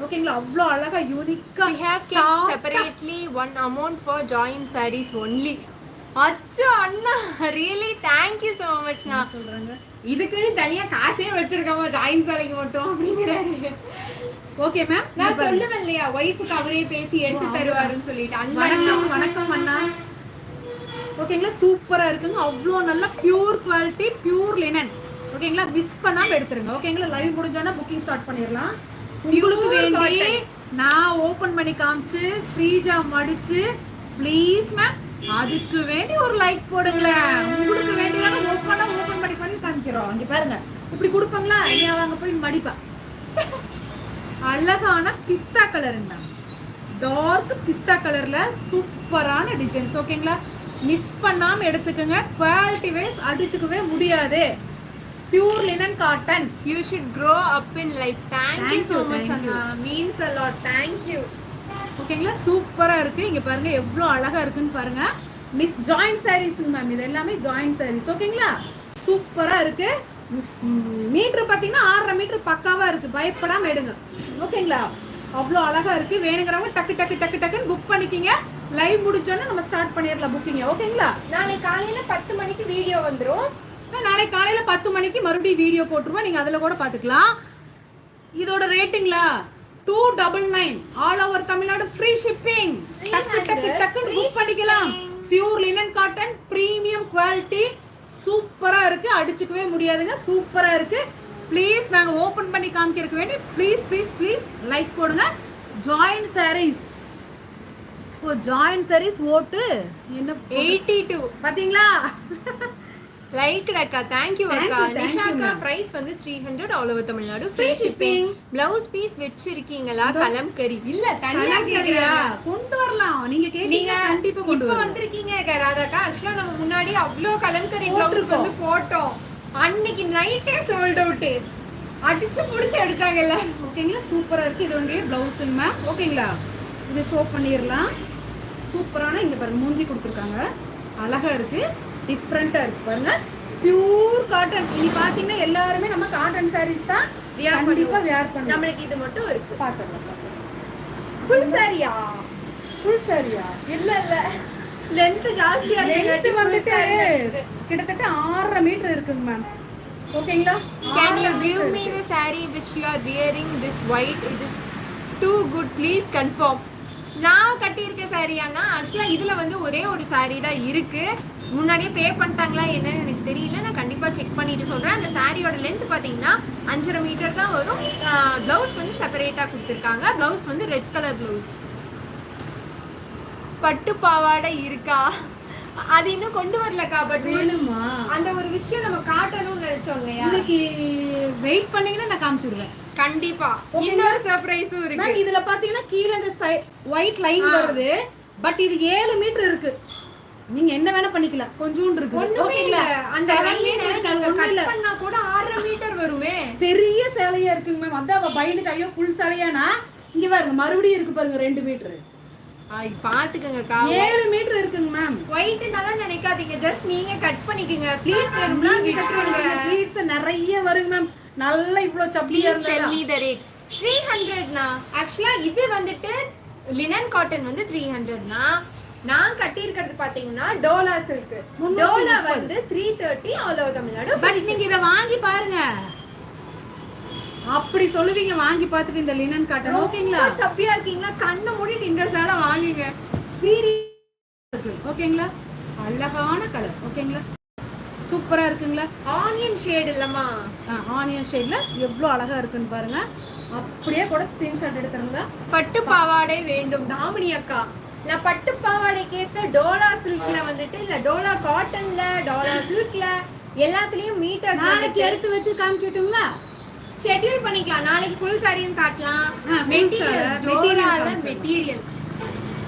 ஓகேங்களா? அவ்வளவு அழகா யூனிக்கா. We have kept separately one amount for joint sarees only. அச்சோ அண்ணா, really thank you so much. நான் சொல்றாங்க இதுக்குன்னு தனியா காசே வச்சிருக்கோமா ஜாயின் சாரிக்கு மட்டும் அப்படிங்கறாரு. ஓகே மேம், நான் சொல்லுவேன் இல்லையா, வைஃப்க்கு அவரே பேசி எடுத்து தருவாருன்னு சொல்லிட்டு. வணக்கம் வணக்கம் அண்ணா. ஓகேங்களா? சூப்பரா இருக்குங்க. அவ்வளோ நல்ல பியூர் குவாலிட்டி, பியூர் லினன். ஓகேங்களா? மிஸ் பண்ணாம எடுத்துருங்க. ஓகேங்களா? லைவ் முடிஞ்சோன்னா புக்கிங் ஸ்டார்ட் பண்ணிடலாம். உங்களுக்கு வேண்டி நான் ஓபன் பண்ணி காமிச்சு ஸ்ரீஜா மடிச்சு ப்ளீஸ் மேம், அதுக்கு வேண்டி ஒரு லைக் போடுங்களேன். உங்களுக்கு வேண்டியதான ஓபன் பண்ணி காமிக்கிறோம். இங்க பாருங்க, இப்படி கொடுப்பாங்களா? ஐயா வாங்க போய் மடிப்பா. அழகான பிஸ்தா கலருங்க, டார்க் பிஸ்தா கலர்ல சூப்பரான டிசைன்ஸ். ஓகேங்களா? மிஸ் பண்ணாம எடுத்துக்கோங்க. குவாலிட்டி வைஸ் அடிச்சுக்கவே முடியாது. Pure linen cotton. You should grow up in life. Thank you so much Anna. Means a lot. Thank you. ஓகேங்களா? சூப்பரா இருக்கு. இங்க பாருங்க எவ்வளவு அழகா இருக்குன்னு பாருங்க. மிஸ் ஜாயிண்ட் சாரீஸ்ங்க மேம், இது எல்லாமே ஜாயிண்ட் சாரீஸ். ஓகேங்களா? சூப்பரா இருக்கு. மீட்டர் பாத்தீங்கன்னா 6.5 மீட்டர் பக்காவா இருக்கு. பயப்படாம எடுங்க. ஓகேங்களா? அவ்வளோ அழகா இருக்கு. வேணுங்கிறவங்க டக்கு டக்கு டக்கு டக்குன்னு புக் பண்ணிக்கிங்க. லைவ் முடிஞ்சோன்னு நம்ம ஸ்டார்ட் பண்ணிடலாம் புக்கிங். ஓகேங்களா? நாளைக்கு காலையில 10 மணிக்கு வீடியோ வந்துரும். நாளைக்கு காலையில 10 மணிக்கு மறுபடியும் வீடியோ போட்டுருவோம். நீங்க அதுல கூட பாத்துக்கலாம். இதோட ரேட்டிங்களா 299. All over Tamil Nadu free shipping. டக்கு டக்கு டக்குன்னு புக் பண்ணிக்கலாம். Pure linen cotton, premium quality, சூப்பரா இருக்கு. அடிச்சுக்கவே முடியாதுங்க. சூப்பரா இருக்கு. ப்ளீஸ் நாங்க ஓபன் பண்ணி காமிக்கிறதுக்கு வேண்டி ப்ளீஸ் ப்ளீஸ் ப்ளீஸ் லைக் போடுங்க. ஜாயிண்ட் சாரீஸ். ஓ ஜாயிண்ட் சாரீஸ் ஓட்டு என்ன 82 பாத்தீங்களா? லைக் அக்கா. thank you அக்கா. நிஷா அக்கா பிரைஸ் வந்து 300 all over Tamil Nadu free shipping. Blouse piece வெச்சிருக்கீங்களா? கலம்கரி இல்ல, தனியா கேக்குறியா? கொண்டு வரலாம். நீங்க கேட்டீங்க, கண்டிப்பா கொண்டு இப்ப வந்திருக்கீங்க ராதாக்கா. ஆக்சுவலா நம்ம முன்னாடி அவ்ளோ கலம்கரி ப்ளவுஸ் வந்து போட்டோம். அன்னைக்கு நைட்டே சோல்ட் அவுட். அடிச்சு புடிச்சு எடுத்தாங்கல்ல. ஓகேங்களா, சூப்பரா இருக்கு. இது ஒன்றிய பிளவுஸுங்க மேம். ஓகேங்களா, இது ஷோ பண்ணிடலாம். சூப்பரான இங்க பாருங்க முந்தி கொடுத்துருக்காங்க, அழகா இருக்கு, டிஃப்ரெண்டா இருக்கு பாருங்க. Pure cotton. இனி பாத்தீங்கன்னா எல்லாருமே நம்ம காட்டன் சாரீஸ் தான் கண்டிப்பா வேர் பண்ணுவோம். நம்மளுக்கு இது மட்டும் இருக்கு. பாக்கலாம். ஃபுல் சாரியா? ஃபுல் சாரியா? இல்ல இல்ல, லென்த் ஜாஸ்தியா இருக்கு. லென்த் வந்துட்டு கிட்டத்தட்ட 6.5 மீட்டர் இருக்குங்க மேம். ஓகேங்களா, Can you give me the saree which you are wearing this white? It is too good, please confirm. நான் கட்டியிருக்க சாரியானா ஆக்சுவலா இதுல வந்து ஒரே ஒரு சாரி தான் இருக்கு. முன்னாடியே பே பண்ணிட்டாங்களா என்னன்னு எனக்கு தெரியல. நான் கண்டிப்பா செக் பண்ணிட்டு சொல்றேன். அந்த சாரியோட லென்த் பாத்தீங்கன்னா 5.5 மீட்டர் தான் வரும். பிளவுஸ் வந்து செப்பரேட்டா கொடுத்துருக்காங்க. பிளவுஸ் வந்து ரெட் கலர் பிளவுஸ். பட்டு பாவாடை இருக்கா? அது இன்னும் கொண்டு வரலக்கா. பட் வேணுமா? அந்த ஒரு விஷயம் நம்ம காட்டணும்னு நினைச்சோம் இல்லையா? இன்னைக்கு வெயிட் பண்ணீங்கன்னா நான் காமிச்சிடுவேன் கண்டிப்பா. இன்னொரு சர்ப்ரைஸும் இருக்கு. மேம் இதுல பாத்தீங்கன்னா கீழ இந்த ஒயிட் லைன் வருது. பட் இது 7 மீட்டர் இருக்கு. நீங்க என்ன வேணா பண்ணிக்கலாம். கொஞ்சூண்டு இருக்கு. ஓகேங்களா, அந்த லைன் கட் பண்ணா கூட 6.5 மீட்டர் வருமே. பெரிய சேலையா இருக்குங்க மேம். அதான் அவ பயந்துட்டு ஐயோ ஃபுல் சேலையானா இங்க பாருங்க மறுபடியும் இருக்கு பாருங்க 2 மீட்டர். பாத்துக்கங்கக்கா, 7 மீட்டர் இருக்குங்க மேம். ஒயிட் நல்லா நினைக்காதீங்க, ஜஸ்ட் நீங்க கட் பண்ணிக்கங்க. ப்ளீஸ் வேணும்னா விட்டுருங்க. ப்ளீஸ் நிறைய வருங்க மேம். நல்லா இவ்ளோ சப்பியா please tell me the rate. 300 னா ஆக்சுவலா இது வந்துட்டு லினன் காட்டன் வந்து 300 னா நான் கட்டி இருக்கிறது பாத்தீங்கன்னா டோலா சில்க். டோலா வந்து 330 ஆல் ஓவர் தமிழ்நாடு. பட் நீங்க இத வாங்கி பாருங்க. அப்படி சொல்லுவீங்க வாங்கி பார்த்துட்டு இந்த லினன் காட்டன். ஓகேங்களா, சப்பியா இருக்கீங்களா? கண்ணை மூடிட்டு இந்த சேலை வாங்குங்க. சீரியஸ் இருக்கு. ஓகேங்களா, அழகான கலர். ஓகேங்களா, சூப்பரா இருக்குங்களா. ஆனியன் ஷேட் இல்லம்மா, ஆனியன் ஷேட்ல எவ்வளவு அழகா இருக்குன்னு பாருங்க. அப்படியே கூட ஸ்கிரீன்ஷாட் எடுத்துருங்க. பட்டு பாவாடை வேண்டும் தாமினி அக்கா. நான் பட்டு பாவாடைக்கு ஏத்த டோலா சில்க்ல வந்துட்டு இல்ல டோலா காட்டன்ல டோலா சில்க்ல எல்லாத்துலயும் மீட்டர் நாளைக்கு எடுத்து வச்சு காமிக்கட்டுங்களா? ஷெட்யூல் பண்ணிக்கலாம். நாளைக்கு ஃபுல் சாரியும் காட்டலாம். மெட்டீரியல்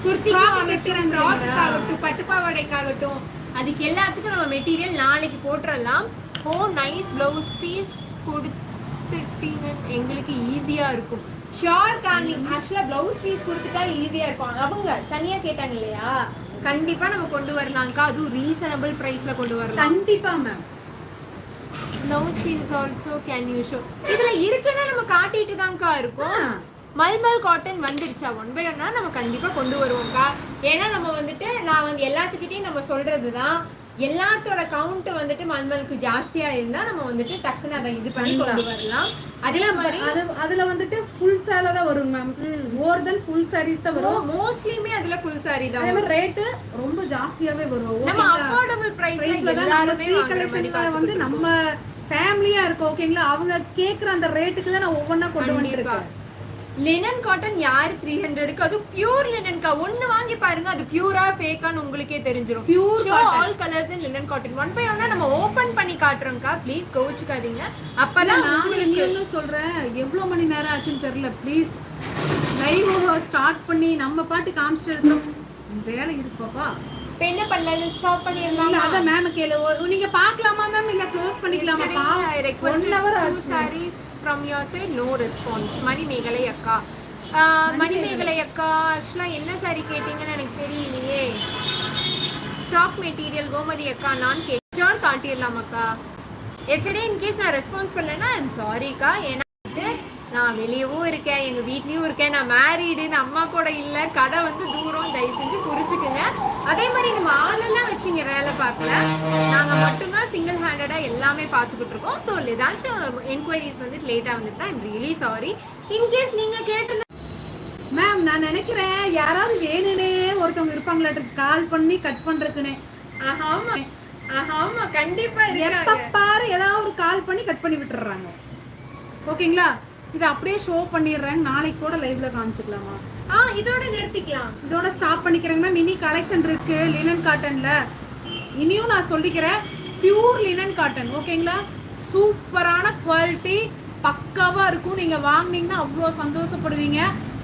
குர்த்திக்காகட்டும் பட்டு பாவாடைக்காகட்டும் அதுக்கு எல்லாத்துக்கும் நம்ம மெட்டீரியல் நாளைக்கு போட்டுறலாம். ஓ நைஸ் பிளவுஸ் பீஸ் கொடுத்துட்டீங்க, எங்களுக்கு ஈஸியா இருக்கும். Sure Corning. ஆக்சுவலா பிளவுஸ் பீஸ் கொடுத்துட்டா ஈஸியா இருக்கும். அவங்க தனியா கேட்டாங்க இல்லையா? கண்டிப்பா நம்ம கொண்டு வரலாம்க்கா. அதுவும் ரீசனபிள் பிரைஸ்ல கொண்டு வரலாம். கண்டிப்பா ma'am. Blouse piece also can you show? இதுல இருக்குன்னா நம்ம காட்டிட்டு தான்க்கா இருக்கும். மல்மல் காட்டன் வந்துருச்சா 1 by 1 நம்ம கண்டிப்பா கொண்டு வருவோம்க்கா. ஏன்னா நம்ம வந்துட்டு நான் வந்து எல்லாத்துக்கிட்டையும் நம்ம சொல்றதுதான், எல்லாத்தோட கவுண்ட் வந்துட்டு மல்மலுக்கு ஜாஸ்தியா இருந்தா நம்ம வந்துட்டு டக்குன்னு அதை இது பண்ணி கொண்டு வரலாம். அதே மாதிரி அதுல வந்துட்டு ஃபுல் சேலை தான் வரும் மேம். மோர் தென் ஃபுல் சாரீஸ் தான் வரும். மோஸ்ட்லியுமே அதுல ஃபுல் சாரி தான். அதே மாதிரி ரேட் ரொம்ப ஜாஸ்தியாவே வரும். நம்ம அஃபோர்டபிள் பிரைஸ்ல தான் எல்லாரும் கலெக்ஷன்ல வந்து நம்ம ஃபேமிலியா இருக்கு. ஓகேங்களா, அவங்க கேக்குற அந்த ரேட்டுக்கு தான் நான் ஒவ்வொண்ணா கொண்டு வந்திருக்கேன். லினன் காட்டன் யார் 300க்கு? அது பியூர் லினன்கா. ஒன்னு வாங்கி பாருங்க, அது பியூரா ஃபேக்கான்னு உங்களுக்கே தெரிஞ்சிரும். Pure all colours in linen cotton 1 by 1 நம்ம ஓபன் பண்ணி காட்டுறோம்க்கா. ப்ளீஸ் கோவிச்சுக்காதீங்க. அப்பதான் நான் இன்னும் சொல்றேன், எவ்வளவு மணி நேரம் ஆச்சுன்னு தெரியல. ப்ளீஸ் லைவ் ஸ்டார்ட் பண்ணி நம்ம பாட்டு காமிச்சிட்டு இருக்கோம். வேலை இருக்குப்பா. இப்போ என்ன பண்ணலாம்? ஸ்டாப் பண்ணிரலாம். அத மேம் கேளு. நீங்க பார்க்கலாமா மேம் இல்ல க்ளோஸ் பண்ணிக்கலாமா? I requested 2 sarees from your side, no response. Manimekalai அக்கா. மணிமேகலை அக்கா ஆக்சுவலா என்ன சாரி கேட்டீங்கன்னு எனக்கு தெரியலையே. ஸ்டாக் மெட்டீரியல் கோமதி அக்கா நான் கேட்டோம் காட்டிடலாம் அக்கா. எஸ்டர்டே இன் கேஸ் நான் ரெஸ்பான்ஸ் பண்ணலன்னா ஐ எம் சாரிக்கா. ஏன்னா நான் வெளியவும் இருக்கேன், எங்க வீட்லயும் இருக்கேன், நான் மேரீடுன்னு அம்மா கூட இல்ல, கடை வந்து தூரம், தயவு செஞ்சு புரிச்சுக்குங்க. அதே மாதிரி நம்ம ஆளெல்லாம் வச்சுங்க வேலை பார்க்கல, நாங்க மட்டும்தான் சிங்கிள் ஹேண்டடா எல்லாமே பார்த்துக்கிட்டு இருக்கோம். ஸோ ஏதாச்சும் என்கொயரிஸ் வந்து லேட்டா வந்துட்டு தான் ஐம் ரியலி சாரி. இன்கேஸ் நீங்க கேட்டு மேம் நான் நினைக்கிறேன் யாராவது வேணுனே ஒருத்தவங்க இருப்பாங்களாட்டு கால் பண்ணி கட் பண்றதுக்குனே. ஆமா கண்டிப்பா எப்ப பாரு ஏதாவது ஒரு கால் பண்ணி கட் பண்ணி விட்டுறாங்க. ஓகேங்களா, இதை அப்படியே ஷோ பண்ணிடுறாங்க. நாளைக்கு கூட லைவ்ல காமிச்சுக்கலாமா? இதோட நிறுத்திக்கலாம். இதோட ஸ்டாப் பண்ணிக்கிறேங்க மேம். இனி கலெக்ஷன் இருக்கு லினன் காட்டன்ல. இனியும் நான் சொல்லிக்கிறேன், பியூர் லினன் காட்டன். ஓகேங்களா, சூப்பரான குவாலிட்டி, பக்காவா இருக்கும். நீங்க வாங்குனீங்கன்னா அவ்வளோ சந்தோஷப்படுவீங்க.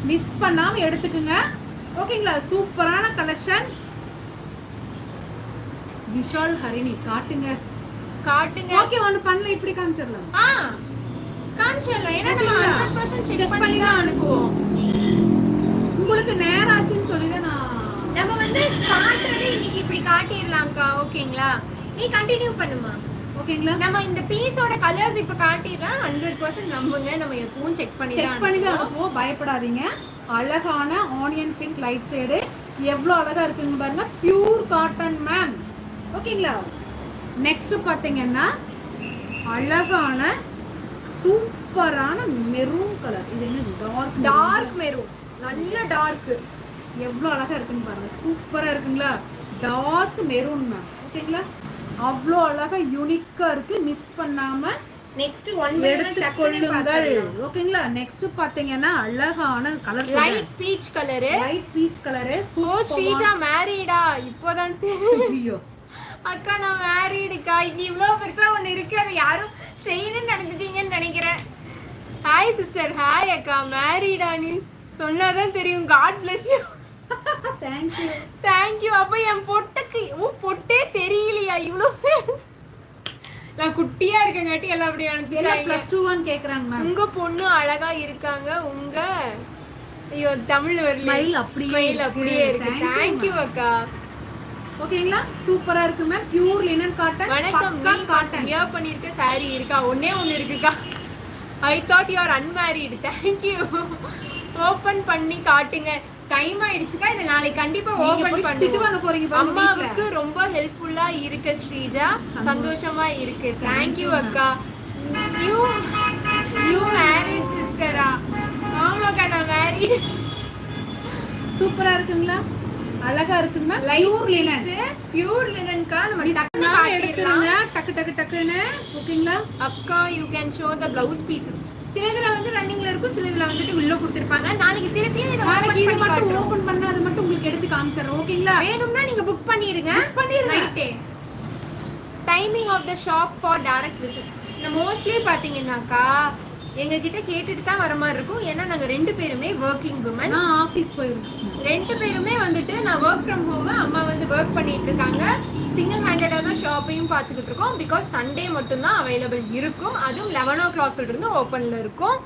மிஸ் பண்ணாம எடுத்துக்குங்க. ஓகேங்களா, சூப்பரான கலெக்ஷன். விஷால் ஹரிணி காட்டுங்க. ஓகே ஒன்னு பண்ணல, இப்படி காமிச்சிடலாம். காமிச்சிடலாம். ஏன்னா நம்ம 100% செக் பண்ணி தான் தான் அனுப்புவோம். உங்களுக்கு நேரம் ஆச்சுன்னு சொல்லிதான் நான் நம்ம வந்து காட்டுறது இன்னைக்கு இப்படி காட்டிடலாம்க்கா. ஓகேங்களா, நீ கண்டினியூ பண்ணுமா. ஓகேங்களா. நம்ம இந்த பீஸோட கலர்ஸ் இப்ப காட்டிடலாம். 100% நம்புங்க, நம்ம எப்பவும் செக் பண்ணி தான் அனுப்புவோம். பயப்படாதீங்க. அழகான ஆனியன் பிங்க் லைட் ஷேடு எவ்வளவு அழகா இருக்குங்க பாருங்க. Pure cotton ma'am. ஓகேங்களா. நெக்ஸ்ட் பாத்தீங்கன்னா அழகான சூப்பரான மெரூன் கலர். இது என்ன டார்க் மெரூன், நல்ல டார்க். எவ்வளவு அழகா இருக்குன்னு பாருங்க. சூப்பரா இருக்குங்களா. Dark maroon ma'am. ஓகேங்களா. அவ்வளோ அழகா யூனிக்கா இருக்கு. மிஸ் பண்ணாம நெக்ஸ்ட் ஒன் எடுத்துக்கொள்ளுங்கள். ஓகேங்களா. நெக்ஸ்ட் பாத்தீங்கன்னா அழகான colour light peach colour. Light peach colour. Sreeja மேரிடா? இப்போதான் ஐயோ அக்கா நான் மேரிடுக்கா. இது இவ்வளவு பெருசா ஒண்ணு இருக்கு, அது யாரும் செயின்னு நினைச்சிட்டீங்கன்னு நினைக்கிறேன். Hi sister. ஹாய் அக்கா. மேரிடான்னு சொன்னாதான் தெரியும். God bless you. Thank you thank you. அப்ப என் பொட்டுக்கு பொட்டே தெரியலையா? இவ்வளவு நான் குட்டியா இருக்கங்காட்டி எல்லாம் அப்படி நினைச்சிருக்காங்க. +2 கேக்குறாங்க. உங்க பொண்ணு அழகா இருக்காங்க. உங்க ஐயோ தமிழ் வரல. ஸ்மைல் அப்படியே இருக்கு. தேங்க்யூ அக்கா. ஓகேங்களா. சூப்பரா இருக்கு மேம். Pure linen cotton. வணக்கம். காட்டன் வியர் பண்ணிருக்க சாரி இருக்கா? ஒண்ணே ஒன்னு இருக்குக்கா. I thought you are unmarried. Thank you. Open பண்ணி காட்டுங்க. டைம் ஆயிடுச்சுக்கா. இத நாளைக்கு கண்டிப்பா ஓபன் பண்ணுவோம். அம்மாவுக்கு ரொம்ப ஹெல்ப்ஃபுல்லா இருக்கு ஸ்ரீஜா. சந்தோஷமா இருக்கு. தேங்க்யூ அக்கா. நியூ மேரேஜ் சிஸ்டரா? ஆமாக்கா நான் மேரிட். சூப்பரா இருக்குங்களா. அழகா இருக்குங்க. பியூர் லினன்க்கா. நம்ம டக்குனு எடுத்துருங்க. டக்கு டக்கு டக்குன்னு. ஓகேங்களா அக்கா. You can show the blouse pieces. சிலதுல வந்து ரன்னிங்ல இருக்கும், சிலதுல வந்துட்டு உள்ள கொடுத்திருப்பாங்க. நாளைக்கு திருப்பி இத ஓபன் பண்ணா அது மட்டும் உங்களுக்கு எடுத்து காமிச்சறேன். ஓகேங்களா. வேணும்னா நீங்க புக் பண்ணிருங்க. Right. Timing of the shop for direct visit. நான் மோஸ்ட்லி பாத்தீங்கன்னாக்கா எங்க கிட்ட கேட்டுட்டு தான் வர மாதிரி இருக்கும். ஏன்னா நாங்க 2 பேருமே வர்க்கிங் உமன். நான் ஆபீஸ் போயிருக்கேன். 2 பேருமே வந்துட்டு நான் ஒர்க் ஃப்ரம் ஹோம், அம்மா வந்து ஒர்க் பண்ணிட்டு இருக்காங்க. சிங்கிள் ஹேண்டடா தான் ஷாப்பையும் பார்த்துக்கிட்டு இருக்கோம். பிகாஸ் சண்டே மட்டும்தான் அவைலபிள் இருக்கும். அதுவும் 11 o'clock இருந்து ஓப்பன்ல இருக்கும்.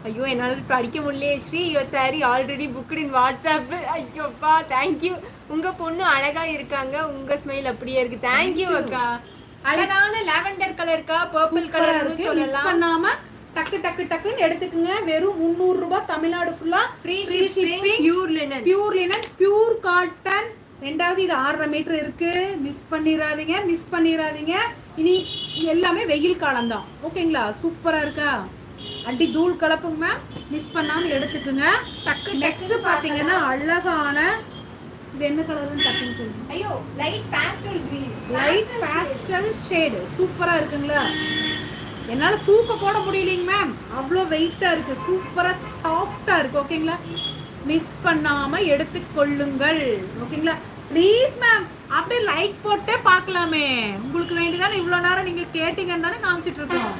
ஐயோ என்னால் படிக்க முடியலையே. Sri your sari already booked in WhatsApp. ஐயோப்பா தேங்க்யூ. உங்க பொண்ணு அழகா இருக்காங்க. உங்க ஸ்மைல் அப்படியே இருக்கு. தேங்க்யூ அக்கா. அழகான லாவெண்டர் கலர்க்கா, பர்பிள் கலர்னு சொல்லலாம். பண்ணாம டக்கு டக்கு டக்குன்னு எடுத்துக்குங்க. வெறும் 300 ரூபாய். தமிழ்நாடு ஃபுல்லா free shipping. Pure linen. Pure linen, pure cotton. ரெண்டாவது இது 6.5 மீட்டர் இருக்கு. மிஸ் பண்ணிராதீங்க. இனி எல்லாமே வெயில் காலம் தான். ஓகேங்களா. சூப்பரா இருக்கா. அடி தூள் கலப்புங்க மேம். மிஸ் பண்ணாம எடுத்துக்குங்க. டக்கு. நெக்ஸ்ட் பாத்தீங்கன்னா அழகான இது என்ன கலர்னு டக்குன்னு சொல்லுங்க. ஐயோ light pastel green. Light pastel shade. சூப்பரா இருக்குங்களா. என்னால தூக்க போட முடியலங்க மேம். அவ்வளோ வெயிட்டா இருக்கு. சூப்பரா சாஃப்டா இருக்கு. ஓகேங்களா. மிஸ் பண்ணாம எடுத்துக்கொள்ளுங்கள். ஓகேங்களா. ப்ளீஸ் மேம் அப்படியே லைக் போட்டே பார்க்கலாமே. உங்களுக்கு வேண்டியதானே இவ்வளோ நேரம் நீங்க கேட்டீங்கன்னு தானே காமிச்சிட்டு இருக்கோம்.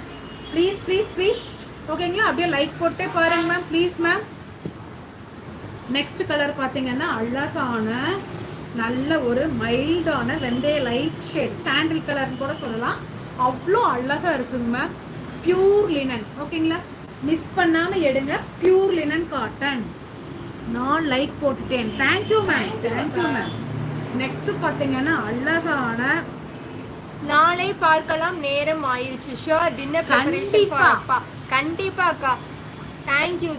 Please please please. ஓகேங்களா. அப்படியே லைக் போட்டே பாருங்க ma'am. Please ma'am. Next colour பார்த்தீங்கன்னா அழகான நல்ல ஒரு மைல்டான வெந்தய லைட் ஷேட். சாண்டில் கலர்னு கூட சொல்லலாம். அவ்வளோ அழகா இருக்குங்க மேம். Pure linen. ஓகேங்களா. மிஸ் பண்ணாம எடுங்க. Pure linen cotton. நான் லைக் போட்டுட்டேன். Thank you ma'am. Thank you ma'am. Next பாத்தீங்கன்னா அழகான நாளை பார்க்கலாம். நேரம் ஆயிருச்சு. ஷூர் டின்னர் ப்ரிபரேஷன் ஃபார் அப்பா. கண்டிப்பா அக்கா. தேங்க்யூ.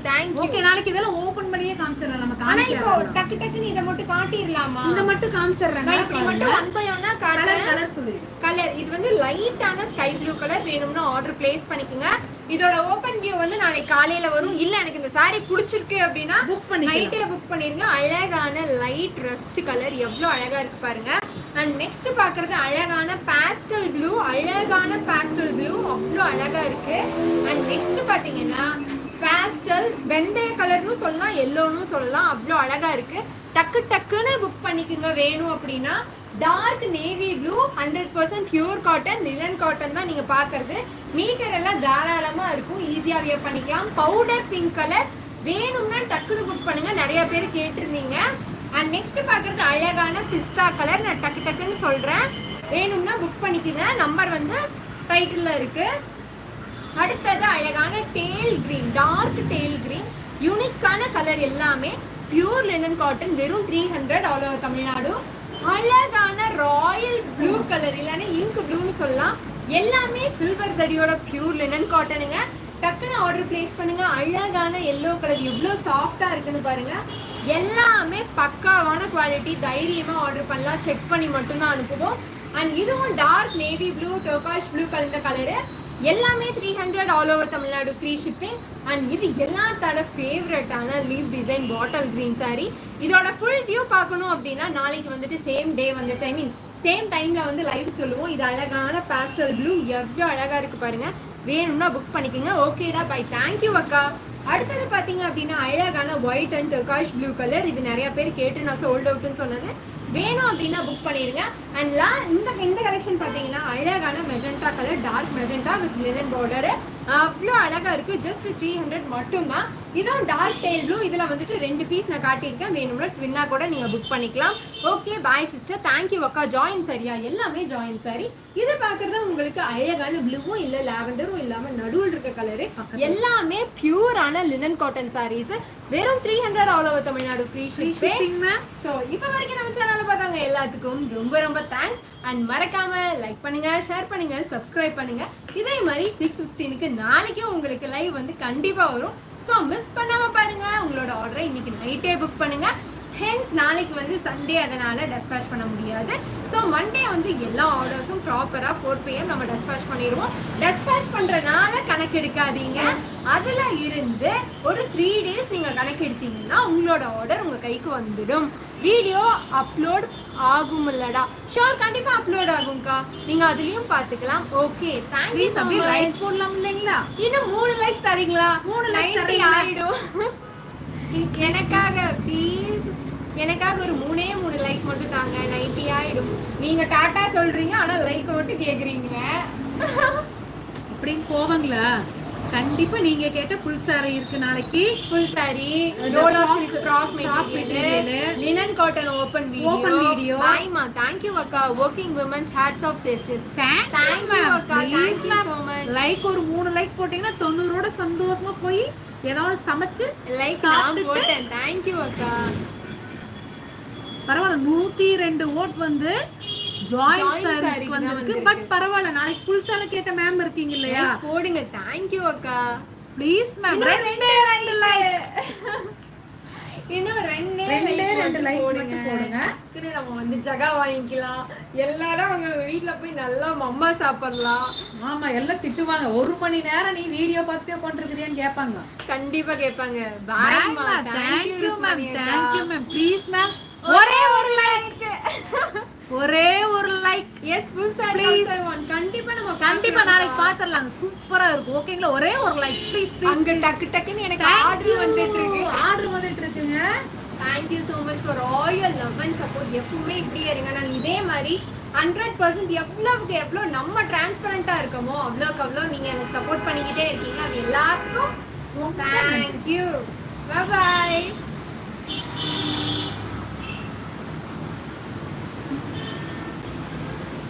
ஓகே. நாளைக்கு இதெல்லாம் ஓபன் பண்ணியே காமிச்சறேன். நம்ம இப்போ டக்கு டக்குன்னு இத மட்டும் காட்டிரலாமா? இந்த மட்டும் காமிச்சறேன். இப்படி மட்டும் 1 by 1 கலர் சொல்லுங்க. கலர் இது வந்து லைட்டான ஸ்கை ப்ளூ கலர். வேணும்னா ஆர்டர் பிளேஸ் பண்ணிக்கங்க. இதோட ஓபன் வியூ வந்து நாளைக்கு காலையில வரும். இல்ல எனக்கு இந்த saree பிடிச்சிருக்கு அப்படினா புக் பண்ணிக்கலாம். நைட்டே புக் பண்ணிருங்க. அழகான லைட் ரஸ்ட் கலர் எவ்வளவு அழகா இருக்கு பாருங்க. அண்ட் நெக்ஸ்ட் பாக்குறது அழகான பாஸ்டல் ப்ளூ. அவ்வளவு அழகா இருக்கு. அண்ட் நெக்ஸ்ட் பாத்தீங்கன்னா பாஸ்டல் வெந்தய கலர்னு சொல்லலாம், எல்லோன்னு சொல்லலாம். அவ்வளோ அழகா இருக்கு. டக்கு டக்குன்னு புக் பண்ணிக்கோங்க வேணும் அப்படின்னா. Dark navy blue 100% pure cotton, linen cotton தான் நீங்க பாக்குறது. மீட்டர் எல்லாம் தாராளமா இருக்கும். ஈஸியா வியர் பண்ணிக்கலாம். பவுடர் பிங்க் கலர் வேணும்னா டக்குன்னு புக் பண்ணுங்க. நிறைய பேர் கேட்டிருந்தீங்க. அண்ட் நெக்ஸ்ட் பாக்குறது அழகான பிஸ்தா கலர். நான் டக்கு டக்குன்னு சொல்றேன். வேணும்னா புக் பண்ணிக்கோங்க. நம்பர் வந்து டைட்டில்ல இருக்கு. அடுத்தது அழகான teal green, dark teal green, யூனிக்கான கலர் எல்லாமே பியூர் லினன் காட்டன், வெறும் 300 ஆல் ஓவர் தமிழ்நாடு. அழகான ராயல் ப்ளூ கலர், இல்லைன்னா இங்க் ப்ளூன்னு சொல்லலாம், எல்லாமே சில்வர் தடியோட பியூர் லினன் காட்டனுங்க. டக்குன்னு ஆர்டர் பிளேஸ் பண்ணுங்க. அழகான எல்லோ கலர் எவ்வளோ சாஃப்டா இருக்குன்னு பாருங்க. எல்லாமே பக்காவான குவாலிட்டி, தைரியமா ஆர்டர் பண்ணலாம், செக் பண்ணி மட்டும்தான் அனுப்புவோம். அண்ட் இதுவும் டார்க் நேவி ப்ளூ, டோகாஷ் ப்ளூ கலந்த கலரு, எல்லாமே 300 all over Tamil Nadu, free shipping. And இது எல்லாத்தோட ஃபேவரட்டான leave design bottle green sorry. இதோட ஃபுல் வியூ பார்க்கணும் அப்படின்னா நாளைக்கு வந்துட்டு சேம் டே வந்துட்டு, ஐ மீன் சேம் டைம்ல வந்து லைவ் சொல்லுவோம். இது அழகான பாஸ்டல் ப்ளூ, எவ்வளோ அழகா இருக்கு பாருங்க. வேணும்னா புக் பண்ணிக்கோங்க. ஓகேடா, பை, தேங்க்யூ அக்கா. அடுத்தது பார்த்தீங்க அப்படின்னா அழகான ஒயிட் அண்ட் டர்காஷ் ப்ளூ கலர். இது நிறைய பேர் கேட்டு நான் சோல்ட் அவுட்னு சொன்னது. வேணும் அப்படின்னா புக் பண்ணிடுங்க. அண்ட் இந்த கலெக்ஷன் பார்த்தீங்கன்னா அழகான magenta colour, dark magenta with linen border, அவ்வளோ அழகா இருக்கு. ஜஸ்ட் 300 மட்டும்தான். இதுவும் டார்க் டெயில் ப்ளூ. இதில் வந்துட்டு 2 பீஸ் நான் காட்டியிருக்கேன். வேணும்னா ட்வின்னா கூட நீங்கள் புக் பண்ணிக்கலாம். ஓகே, பாய் சிஸ்டர், தேங்க்யூ அக்கா. ஜாயின் சரியா, எல்லாமே ஜாயின் சாரி. இது பார்க்குறது உங்களுக்கு அழகான ப்ளூவும் இல்லை லாவெண்டரும் இல்லாமல் நடுவில் இருக்க கலரு, எல்லாமே பியூரான லினன் காட்டன் சாரீஸ். வெறும் 300 all over Tamil Nadu, free shipping. So இப்போ வரைக்கும் நம்ம சேனலை பார்த்தாங்க எல்லாத்துக்கும் ரொம்ப ரொம்ப தேங்க்ஸ். அண்ட் மறக்காம லைக் பண்ணுங்க, ஷேர் பண்ணுங்க, சப்ஸ்கிரைப் பண்ணுங்க. இதே மாதிரி 6:15க்கு நாளைக்கும் உங்களுக்கு லைவ் வந்து கண்டிப்பா வரும். ஸோ மிஸ் பண்ணாம பாருங்க. உங்களோட ஆர்டரை இன்னைக்கு நைட்டே புக் பண்ணுங்க. ஹென்ஸ் நாளைக்கு வந்து சண்டே, அதனால டெஸ்பேச் பண்ண முடியாது. ஸோ மண்டே வந்து எல்லா ஆர்டர்ஸும் ப்ராப்பராக 4 PM நம்ம டெஸ்பேச் பண்ணிடுவோம். டெஸ்பேச் பண்ணுறனால கணக்கு எடுக்காதீங்க. அதில் இருந்து ஒரு 3 days நீங்கள் கணக்கு எடுத்தீங்கன்னா உங்களோட ஆர்டர் உங்கள் கைக்கு வந்துடும். வீடியோ அப்லோட் ஆகும் இல்லடா? ஷோர், கண்டிப்பா அப்லோட் ஆகும்க்கா. நீங்க அதுலயும் பாத்துக்கலாம். Okay, thank you so much. Like போடலாம் இல்லைங்களா? இன்னும் 3 லைக் தரீங்களா? 3 லைக் ஆயிடும். எனக்காக ஒரு 3 லைக் மட்டும் தாங்க, 90 ஆயிடும். நீங்க டாட்டா சொல்றீங்க, ஆனா லைக் மட்டும் கேக்குறீங்க. அப்படின்னு போவாங்களா? கண்டிப்பா நீங்க கேட்ட ஃபுல் சாரி இருக்கு நாளைக்கு. Full sari, dola silk frock material, linen cotton open video. பாய்மா, thank you அக்கா. working women's hats of sesses. thank you அக்கா, thank you so much. Like ஒரு 3 லைக் போட்டீங்கன்னா 90ஓட சந்தோஷமா போய் ஏதாவது சமைச்சு லைக் நான் போட்டேன். thank you அக்கா. பரவாயில்ல, 102 ஓட் வந்து ஜாயின் சாரீஸ்க்கு வந்திருக்கு. பட் பரவாயில்ல, நாளைக்கு ஃபுல் சாரி கேட்ட மேம் இருக்கீங்க இல்லையா? போடுங்க. thank you அக்கா. Please ma'am, 2 like. இன்னும் 2 லைக் போடுங்க. நம்ம வந்து ஜகா வாங்கிக்கலாம். எல்லாரும் அவங்க வீட்ல போய் நல்லா மம்மா சாப்பிடலாம். ஆமா, எல்லாம் திட்டுவாங்க. 1 மணி நேரம் நீ வீடியோ பார்த்துட்டே போட்டுருக்கிறியான்னு கேட்பாங்க. கண்டிப்பா கேட்பாங்க. பாய் மா, thank you ma'am, thank you ma'am. Please ma'am, ஒரே ஒரு லைக், ஒரே ஒரு like. Yes, full sari also I want. கண்டிப்பா நாளைக்கு பாத்துறலாம். சூப்பரா இருக்கும். ஓகேங்களா? ஒரே ஒரு லைக் ப்ளீஸ் ப்ளீஸ். அங்க டக்குன்னு எனக்கு ஆர்டர் வந்துட்டு இருக்குங்க. thank you so much for all your love and support. எப்பவுமே இப்படியே இருங்க. நான் இதே மாதிரி 100% எவ்வளவுக்கு எவ்வளவு நம்ம டிரான்ஸ்பரண்டா இருக்கமோ அவ்வளவுக்கு அவ்வளவு நீங்க எனக்கு சப்போர்ட் பண்ணிக்கிட்டே இருக்கீங்க. அது எல்லாத்துக்கும் thank you. Bye bye.